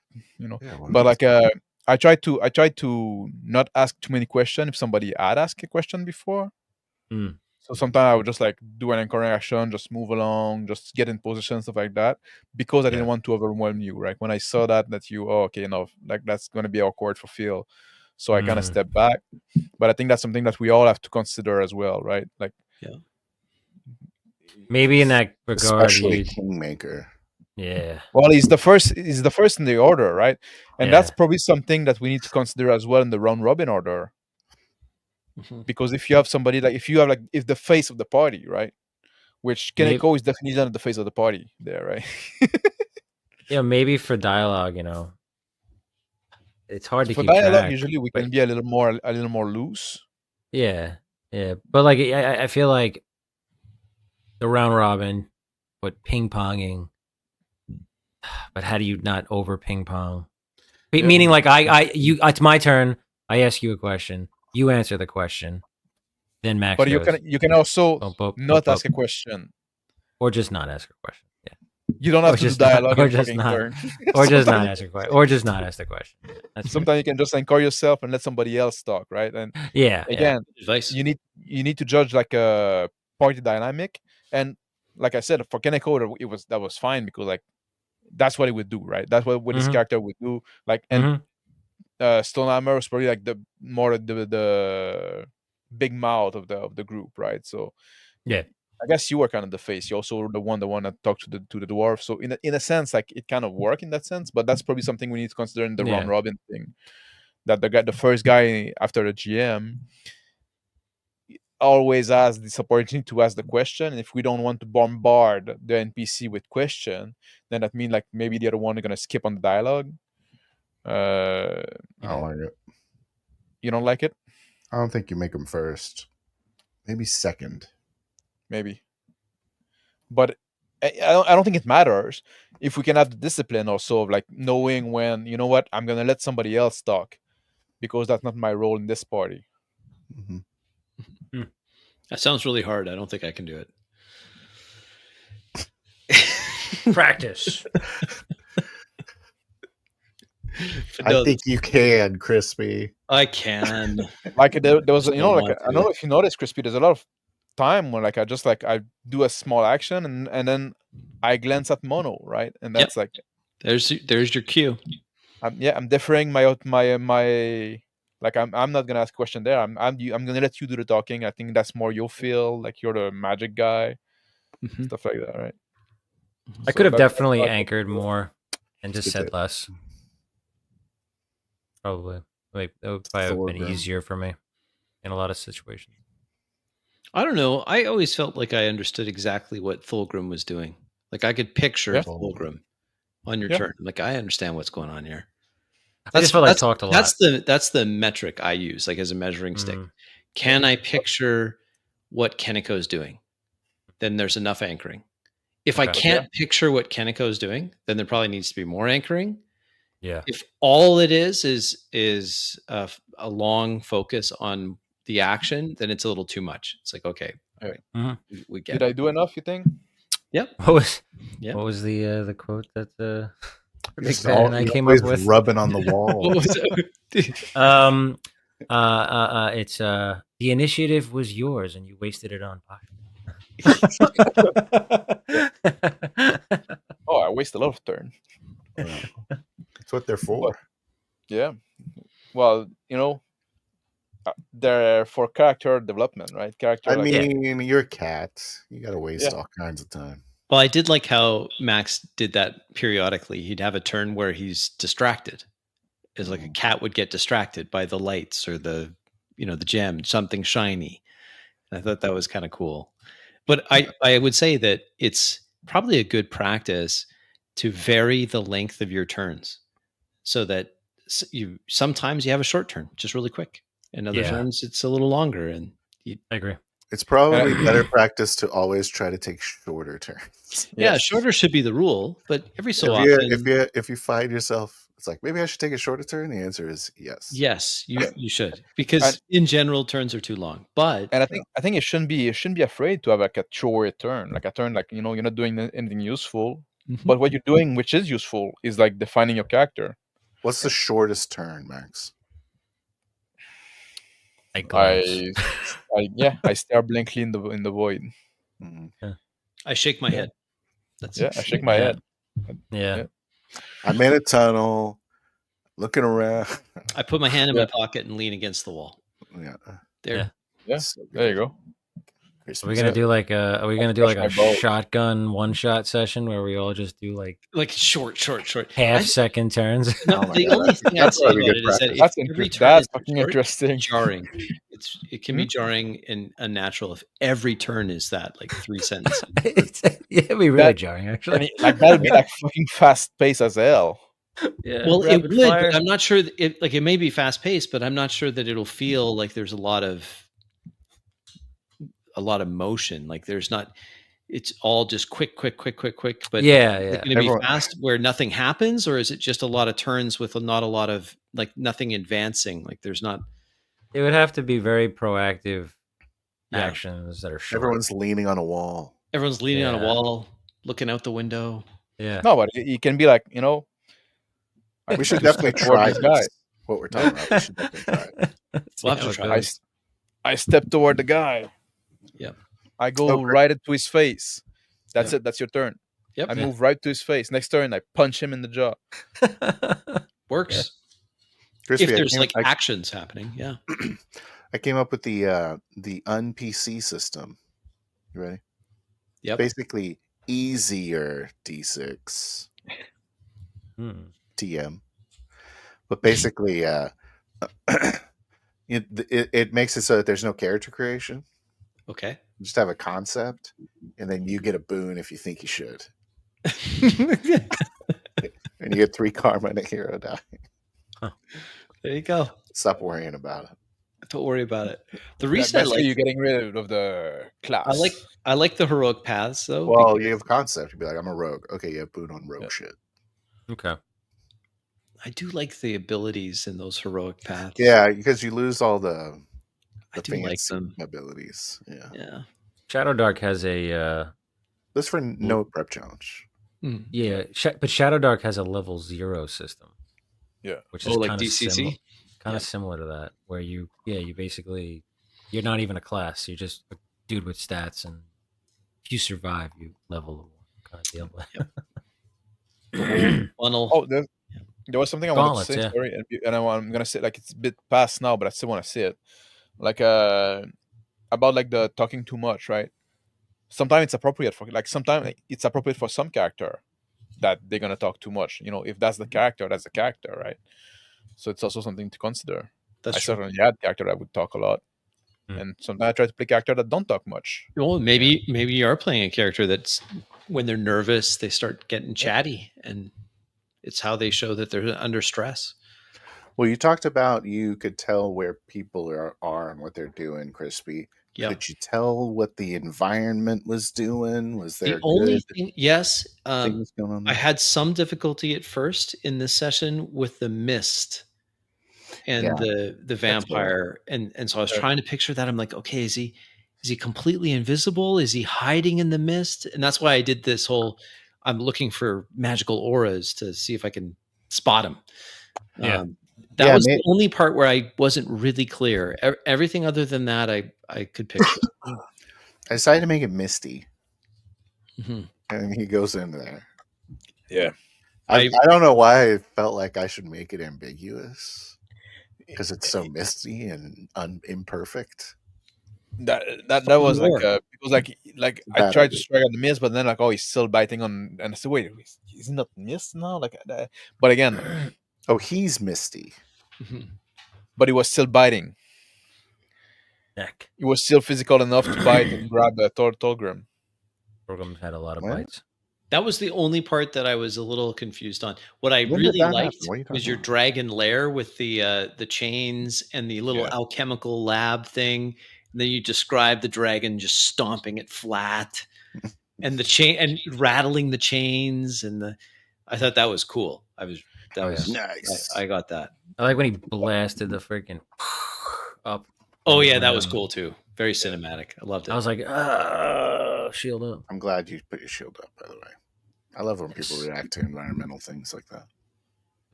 but like I tried to not ask too many questions if somebody had asked a question before. So sometimes I would just like do an anchoring action, just move along, just get in position, stuff like that, because I didn't want to overwhelm you. Right when I saw that like that's going to be awkward for Phil, so I kind of stepped back. But I think that's something that we all have to consider as well, right? Like maybe in that regard, especially Kingmaker. Yeah. Well, he's the first in the order, right? And that's probably something that we need to consider as well in the round robin order. Because if you have somebody like if the face of the party, right? Which Kaneko is definitely not the face of the party there, right? Yeah, maybe for dialogue, it's hard to keep dialogue. Track, usually, we can be a little more loose. Yeah, but like I feel like the round robin, but ping ponging. But how do you not over ping pong? Meaning, like it's my turn. I ask you a question. You answer the question. Then Max. But goes, you can also not ask a question, or just not ask a question. Yeah. You don't have to do dialogue or just not, or just not ask a question, or just not ask the question. Sometimes you can just anchor yourself and let somebody else talk, right? And again, you need to judge like a party dynamic. And like I said, for Kaneko, that was fine, because like that's what he would do, right? That's what his character would do. Like, and Stonehammer was probably like the big mouth of the group, right? So I guess you were kind of the face. You also were the one that talked to the dwarf. So in a sense, like it kind of worked in that sense. But that's probably something we need to consider in the round robin thing. That the first guy after the GM always has this opportunity to ask the question. And if we don't want to bombard the NPC with question, then that means like maybe the other one are gonna skip on the dialogue. I don't like it. You don't like it? I don't think you make them first. Maybe second. Maybe. But I don't think it matters if we can have the discipline also of like knowing when, you know what, I'm gonna let somebody else talk, because that's not my role in this party. That sounds really hard. I don't think I can do it. Practice. I think you can, Crispy. I can. Like there was, I don't know if you noticed, Crispy, there's a lot of time when like I do a small action and then I glance at Mono, right? And that's like there's your cue. I'm deferring my like I'm not gonna ask a question there. I'm gonna let you do the talking. I think that's more your feel, like you're the magic guy. Mhm. stuff like that, right? I So could have that's definitely what- anchored more and It's just good said less. Probably. Like that would probably have been Thorgrim. easier for me in a lot of situations. I don't know. I always felt like I understood exactly what Thulgrim was doing. Like I could picture Yeah. Thulgrim on your Yeah. turn. Like I understand what's going on here. I just felt I talked a lot. That's the metric I use, like as a measuring stick. Mm. Can I picture what Kenneko's doing? Then there's enough anchoring. If I Okay. can't picture what Kenneko's doing, then there probably needs to be more anchoring. Yeah. If all it is a long focus on the action, then it's a little too much. It's like, okay, all right, Mhm. we get Did it. I do enough? You think? Yep. What Yeah. was the quote that Big Just Bad and I you're came always up with? rubbing on the wall. What was it? It's the initiative was yours and you wasted it on Pasha. Oh, I waste a lot of turn. That's what they're for. Yeah. Well, they're for character development, right? Character. I like, mean, you're a cat. You got to waste Yeah. all kinds of time. Well, I did like how Max did that periodically. He'd have a turn where he's distracted. It's like a cat would get distracted by the lights or the gem, something shiny. And I thought that was kind of cool. But I would say that it's probably a good practice to vary the length of your turns so that sometimes you have a short turn, just really quick. And other turns it's a little longer. And I agree. It's probably better practice to always try to take shorter turns. Yeah, shorter should be the rule, but every so if often, if you find yourself, it's like maybe I should take a shorter turn. The answer is yes. Yes, you should, because in general turns are too long. But and I think you shouldn't be afraid to have like a short turn, like a turn like you're not doing anything useful, but what you're doing, which is useful, is like defining your character. What's the shortest turn, Max? I glance. I stare blankly in the void. Mm-hmm. I shake my head. That's I shake my head. Yeah. I'm in a tunnel, looking around. I put my hand in my pocket and lean against the wall. Yeah. There. Yeah. So there you go. Are we gonna do like a shotgun one-shot session where we all just do like short half-second turns? No, the only thing I'd say about it is that that's every turn that's is fucking short, interesting. Jarring. It can be jarring and unnatural if every turn is that like 3 sentences. It'd be really jarring, actually. Like that'd be like fucking fast paced as hell. Yeah. Well, it would, but I'm not sure it may be fast paced, but I'm not sure that it'll feel like there's a lot of motion. Like there's not. It's all just quick. But Is it going to be fast where nothing happens, or is it just a lot of turns with not a lot of like nothing advancing? Like there's not. It would have to be very proactive actions that are short. Everyone's leaning on a wall. Everyone's leaning on a wall, looking out the window. Yeah. No, but it can be like we should definitely try this. What we're talking about. We should definitely try it. We'll have to try. I step toward the guy. Yep. I go right into his face. That's Yep. it. That's your turn. Yep. I move right to his face. Next turn, I punch him in the jaw. Works. Crispy, if there's actions happening, yeah. I came up with the un-PC system. You ready? Yep. Basically, easier D6 TM, but basically, it makes it so that there's no character creation. Okay. You just have a concept, and then you get a boon if you think you should. And you get 3 karma and a hero die. Huh. There you go. Stop worrying about it. Don't worry about it. The reason I like you getting rid of the class. I like the heroic paths though. Well, you have a concept. You'd be like, I'm a rogue. Okay, you have boon on rogue shit. Okay. I do like the abilities in those heroic paths. Yeah, because you lose all the fancy like them abilities. Yeah. Yeah. Shadow Dark has a this for no prep challenge. Yeah, but Shadow Dark has a level 0 system. Yeah. Which is like kind of DCC? Kind of similar to that, where you basically you're not even a class, you're just a dude with stats, and if you survive, you level 1 kind of deal. Funnel. Oh, there was something I wanted to say. Sorry, and I'm gonna say like it's a bit past now, but I still want to say it. Like about like the talking too much, right? sometimes it's appropriate for sometimes it's appropriate for some character that they're gonna talk too much. If that's the character, that's the character, right? So it's also something to consider. That's I true. certainly had character that would talk a lot, and sometimes I try to play character that don't talk much. Well, maybe you are playing a character that's when they're nervous, they start getting chatty, and it's how they show that they're under stress. Well, you talked about you could tell where people are and what they're doing, Crispy. Yeah. Could you tell what the environment was doing? Was there The only good thing, yes, things going on I there? had some difficulty at first in this session with the mist and Yeah. the vampire, and so I was Yeah. trying to picture that. I'm like, okay, is he completely invisible? Is he hiding in the mist? And that's why I did this whole. I'm looking for magical auras to see if I can spot him. Yeah. That Yeah, was the only part where I wasn't really clear. Everything other than that, I could picture. I decided to make it misty, Mhm. and he goes into there. Yeah. I don't know why I felt like I should make it ambiguous because it's so misty and imperfect. That was More. because I Bad tried idea. to strike on the mist, but then he's still biting on, and I said, wait, is he not mist now? But again, Oh, he's misty. Mhm. but he was still biting. Neck. He was still physical enough to bite and grab the Torgrim. Torgrim had a lot of What? bites. That was the only part that I was a little confused on. What I When did really that liked happen? What are you talking was your about? dragon lair with the chains and the little Yeah. alchemical lab thing. And then you described the dragon just stomping it flat, and the chain and rattling the chains, and I thought that was cool. Nice. I got that. I like when he blasted the freaking up. Oh and yeah, that was around. cool too. Very cinematic. I loved it. I was like, shield up. I'm glad you put your shield up, by the way. I love when people Yes. react to environmental things like that.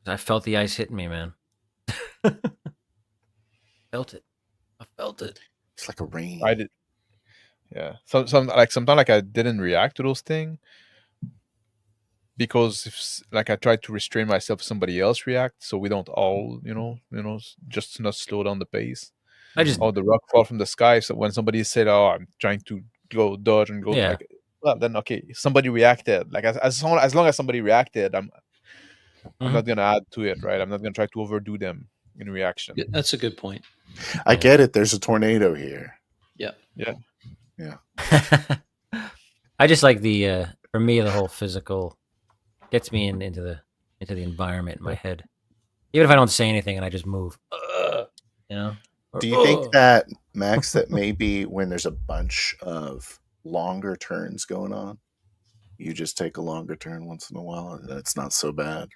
I felt the ice hitting me, man. Felt it. I felt it. It's like a rain. I did. Yeah. Sometimes I didn't react to those things because I tried to restrain myself if somebody else react, so we don't all just not slow down the pace. I just The rock fall from the sky. So when somebody said, "Oh, I'm trying to go dodge and go," Yeah. well, then okay, somebody reacted. As long as somebody reacted, I'm not gonna add to it, right? I'm not gonna try to overdo them in reaction. Yeah, that's a good point. I get it. There's a tornado here. Yeah. Yeah. Yeah. I just like the for me the whole physical gets me into the environment in my head. Even if I don't say anything and I just move. You know? Or, Do you think that, Max, that maybe when there's a bunch of longer turns going on, you just take a longer turn once in a while and it's not so bad?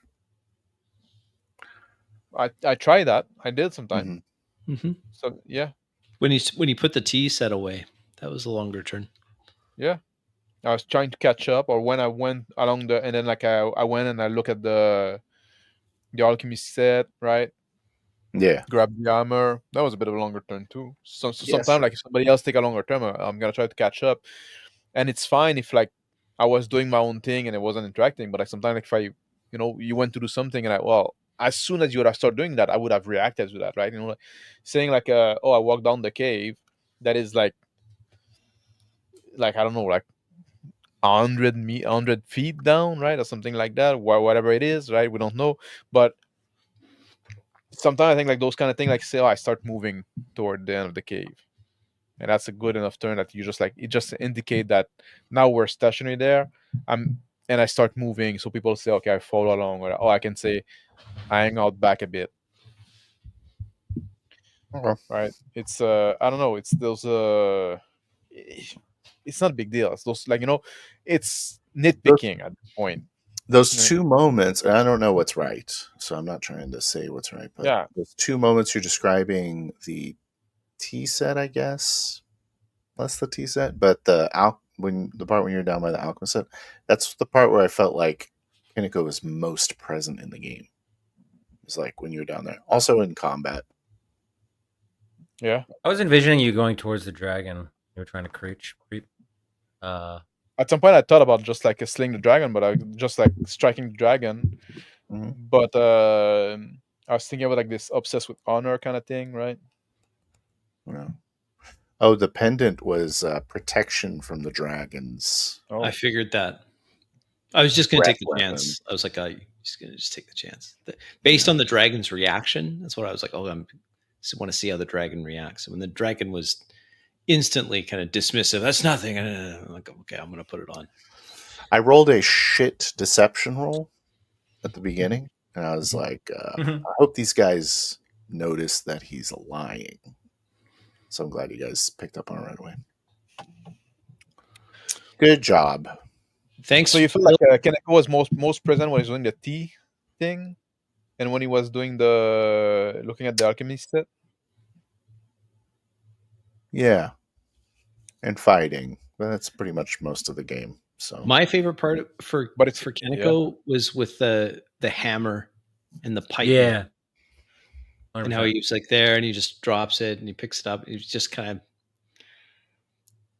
I try that. I did sometime. Mm-hmm. So yeah. When he put the tea set away, that was a longer turn. Yeah. I was trying to catch up, or when I went along and then I went and I look at the alchemy set, right? Yeah. Grab the armor. That was a bit of a longer turn too. So Yes. sometimes if somebody else take a longer turn, I'm gonna try to catch up. And it's fine if I was doing my own thing and it wasn't interacting, but sometimes if I you went to do something and as soon as you would have started doing that, I would have reacted to that, right? Saying I walked down the cave, that is I don't know, 100 feet down, right, or something like that, whatever it is, right? We don't know, but sometimes I think those kind of things, say, I start moving toward the end of the cave, and that's a good enough turn that you just it just indicate that now we're stationary there. And I start moving, so people say, okay, I follow along, or I can say I hang out back a bit. Okay. Right? It's I don't know. It's those it's not a big deal. It's those it's nitpicking at the point. Those two moments, and I don't know what's right, so I'm not trying to say what's right, but Yeah. those two moments you're describing the tea set, I guess. Less the tea set, but the part when you're down by the alchemist set, that's the part where I felt like Kineko was most present in the game. It's when you're down there. Also in combat. Yeah. I was envisioning you going towards the dragon. You were trying to creep. At some point, I thought about just slaying the dragon, but I just striking the dragon. Mm-hmm. But I was thinking about this obsessed with honor kind of thing, right? Yeah. Oh, the pendant was protection from the dragons. Oh, I figured that. I was just going to Breath take the weapon. chance. I was like, I'm just going to take the chance. Based on the dragon's reaction, that's what I was like, oh, I want to see how the dragon reacts. And when the dragon was instantly kind of dismissive, that's nothing. I'm like, okay, I'm going to put it on. I rolled a shit deception roll at the beginning, and I was like, I hope these guys notice that he's lying. So I'm glad you guys picked up on it right away. Good job. Thanks. So you feel like Kaneko was most present when he was doing the tea thing, and when he was doing the looking at the alchemy set. Yeah, and fighting. But that's pretty much most of the game. So my favorite part for Kaneko was with the hammer and the pipe. Yeah. 100%. And how he's like there and he just drops it and he picks it up. He's just kind of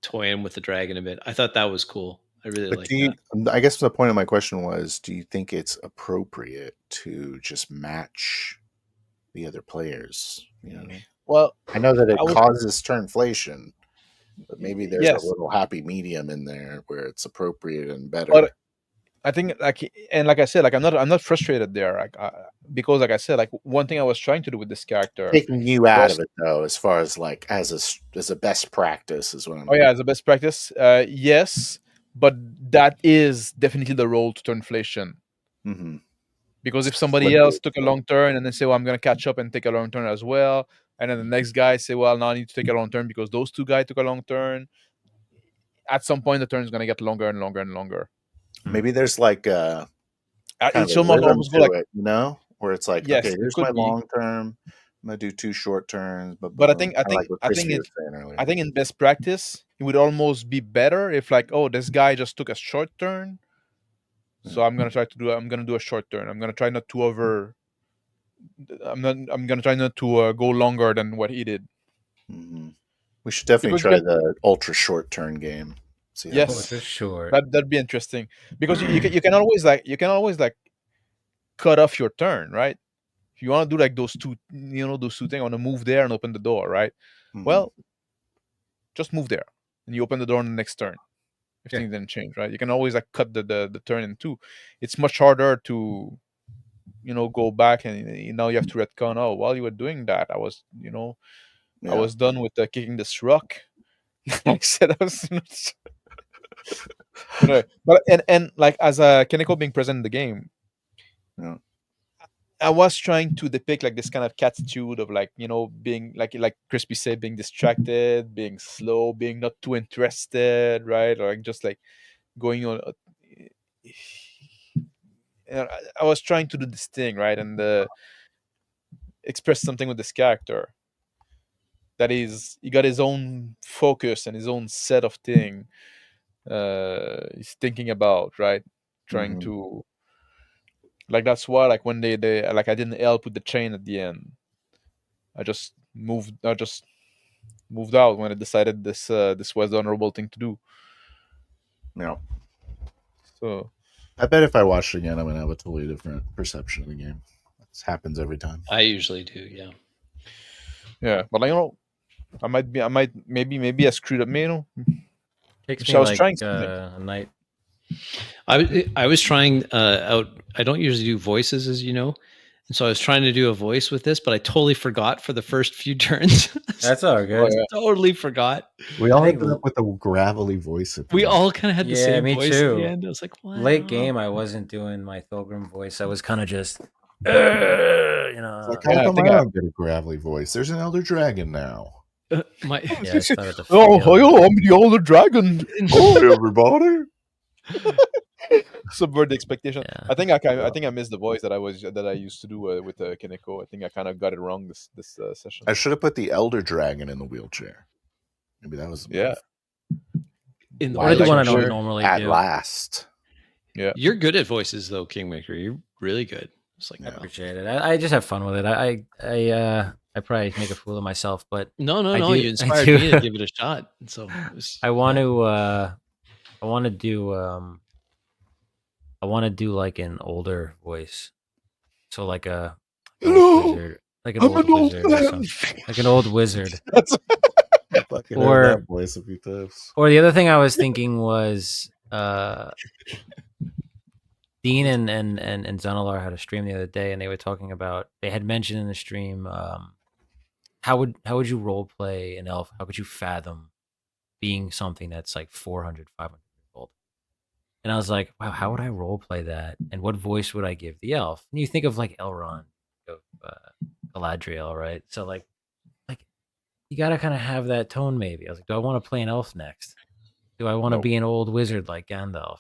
toying with the dragon a bit. I thought that was cool. I really like that. I guess the point of my question was, do you think it's appropriate to just match the other players? You know what I mean? Well, I know that it causes turnflation, but maybe there's a little happy medium in there where it's appropriate and better. But I think, like I said, like I'm not frustrated there, because, like I said, like one thing I was trying to do with this character, taking you out of it though, as far as like as a best practice is what I'm. Oh yeah, as a best practice, yes, but that is definitely the role to turnflation. Mm-hmm. Because if somebody else took a long turn and then say, well, I'm going to catch up and take a long turn as well, and then the next guy say, well, now I need to take a long turn because those two guys took a long turn, at some point the turn is going to get longer and longer and longer. Maybe there's like a it's almost to it, you know, where it's like, yes, okay, here's my long term. I'm gonna do 2 short turns, but I think in best practice it would almost be better if, like, oh, this guy just took a short turn, so I'm gonna do a short turn. I'm gonna try not to try not to go longer than what he did. Mm-hmm. We should definitely try the ultra short turn game. Yes, for sure. That'd be interesting, because you can always like cut off your turn, right? If you want to do like those two things, I want to move there and open the door, right? Mm-hmm. Well, just move there and you open the door on the next turn. If things didn't change, right? You can always like cut the turn in two. It's much harder to go back and now you have to retcon. Oh, while you were doing that, I was I was done with kicking this rock. I said I was. But like, as a Kaneko being present in the game, I was trying to depict like this kind of attitude of, like, being like Crispy said, being distracted, being slow, being not too interested, right? Or like just like going on. I was trying to do this thing, right, and express something with this character. That is, he got his own focus and his own set of thing. He's thinking about, right, trying to, like, that's why, like, when they like, I didn't help with the chain at the end. I just moved out when I decided this was the honorable thing to do. Yeah. So I bet if I watch it again, I'm gonna have a totally different perception of the game. This happens every time. I usually do, yeah. Yeah, but I might maybe I screwed up, Takes me like a night. I was trying out. I don't usually do voices, as you know, and so I was trying to do a voice with this, but I totally forgot for the first few turns. That's all good. Totally forgot. We all ended up with a gravelly voice. We all kind of had the same voice too. at the end. I was like, what? Late game, I wasn't doing my Thulgrim voice. I was kind of just, I think I get a gravelly voice. There's an elder dragon now. I'm the older dragon. Oh, everybody! Subvert the expectation. Yeah. I think I missed the voice that I used to do with Kaneko. I think I kind of got it wrong this session. I should have put the elder dragon in the wheelchair. Maybe that was in the one I don't normally at do. last. Yeah, you're good at voices though, Kingmaker. You're really good. It's like, I appreciate it. I just have fun with it. I probably make a fool of myself, but no. You inspired me to give it a shot. So I want to do like an older voice, so like an old wizard or something. Like an old wizard. fucking heard that voice a few times. Or the other thing I was thinking was Dean and Zenalar had a stream the other day, and they were talking about, they had mentioned in the stream, how would you role play an elf? How could you fathom being something that's like 400, 500 years old? And I was like, wow, how would I role play that? And what voice would I give the elf? And you think of like Elrond of Galadriel, right? So like you gotta kind of have that tone. Maybe I was like, do I want to play an elf next? Do I want to be an old wizard like Gandalf?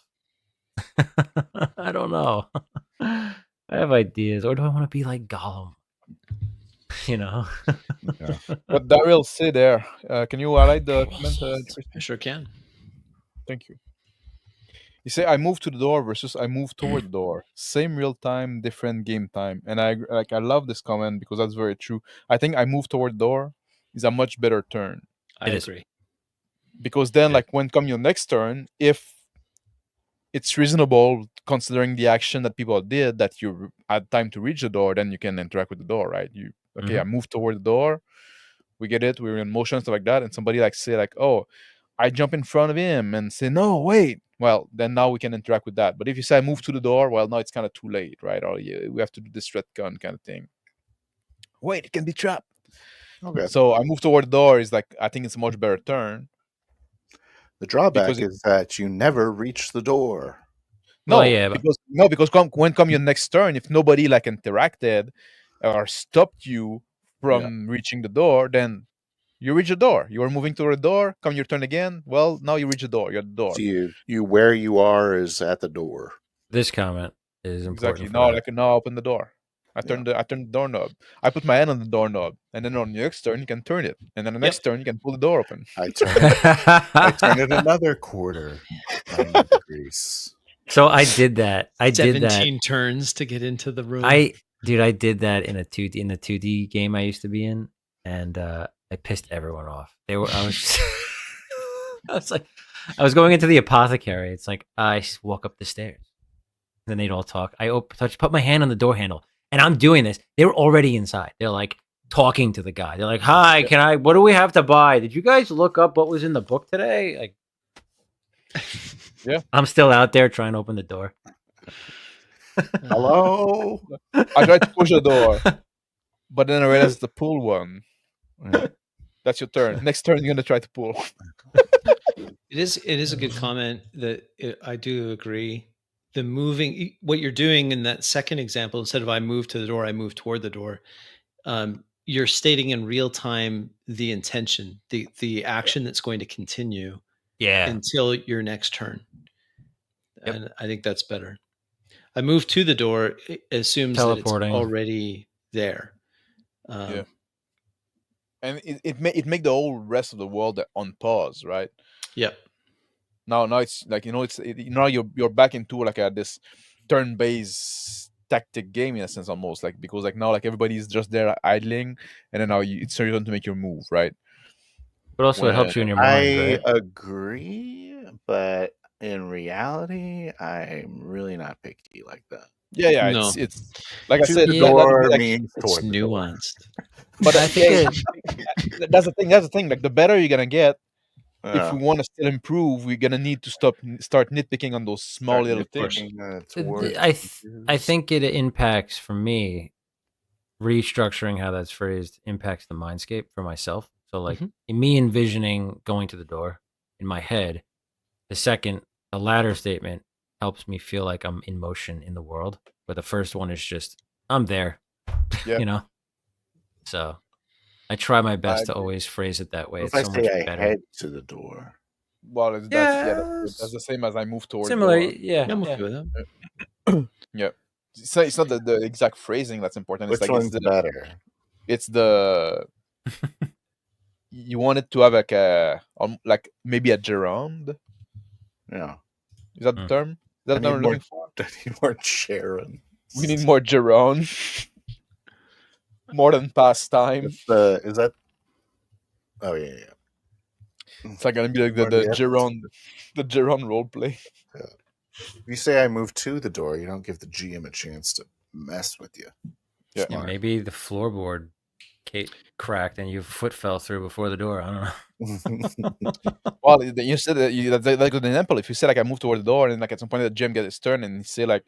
I don't know. I have ideas. Or do I want to be like Gollum? You know? Yeah. What Daryl say there? Can you highlight the comment? I sure can. Thank you. You say I move to the door versus I move toward the door. Same real time, different game time. And I love this comment because that's very true. I think I move toward the door is a much better turn. I It is. agree. Because then, Yeah. like, when come your next turn, if it's reasonable considering the action that people did, that you had time to reach the door, then you can interact with the door, right? You I move toward the door, we get it, we're in motion, stuff like that, and somebody like say like, oh, I jump in front of him and say, no, wait. Well, then now we can interact with that. But if you say I move to the door, well, now it's kind of too late, right? Or we have to do this retcon kind of thing. Wait, it can be trapped. Okay. So I move toward the door is like, I think it's a much better turn. The drawback Because is that you never reach the door. No, Well, yeah, but- because when come your next turn, if nobody like interacted or stopped you from reaching the door, then you reach the door. You are moving toward the door. Come your turn again. Well, now you reach the door. You're at the door. So you where you are is at the door. This comment is important. Exactly. For Now, that. like now, I open the door. I turn the doorknob. I put my hand on the doorknob, and then on the next turn you can turn it, and then the next turn you can pull the door open. I turn it another quarter 90 degrees. So I did that. I did that. 17 turns to get into the room. I did that in the 2D game I used to be in, and I pissed everyone off. I was like, I was going into the apothecary. It's like I walk up the stairs, then they'd all talk. I put my hand on the door handle, and I'm doing this. They were already inside. They're like talking to the guy. They're like, "Hi, what do we have to buy? Did you guys look up what was in the book today?" Like, yeah, I'm still out there trying to open the door. Hello. I tried to push the door, but then I realized it's the pull one. That's your turn. Next turn, you're gonna try to pull. It is a good comment that I do agree. The moving, what you're doing in that second example, instead of I move to the door, I move toward the door. You're stating in real time the intention, the action that's going to continue until your next turn. Yep. And I think that's better. I move to the door, it assumes that it's already there. And it make the whole rest of the world on pause, right? Yep. Now it's like now you're back into like this turn-based tactic game in a sense, almost like, because like now like everybody's just there idling, and then now it's your turn to make your move, right? But also it helps you in your mind, right? I agree, but in reality, I'm really not picky like that. Yeah. No. It's like I said, the door means it's nuanced. But I think that's the thing. That's the thing. Like the better you're gonna get, if we want to still improve, we're gonna need to start nitpicking on those small little things. I think it impacts, for me, restructuring how that's phrased impacts the mindscape for myself. So like in me envisioning going to the door in my head, the latter statement helps me feel like I'm in motion in the world, but the first one is just I'm there. You know. So I try my best to always phrase it that way. If it's I so say much I better. head to the door. Well, that's the same as I move towards. Similar, the door. yeah. I'm okay with that. Yeah. It's not the exact phrasing that's important. It's Which like one's better? It's the you want it to have like like maybe a gerund. Yeah. Is that the term? Is that the term we're looking for? I need more Sharon. We need more gerund. More than pastime. Is that? Oh yeah. It's like gonna be like the gerund roleplay. Yeah. If you say I move to the door, you don't give the GM a chance to mess with you. Yeah. Maybe the floorboard Kate cracked and your foot fell through before the door. I don't know. Well, you said that that's like an example. If you say like I move toward the door and like at some point the gem gets its turn and you say like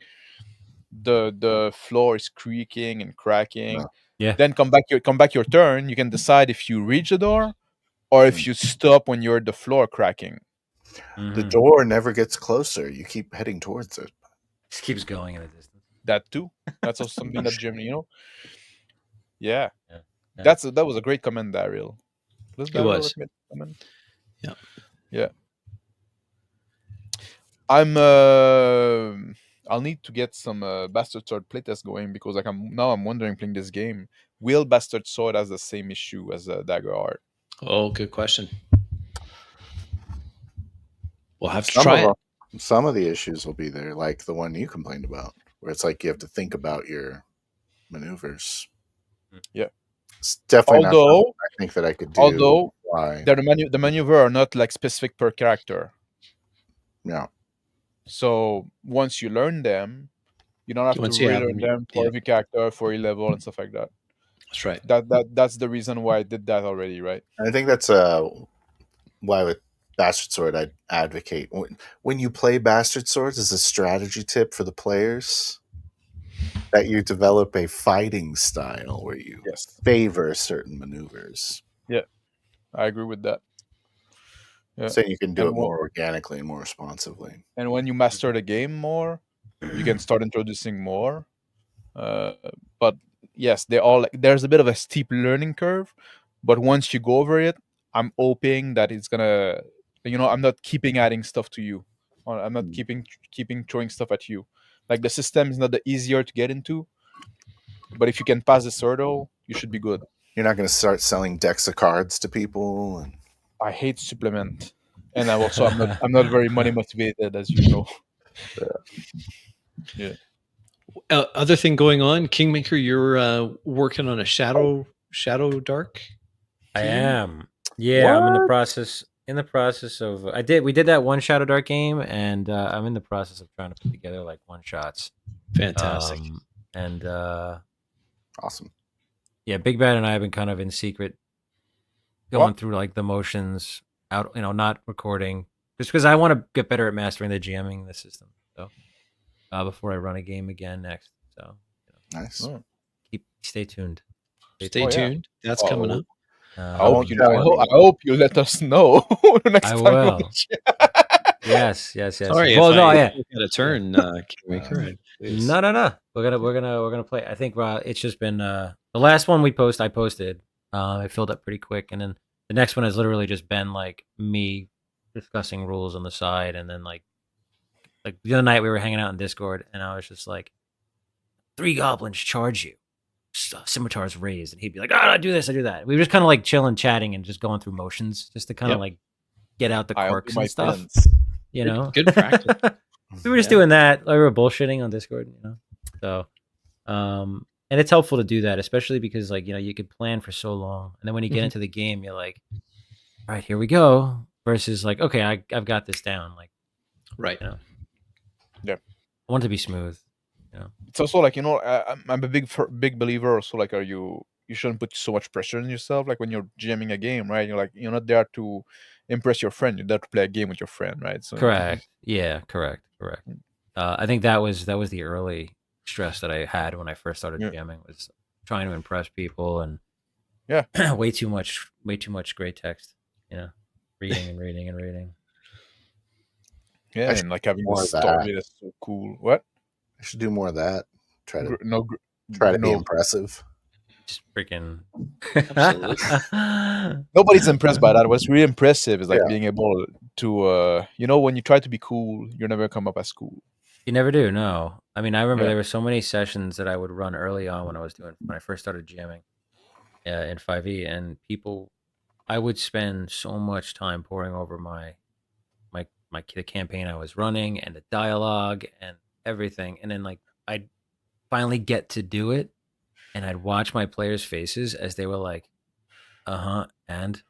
the floor is creaking and cracking, No. Yeah. then come back your turn. You can decide if you reach the door or if you stop when you're the floor cracking. The Mhm. door never gets closer. You keep heading towards it. Just keeps going in the distance. That too. That's also something that Jim, Yeah. Yeah. That was a great comment, Daryl. Was It Daryl was. recommend comment? Yeah. Yeah. I'll need to get some Bastard Sword playtest going because like I'm wondering playing this game. Will Bastard Sword has the same issue as Daggerheart? Oh, good question. We'll have to Some try of it. some of the issues will be there, like the one you complained about, where it's like you have to think about your maneuvers. Yeah. It's definitely not Although something I think that I could do. although Why? the maneuver are not like specific per character. Yeah. So once you learn them, you don't have to Once you have relearn them, them for yeah. every character for your level and stuff like that. That's right. That's the reason why I did that already, right? I think that's why with Bastard Sword I'd advocate when you play Bastard Swords as a strategy tip for the players that you develop a fighting style where you Yes. favor certain maneuvers. I agree with that. Yeah. So you can do And it what- more organically and more responsively. And when you master the game more, you can start introducing more. But yes, they all there's a bit of a steep learning curve. But once you go over it, I'm hoping that it's gonna, I'm not keeping adding stuff to you, or I'm not Mm. keeping throwing stuff at you. Like the system is not the easier to get into, but if you can pass this hurdle, you should be good. You're not going to start selling decks of cards to people. And I hate supplement, and I'm not very money motivated, as you know. Other thing going on, Kingmaker, you're working on a Shadow Dark. I game? am. Yeah, I'm in the What? process. Of we did that one Shadow Dark game, and I'm in the process of trying to put together like one shots. Fantastic. And Awesome. yeah, Big Bad and I have been kind of in secret going through like the motions out, not recording, just because I want to get better at mastering the GMing in the system. So before I run a game again next. So Nice. Oh. stay tuned. Stay yeah. tuned. That's coming up. I hope won't you. tell I anyone. hope you let us know next I time. will. Yes. Sorry, Well, if no, I yeah. took out a turn, Kingmaker. Please. No. We're gonna play. I think it's just been the last one I posted. It filled up pretty quick, and then the next one has literally just been like me discussing rules on the side, and then like the other night we were hanging out in Discord, and I was just like, 3 goblins charge you, scimitars raised, and he'd be like, I do this, I do that. We were just kind of like chilling, chatting, and just going through motions, just to kind of like get out the I quirks my and stuff. pants. Good practice. We were just doing that. Like, we were bullshitting on Discord, So, and it's helpful to do that, especially because like you could plan for so long, and then when you get into the game, you're like, all right, here we go. Versus like, okay, I've got this down. Like, Right. Yeah. I want it to be smooth. It's also like I'm a big believer. Also, like, you shouldn't put so much pressure on yourself. Like when you're jamming a game, right? You're like you're not there to impress your friend. You're there to play a game with your friend, right? So Correct. Yeah. Correct. I think that was the early stress that I had when I first started jamming, was trying to impress people, and way too much great text. Reading and reading and reading. Yeah, I should and like having more the of that. story that's so cool. What? I should do more of that. Try to be no. impressive. Just freaking. Nobody's impressed by that. What's really impressive is like Yeah. being able to, when you try to be cool, you never come up as cool. You never do, no. I mean, I remember Yeah. there were so many sessions that I would run early on when I first started jamming in 5e, and I would spend so much time poring over the campaign I was running and the dialogue and everything, and then like I'd finally get to do it, and I'd watch my players' faces as they were like, and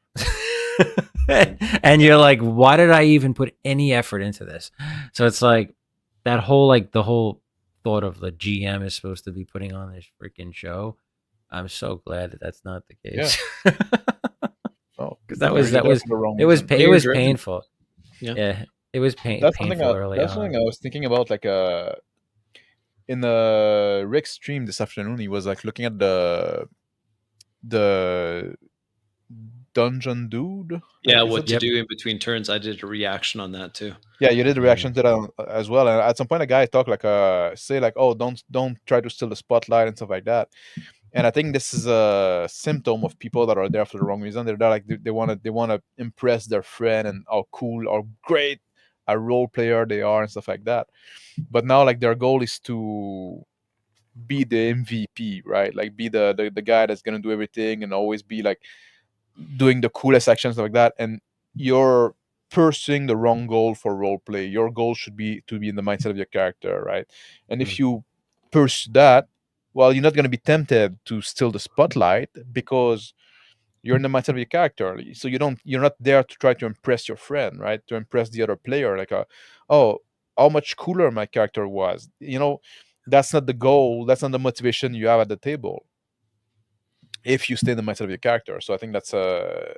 and you're like, why did I even put any effort into this? So it's like that whole the whole thought of the GM is supposed to be putting on this freaking show I'm so glad that that's not the Yeah. case. Oh, Because that you're was there for the wrong it was reason. it was Driven. painful. Yeah. Yeah, it was That's something. painful early That's something on. I was thinking about. Like in Rick's stream this afternoon, he was like looking at the dungeon dude. Yeah, Is what it? to Yep. do in between turns. I did a reaction on that too. Yeah, you did a Mhm. reaction to that as well. And at some point, a guy talked like, say like, oh, don't try to steal the spotlight and stuff like that. And I think this is a symptom of people that are there for the wrong reason. They're there like they want to impress their friend and how cool or great a role player they are and stuff like that. But now like their goal is to be the MVP, right? Like be the guy that's gonna do everything and always be like doing the coolest actions like that. And you're pursuing the wrong goal for role play. Your goal should be to be in the mindset of your character, right? And if you pursue that, well, you're not going to be tempted to steal the spotlight because you're in the mindset of your character. So you're not there to try to impress your friend, right? To impress the other player, like oh, how much cooler my character was. That's not the goal. That's not the motivation you have at the table if you stay in the mindset of your character. So I think that's so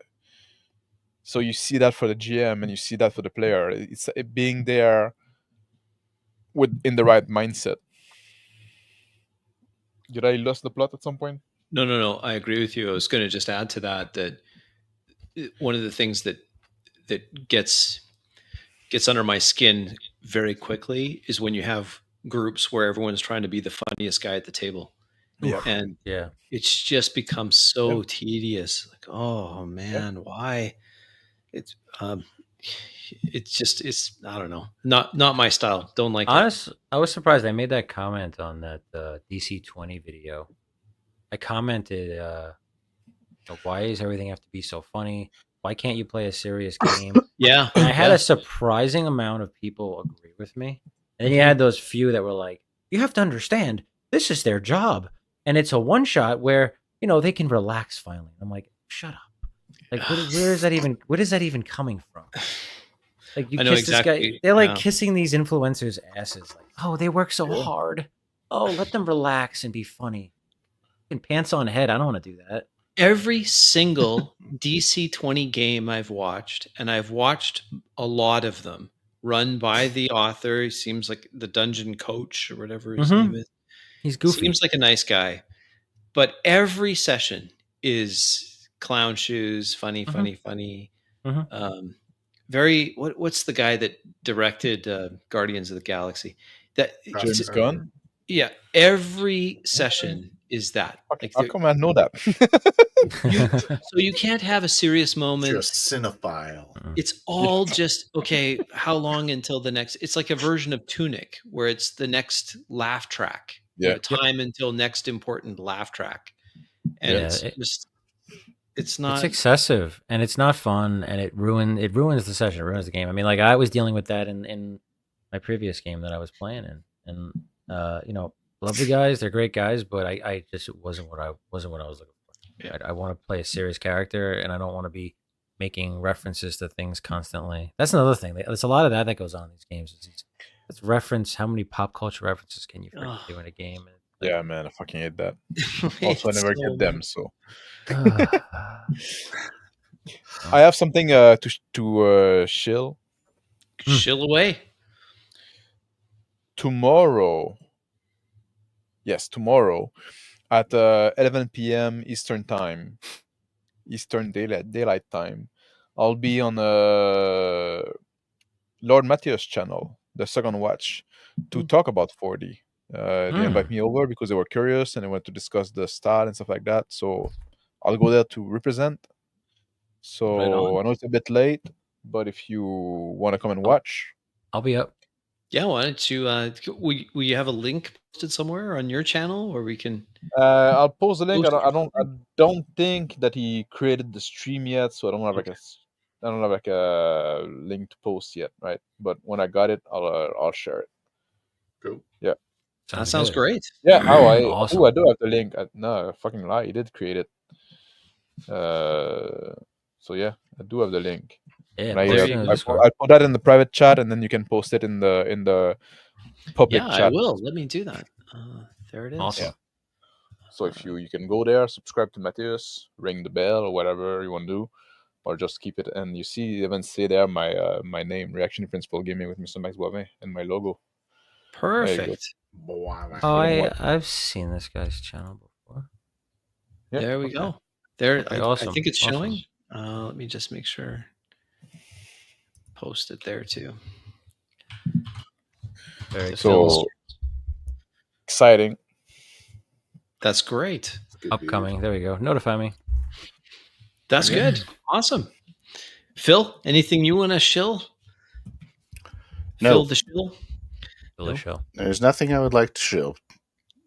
you see that for the GM and you see that for the player. It's being there in the right mindset. Did I lose the plot at some point? No. I agree with you. I was going to just add to that one of the things that gets under my skin very quickly is when you have groups where everyone's trying to be the funniest guy at the table. Yeah. And Yeah. it's just become so tedious. Like, oh man, why? It's it's I don't know. Not my style. Don't like it. I was surprised. I made that comment on that DC-20 video. I commented, why does everything have to be so funny? Why can't you play a serious game? Yeah. And I had yeah. a surprising amount of people agree with me. And then you had those few that were like, you have to understand, this is their job. And it's a one shot where, they can relax finally. I'm like, shut up. Like, where is that even coming from? Like, you I know kiss this guy. exactly, They're like yeah. kissing these influencers' asses. Like, oh, they work so hard. Oh, let them relax and be funny. And pants on head. I don't want to do that. Every single DC-20 game I've watched, and I've watched a lot of them, run by the author. He seems like the dungeon coach or whatever his name is. He's goofy. Seems like a nice guy. But every session is clown shoes, funny. Mhm. Very what's the guy that directed Guardians of the Galaxy? That James Gunn? Yeah, every session is that. Like How come I know that? so you can't have a serious moment. You're a cinephile. It's all just okay. How long until the next? It's like a version of Tunic, where it's the next laugh track. Yeah. Time until next important laugh track, and it's not. It's excessive and it's not fun, and it ruins the session. It ruins the game. I mean, like I was dealing with that in my previous game that I was playing in, and lovely guys, they're great guys, but I just wasn't what I was looking for. Yeah. I want to play a serious character, and I don't want to be making references to things constantly. That's another thing. There's a lot of that goes on in these games. It's reference. How many pop culture references can you freaking do in a game? Yeah, man, I fucking hate that. Also, I never get them. So I have something to shill. Shill away. Tomorrow. Yes, tomorrow at 11 p.m. Eastern time, Eastern daylight time, I'll be on Lord Matthias' channel, the Second Watch, to talk about 40. They invite me over because they were curious and they wanted to discuss the style and stuff like that. So I'll go there to represent. So Right I know it's a bit late, but if you want to come and watch, I'll be up. Yeah, why don't you? Will you have a link posted somewhere on your channel where we can? I'll post the link. Post I don't think that he created the stream yet, so I don't have like a link to post yet, right? But when I got it, I'll share it. Cool. Yeah. That sounds great. Yeah. Awesome. I do have the link. No, fucking lie. He did create it. So yeah, I do have the link. Yeah, I put that in the private chat, and then you can post it in the public chat. I will. Let me do that. There it is. Awesome. So if you can go there, subscribe to Matthias, ring the bell or whatever you want to do, or just keep it. And you see, even say there my name, Reaction Principal Gaming with Mr. Max Boivin, and my logo. Perfect. Oh, I've seen this guy's channel before. Yeah, There we okay. go. There, Okay, I awesome, think it's awesome. showing. Let me just make sure. Post it there too. Very So cool. exciting. That's great. Upcoming. There we go. Notify me. That's good. Awesome. Phil, anything you want to shill? No. Phil the shill? Fill the show. There's nothing I would like to show.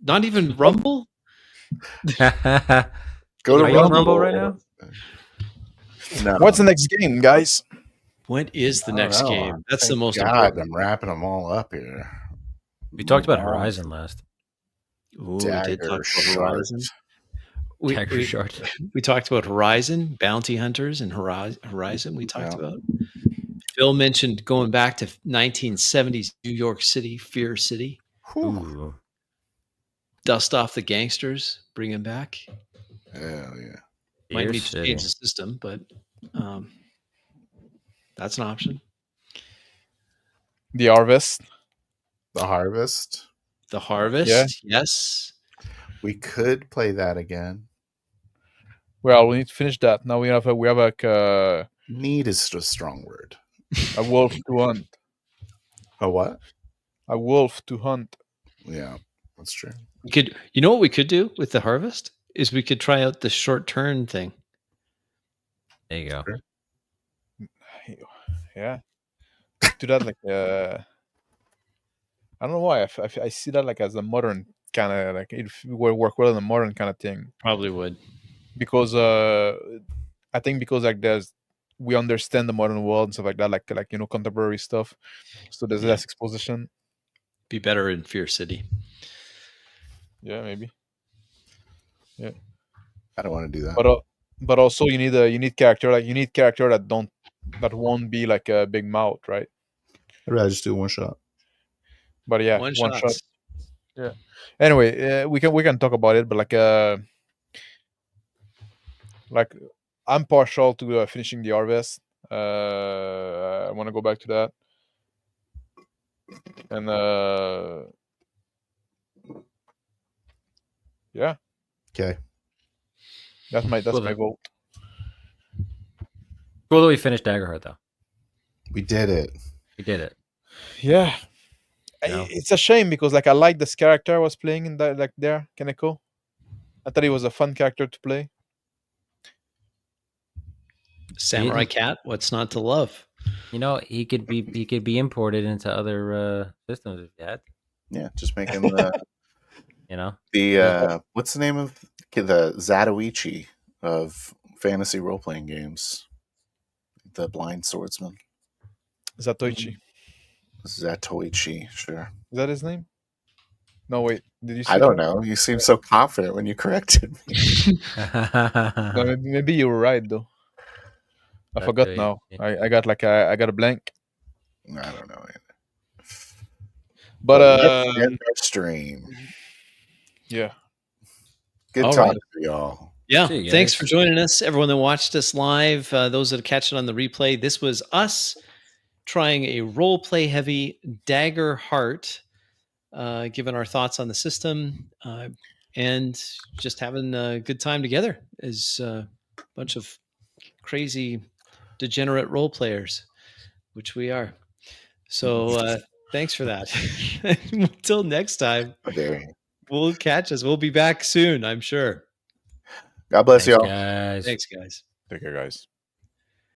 Not even Rumble? Go Are to you on Rumble right now? No. What's the next game, guys? What is the I don't next know. game? That's the Thank most God, important. I'm wrapping them all up here. We talked about Wow. Horizon last. Ooh, we did talk about Daggerheart. Horizon. We talked about Horizon, Bounty Hunters, and Horizon. We talked about. Phil mentioned going back to 1970s New York City, Fear City. Ooh. Dust off the gangsters, bring them back. Hell yeah. Might Fear need to City. change the system, but that's an option. The Harvest. The Harvest. The Harvest, Yeah. yes. We could play that again. Well, we need to finish that. Now we have like Need is a strong word. a wolf to hunt. A what? A wolf to hunt. Yeah, that's true. We could, you know what we could do with the Harvest is we could try out the short turn thing. There you go. Yeah. Do that like I don't know why I see that like as a modern kind of like it will work well in a modern kind of thing Probably would. because I think because like we understand the modern world and stuff like that, like contemporary stuff, so there's less exposition. Be better in Fear City. Yeah, maybe. Yeah, I don't want to do that. but also you need character that won't be like a big mouth, right? I'd rather just do one shot. But yeah, One one shot. shots. Yeah. Anyway, we can talk about it, but like I'm partial to finishing the Harvest. I want to go back to that, and yeah, Okay. that's my Well, vote. Cool that we finished Daggerheart, though. We did it. We did it. Yeah, No. it's a shame because like I like this character I was playing in that there, Kaneko. I thought he was a fun character to play. Samurai Cat, what's not to love? You know, he could be imported into other systems if you had. Yeah, just making the You know, what's the name of the Zatoichi of fantasy role playing games? The blind swordsman. Zatoichi. Zatoichi, sure. Is that his name? No, wait. Did you say I don't know. You seem so confident when you corrected me. No, maybe you were right though. I forgot now. I got I got a blank. I don't know. But let's end our stream. yeah. Good All talking right. to y'all. Yeah, See you thanks guys. for joining us, everyone that watched us live. Those that catch it on the replay, this was us trying a role play heavy Daggerheart, giving our thoughts on the system, and just having a good time together as a bunch of crazy, degenerate role players, which we are. So thanks for that. Until next time, we'll catch us. We'll be back soon, I'm sure. God bless Thanks, y'all. guys. Thanks, guys. Take care, guys.